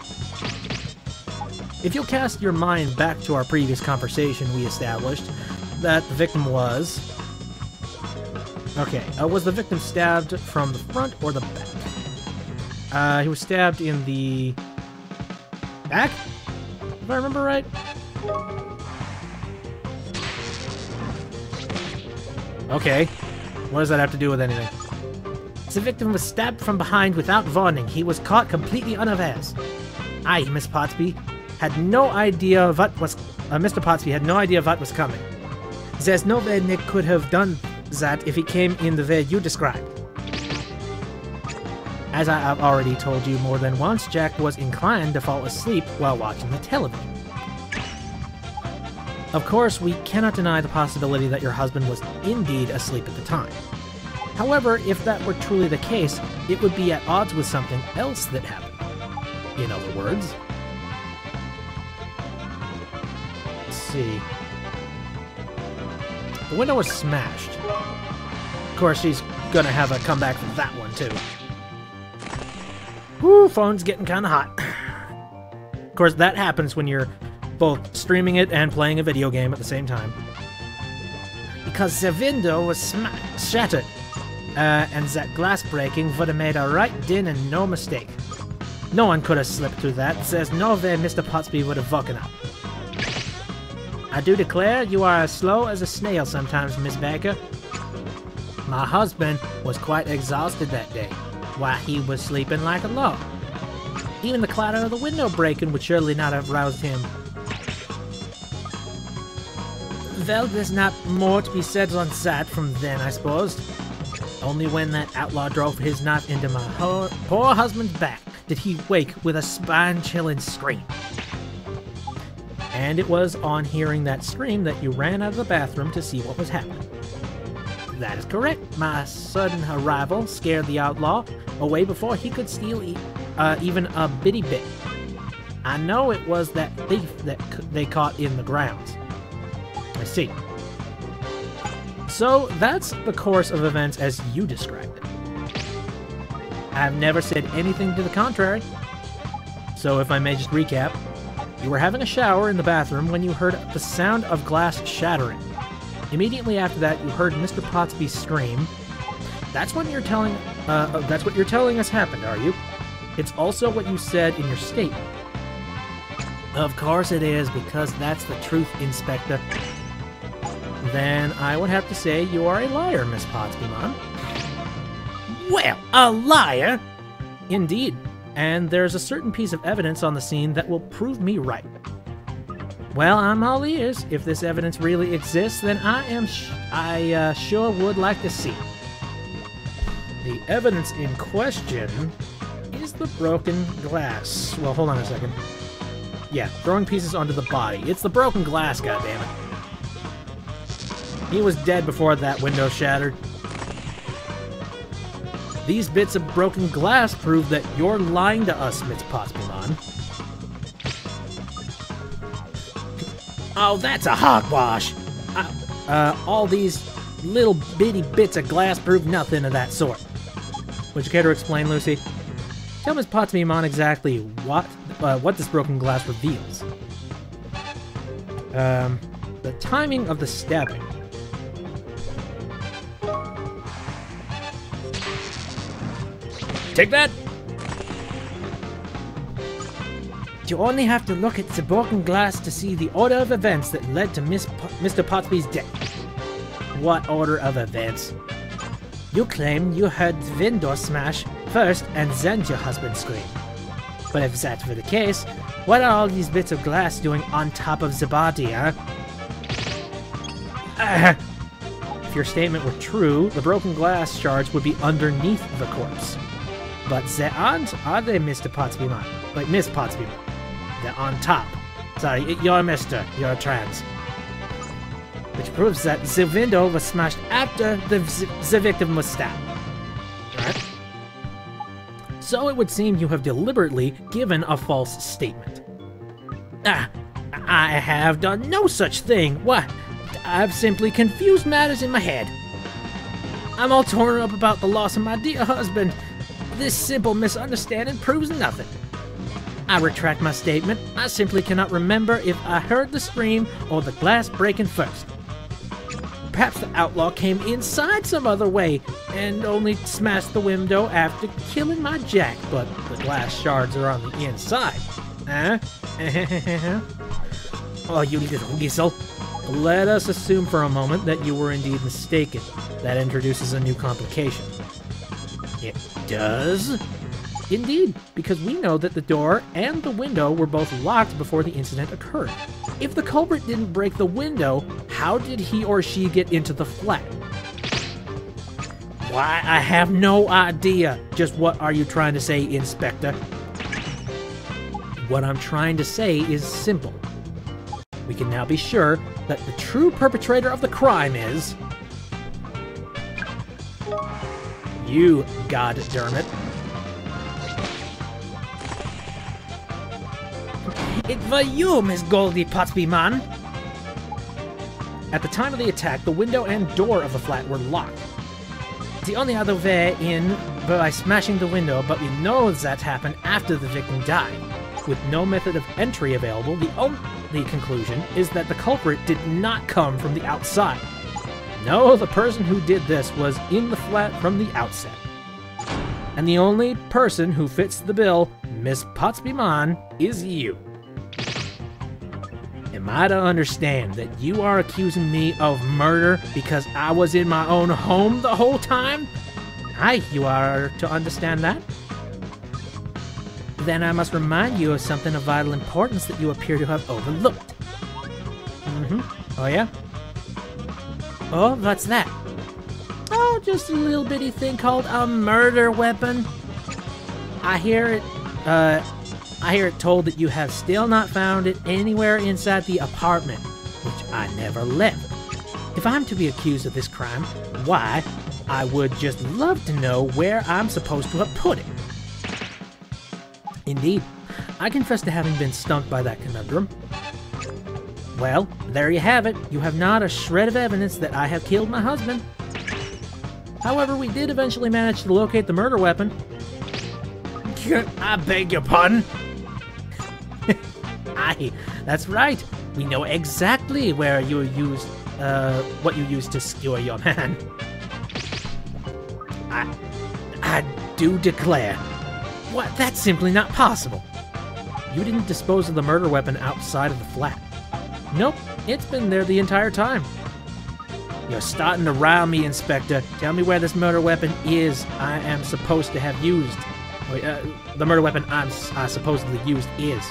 If you'll cast your mind back to our previous conversation, we established that the victim was... Okay, was the victim stabbed from the front or the back? He was stabbed in the... back? If I remember right? Okay. What does that have to do with anything? The victim was stabbed from behind without warning. He was caught completely unawares. I, Miss Potsby, had no idea what was... Mr. Potsby had no idea what was coming. There's no way Nick could have done that if he came in the way you described. As I have already told you more than once, Jack was inclined to fall asleep while watching the television. Of course, we cannot deny the possibility that your husband was indeed asleep at the time. However, if that were truly the case, it would be at odds with something else that happened. In other words... Let's see... The window was smashed. Of course, she's gonna have a comeback for that one, too. Woo, phone's getting kinda hot. Of course, that happens when you're both streaming it and playing a video game at the same time. Because the window was shattered. And that glass breaking would have made a right din and no mistake. No one could have slipped through that. There's no way Mr. Potsby would have woken up. I do declare you are as slow as a snail sometimes, Miss Baker. My husband was quite exhausted that day, while he was sleeping like a log. Even the clatter of the window breaking would surely not have roused him. Well, there's not more to be said on that from then, I suppose. Only when that outlaw drove his knife into my poor husband's back did he wake with a spine-chilling scream. And it was on hearing that scream that you ran out of the bathroom to see what was happening. That is correct. My sudden arrival scared the outlaw away before he could steal even a bitty bit. I know it was that thief that they caught in the grounds. I see. So that's the course of events as you described it. I've never said anything to the contrary. So if I may just recap, you were having a shower in the bathroom when you heard the sound of glass shattering. Immediately after that, you heard Mr. Potsby scream. That's what you're telling us happened, are you? It's also what you said in your statement. Of course it is, because that's the truth, Inspector. Then I would have to say you are a liar, Miss Potsby-man. Well, a liar? Indeed. And there's a certain piece of evidence on the scene that will prove me right. Well, I'm all ears. If this evidence really exists, then I sure would like to see it. The evidence in question is the broken glass. Well, hold on a second. Yeah, throwing pieces onto the body. It's the broken glass, goddammit. He was dead before that window shattered. These bits of broken glass prove that you're lying to us, Miss Potspimon. Oh, that's a hogwash! All these little bitty bits of glass prove nothing of that sort. Would you care to explain, Lucy? Tell Miss Potspimon exactly what this broken glass reveals. The timing of the stabbing. Take that! You only have to look at the broken glass to see the order of events that led to Mr. Pottsby's death. What order of events? You claim you heard the window smash first and then your husband scream. But if that were the case, what are all these bits of glass doing on top of the body, huh? If your statement were true, the broken glass shards would be underneath the corpse. But they aren't, are they, Mr. Pottsby? Like Miss Pottsby? They're on top. Sorry, you're a mister. You're a trans. Which proves that the window was smashed after the victim was stabbed. Right? So it would seem you have deliberately given a false statement. I have done no such thing. What? I've simply confused matters in my head. I'm all torn up about the loss of my dear husband. This simple misunderstanding proves nothing. I retract my statement. I simply cannot remember if I heard the scream or the glass breaking first. Perhaps the outlaw came inside some other way and only smashed the window after killing my Jack, but the glass shards are on the inside. Huh? Oh, you little weasel. Let us assume for a moment that you were indeed mistaken. That introduces a new complication. It does? Indeed, because we know that the door and the window were both locked before the incident occurred. If the culprit didn't break the window, how did he or she get into the flat? Why, I have no idea. Just what are you trying to say, Inspector? What I'm trying to say is simple. We can now be sure that the true perpetrator of the crime is... you, goddammit. It was you, Miss Goldie Pottsby, man. At the time of the attack, the window and door of the flat were locked. The only other way in by smashing the window, but we know that happened after the victim died. With no method of entry available, the only conclusion is that the culprit did not come from the outside. No, the person who did this was in the flat from the outset. And the only person who fits the bill, Miss Pottsby-Man, is you. Am I to understand that you are accusing me of murder because I was in my own home the whole time? Aye, you are to understand that? Then I must remind you of something of vital importance that you appear to have overlooked. Oh yeah? Oh, what's that? Oh, just a little bitty thing called a murder weapon. I hear it told that you have still not found it anywhere inside the apartment, which I never left. If I'm to be accused of this crime, why, I would just love to know where I'm supposed to have put it. Indeed, I confess to having been stumped by that conundrum. Well, there you have it. You have not a shred of evidence that I have killed my husband. However, we did eventually manage to locate the murder weapon. I beg your pardon? Aye, that's right. We know exactly where you used, what you used to skewer your man. I do declare. What? That's simply not possible. You didn't dispose of the murder weapon outside of the flat. Nope, it's been there the entire time. You're starting to rile me, Inspector. Tell me where this murder weapon is I am supposed to have used. The murder weapon I supposedly used is.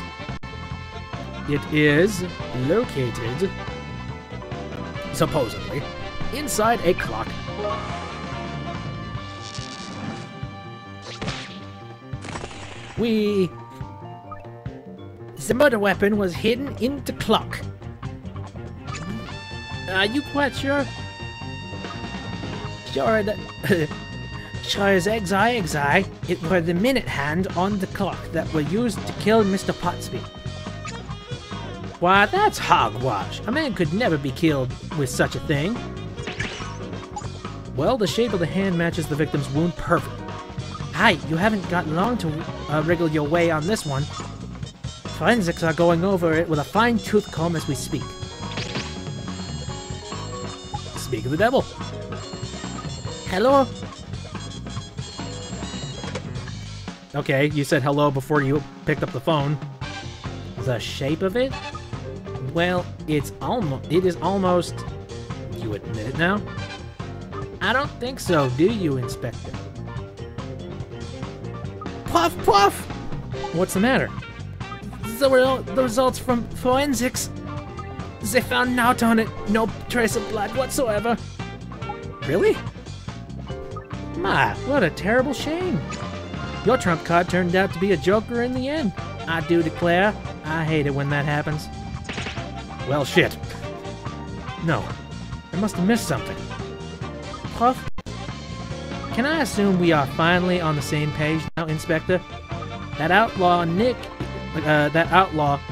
It is located, supposedly, inside a clock. The murder weapon was hidden in the clock. Are you quite sure? Sure that... sure as eggs I, it were the minute hand on the clock that were used to kill Mr. Potsby. Why, that's hogwash. A man could never be killed with such a thing. Well, the shape of the hand matches the victim's wound perfectly. Hi, you haven't got long to wriggle your way on this one. Forensics are going over it with a fine-tooth comb as we speak. Speak of the devil. Hello? Okay, you said hello before you picked up the phone. The shape of it? Well, it is almost... You admit it now? I don't think so, do you, Inspector? Puff, puff! What's the matter? The results from forensics. They found naught on it, no trace of blood whatsoever. Really? My, what a terrible shame. Your trump card turned out to be a joker in the end. I do declare, I hate it when that happens. Well, shit. No, I must have missed something. Puff, can I assume we are finally on the same page now, Inspector? That outlaw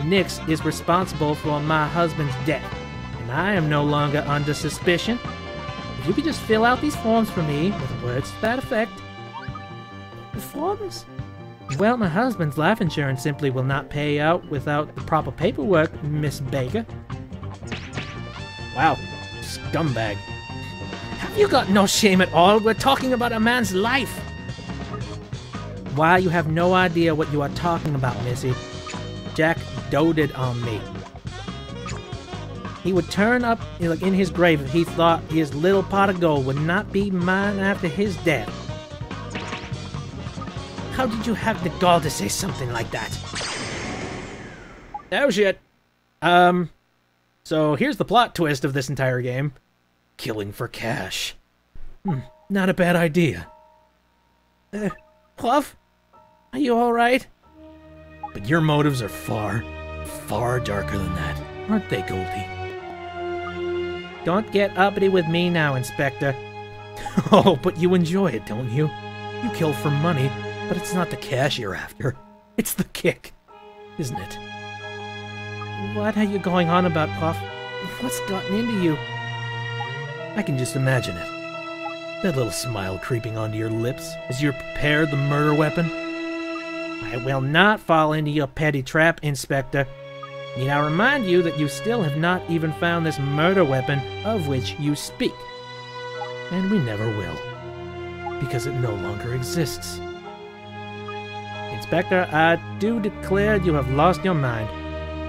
Nix is responsible for my husband's death, and I am no longer under suspicion. If you could just fill out these forms for me with words to that effect. The forms? Well, my husband's life insurance simply will not pay out without the proper paperwork, Miss Baker. Wow, scumbag. Have you got no shame at all? We're talking about a man's life. Why, you have no idea what you are talking about, Missy. Jack doted on me. He would turn up in his grave if he thought his little pot of gold would not be mine after his death. How did you have the gall to say something like that? Oh shit. So here's the plot twist of this entire game. Killing for cash. Not a bad idea. Puff? Are you alright? But your motives are far, far darker than that, aren't they, Goldie? Don't get uppity with me now, Inspector. Oh, but you enjoy it, don't you? You kill for money, but it's not the cash you're after. It's the kick, isn't it? What are you going on about, Puff? What's gotten into you? I can just imagine it. That little smile creeping onto your lips as you prepare the murder weapon. I will not fall into your petty trap, Inspector. Need I remind you that you still have not even found this murder weapon of which you speak. And we never will, because it no longer exists. Inspector, I do declare you have lost your mind.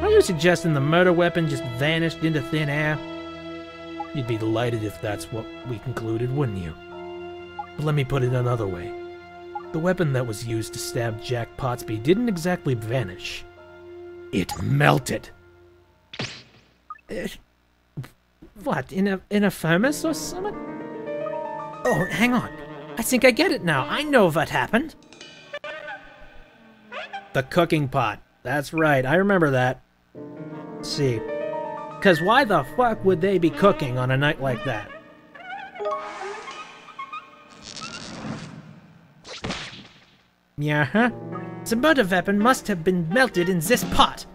Are you suggesting the murder weapon just vanished into thin air? You'd be delighted if that's what we concluded, wouldn't you? But let me put it another way. The weapon that was used to stab Jack Potsby didn't exactly vanish. It melted. What, in a furnace or something? Oh, hang on. I think I get it now. I know what happened. The cooking pot. That's right, I remember that. Let's see. Because why the fuck would they be cooking on a night like that? Yeah-huh. The murder weapon must have been melted in this pot.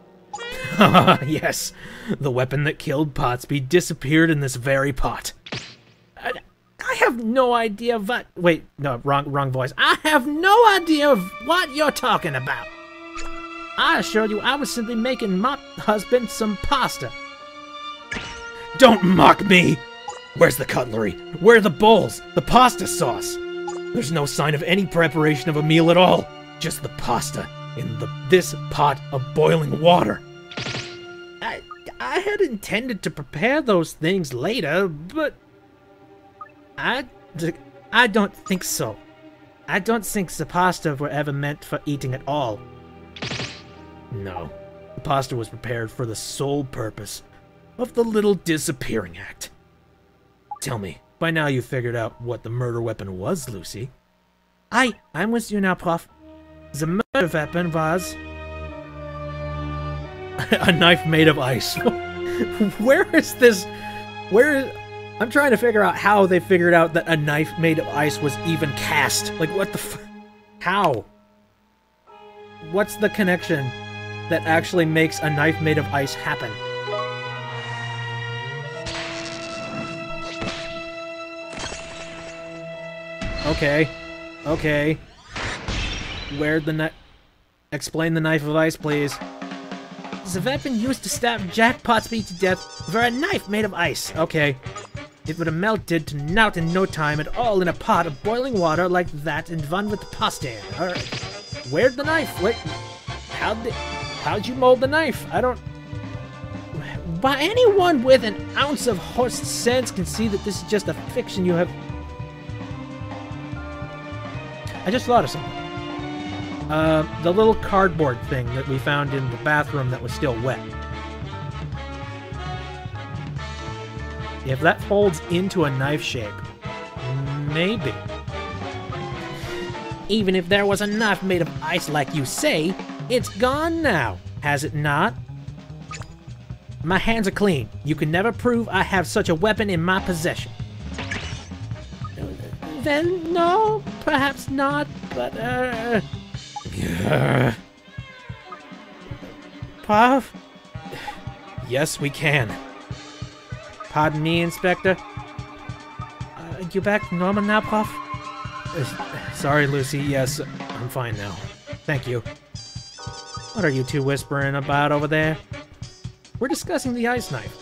Yes, the weapon that killed Potsby disappeared in this very pot. I have no idea what... Wait, no, wrong voice. I have no idea what you're talking about. I assure you I was simply making my husband some pasta. Don't mock me! Where's the cutlery? Where are the bowls? The pasta sauce? There's no sign of any preparation of a meal at all. Just the pasta in this pot of boiling water. I had intended to prepare those things later, but... I don't think so. I don't think the pasta were ever meant for eating at all. No. The pasta was prepared for the sole purpose of the little disappearing act. Tell me, by now you figured out what the murder weapon was, Lucy. I'm with you now, Puff. The murder weapon was... A knife made of ice. Where is this? I'm trying to figure out how they figured out that a knife made of ice was even cast. Like, what the how? What's the connection that actually makes a knife made of ice happen? Okay. Okay. Where'd the knife... Explain the knife of ice, please. It's a weapon used to stab Jack Potsby to death for a knife made of ice. Okay. It would have melted to naught in no time at all in a pot of boiling water like that and run with the pasta. Alright. Where'd the knife? Wait. How'd you mold the knife? I don't... By anyone with an ounce of horse sense can see that this is just a fiction you have... I just thought of something. The little cardboard thing that we found in the bathroom that was still wet. If that folds into a knife shape, maybe. Even if there was a knife made of ice like you say, it's gone now, has it not? My hands are clean. You can never prove I have such a weapon in my possession. Then, no, perhaps not, but, Puff? Yes, we can. Pardon me, Inspector. You back to normal now, Puff? Sorry, Lucy. Yes, I'm fine now. Thank you. What are you two whispering about over there? We're discussing the ice knife.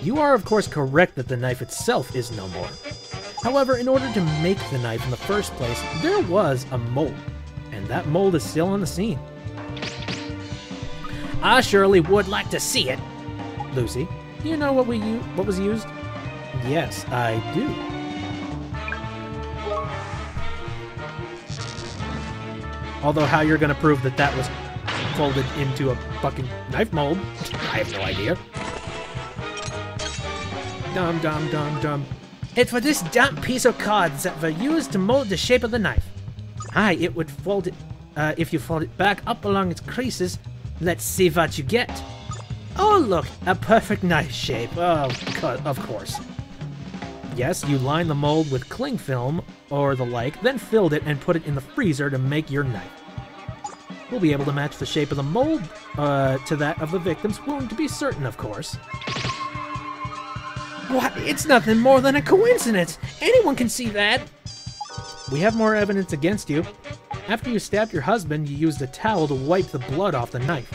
You are, of course, correct that the knife itself is no more. However, in order to make the knife in the first place, there was a mold. And that mold is still on the scene. I surely would like to see it. Lucy, do you know what was used? Yes, I do. Although how you're going to prove that that was folded into a fucking knife mold, I have no idea. Dum. It's for this damp piece of cards that were used to mold the shape of the knife. Aye, it would fold it, if you fold it back up along its creases. Let's see what you get. Oh, look, a perfect knife shape. Oh, of course. Yes, you line the mold with cling film or the like, then filled it and put it in the freezer to make your knife. We'll be able to match the shape of the mold to that of the victim's wound to be certain, of course. What? It's nothing more than a coincidence. Anyone can see that. We have more evidence against you. After you stabbed your husband, you used a towel to wipe the blood off the knife.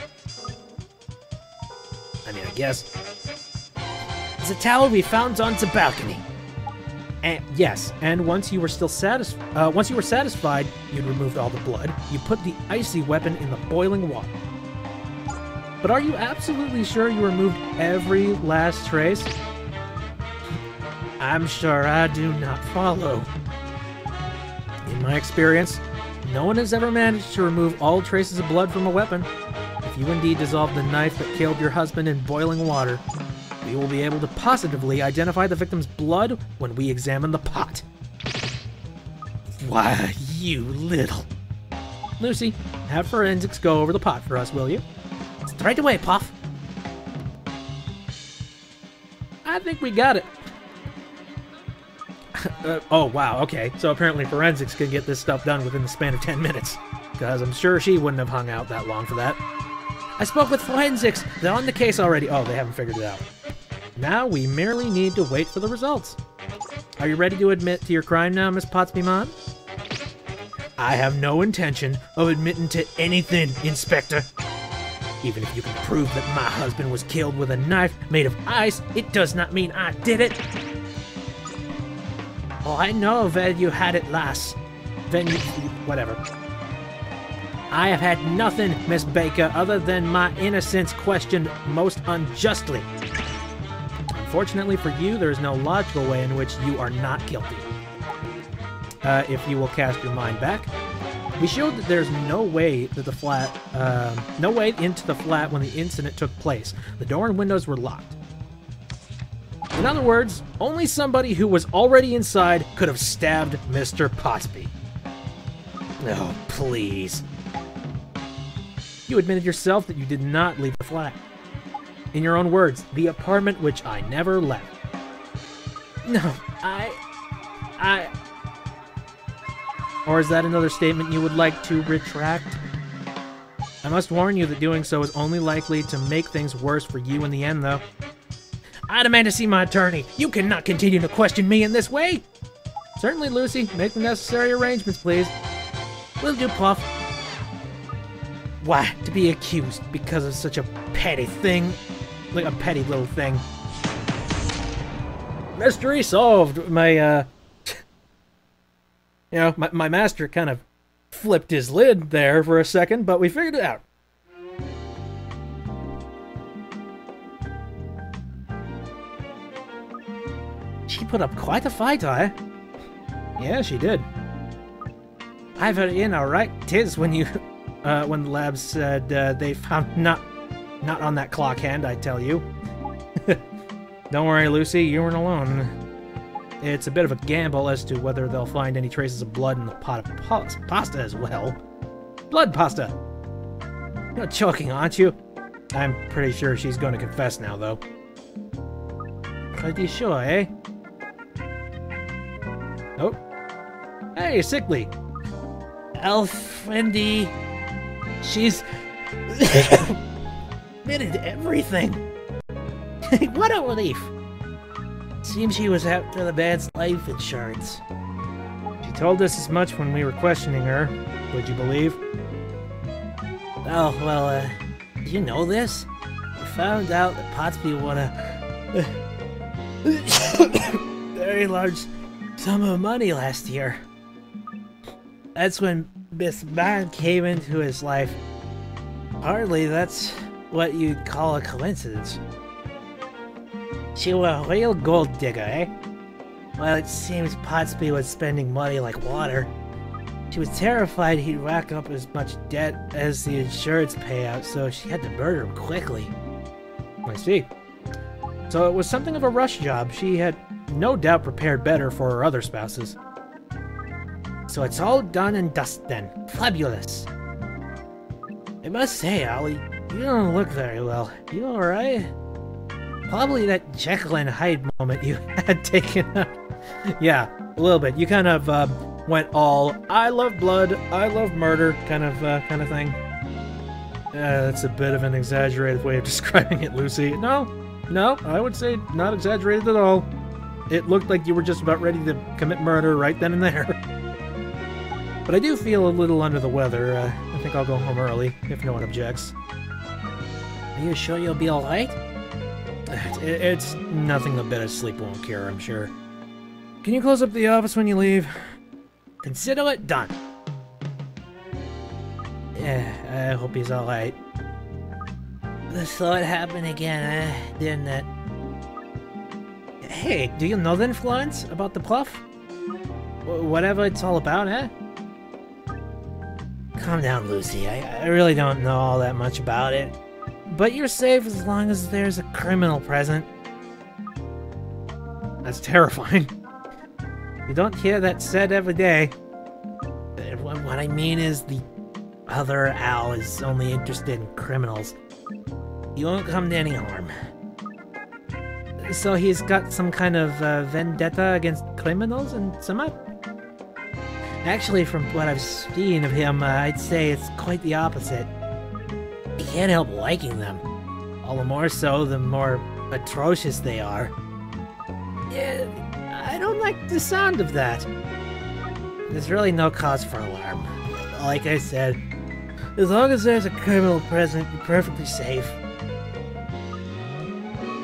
I mean, I guess. It's a towel we found on the balcony. And yes, and once you were satisfied, you'd removed all the blood. You put the icy weapon in the boiling water. But are you absolutely sure you removed every last trace? I'm sure I do not follow. In my experience, no one has ever managed to remove all traces of blood from a weapon. If you indeed dissolved the knife that killed your husband in boiling water, we will be able to positively identify the victim's blood when we examine the pot. Why, you little... Lucy, have forensics go over the pot for us, will you? Straight away, Puff. I think we got it. Oh, wow, okay. So apparently forensics can get this stuff done within the span of 10 minutes. Because I'm sure she wouldn't have hung out that long for that. I spoke with forensics. They're on the case already. Oh, they haven't figured it out. Now we merely need to wait for the results. Are you ready to admit to your crime now, Miss Potsby-Mon? I have no intention of admitting to anything, Inspector. Even if you can prove that my husband was killed with a knife made of ice, it does not mean I did it. Oh, I know where you had it last. Then you... whatever. I have had nothing, Miss Baker, other than my innocence questioned most unjustly. Unfortunately for you, there is no logical way in which you are not guilty. If you will cast your mind back, we showed that there's no way that no way into the flat when the incident took place. The door and windows were locked. In other words, only somebody who was already inside could have stabbed Mr. Potsby. Oh, please. You admitted yourself that you did not leave the flat. In your own words, the apartment which I never left. No, Or is that another statement you would like to retract? I must warn you that doing so is only likely to make things worse for you in the end, though. I demand to see my attorney. You cannot continue to question me in this way. Certainly, Lucy. Make the necessary arrangements, please. Will do, Puff. Why, to be accused because of such a petty thing. Like a petty little thing. Mystery solved. My my master kind of flipped his lid there for a second, but we figured it out. She put up quite a fight, huh? Yeah, she did. I've heard in all right. 'Tis when you, when the lab said they found not on that clock hand, I tell you. Don't worry, Lucy, you weren't alone. It's a bit of a gamble as to whether they'll find any traces of blood in the pot of pasta as well. Blood pasta! You're choking, aren't you? I'm pretty sure she's going to confess now, though. Pretty sure, eh? Oh. Hey, Sickly! Elfriendy! She's... admitted everything! What a relief! Seems she was after the man's life insurance. She told us as much when we were questioning her. Would you believe? Oh, well, do you know this? We found out that Pottsby won a very large sum of money last year. That's when Miss Mann came into his life. Hardly that's what you'd call a coincidence. She was a real gold digger, eh? Well, it seems Pottsby was spending money like water. She was terrified he'd rack up as much debt as the insurance payout, so she had to murder him quickly. I see. So it was something of a rush job. She had no doubt prepared better for her other spouses. So it's all done and dust then. Fabulous. I must say, Ollie, you don't look very well. You alright? Probably that Jekyll and Hyde moment you had taken up. Yeah, a little bit. You kind of went all I love blood, I love murder kind of thing. That's a bit of an exaggerated way of describing it, Lucy. No, I would say not exaggerated at all. It looked like you were just about ready to commit murder right then and there. But I do feel a little under the weather. I think I'll go home early, if no one objects. Are you sure you'll be alright? It's nothing a bit of sleep won't cure, I'm sure. Can you close up the office when you leave? Consider it done. Yeah, I hope he's alright. This thought happened again, didn't it? Hey, do you know then, Florence, about the Pluff? Whatever it's all about, eh? Calm down, Lucy. I really don't know all that much about it. But you're safe as long as there's a criminal present. That's terrifying. You don't hear that said every day. What I mean is the other Al is only interested in criminals. He won't come to any harm. So he's got some kind of vendetta against criminals and some up? Actually, from what I've seen of him, I'd say it's quite the opposite. He can't help liking them. All the more so, the more atrocious they are. Yeah, I don't like the sound of that. There's really no cause for alarm. Like I said, as long as there's a criminal present, you're perfectly safe.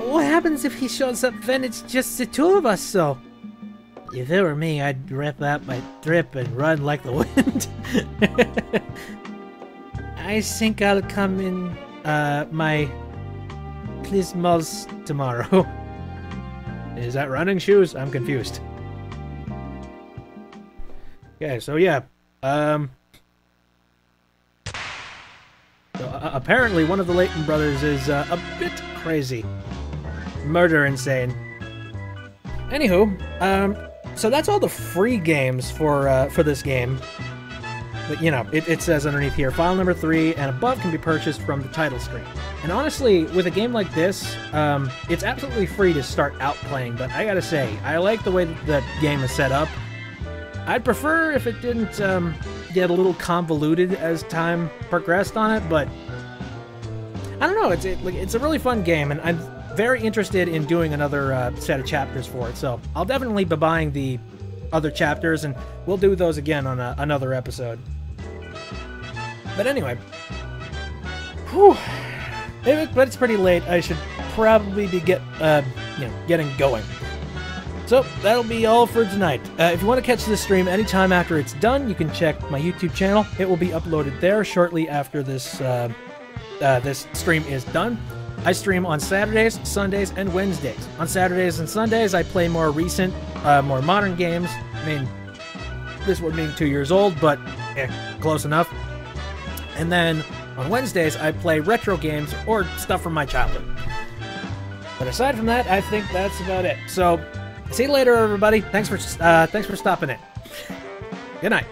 What happens if he shows up then it's just the two of us, so? If it were me, I'd rip out my drip and run like the wind. I think I'll come in my Clismos tomorrow. Is that running shoes? I'm confused. Okay, so yeah. Apparently one of the Layton brothers is a bit crazy. Murder insane. Anywho, so that's all the free games for this game. But, you know, it says underneath here, file number 3 and above can be purchased from the title screen. And honestly, with a game like this, it's absolutely free to start out playing, but I gotta say, I like the way that the game is set up. I'd prefer if it didn't get a little convoluted as time progressed on it, but I don't know, it's a really fun game, and I'm very interested in doing another set of chapters for it, so I'll definitely be buying the other chapters, and we'll do those again on another episode. But anyway, whew, but it's pretty late. I should probably be getting going. So that'll be all for tonight. If you want to catch this stream anytime after it's done, you can check my YouTube channel. It will be uploaded there shortly after this this stream is done. I stream on Saturdays, Sundays, and Wednesdays. On Saturdays and Sundays, I play more recent, more modern games. I mean, this one being 2 years old, but close enough. And then on Wednesdays, I play retro games or stuff from my childhood. But aside from that, I think that's about it. So, see you later, everybody. Thanks for stopping in. Good night.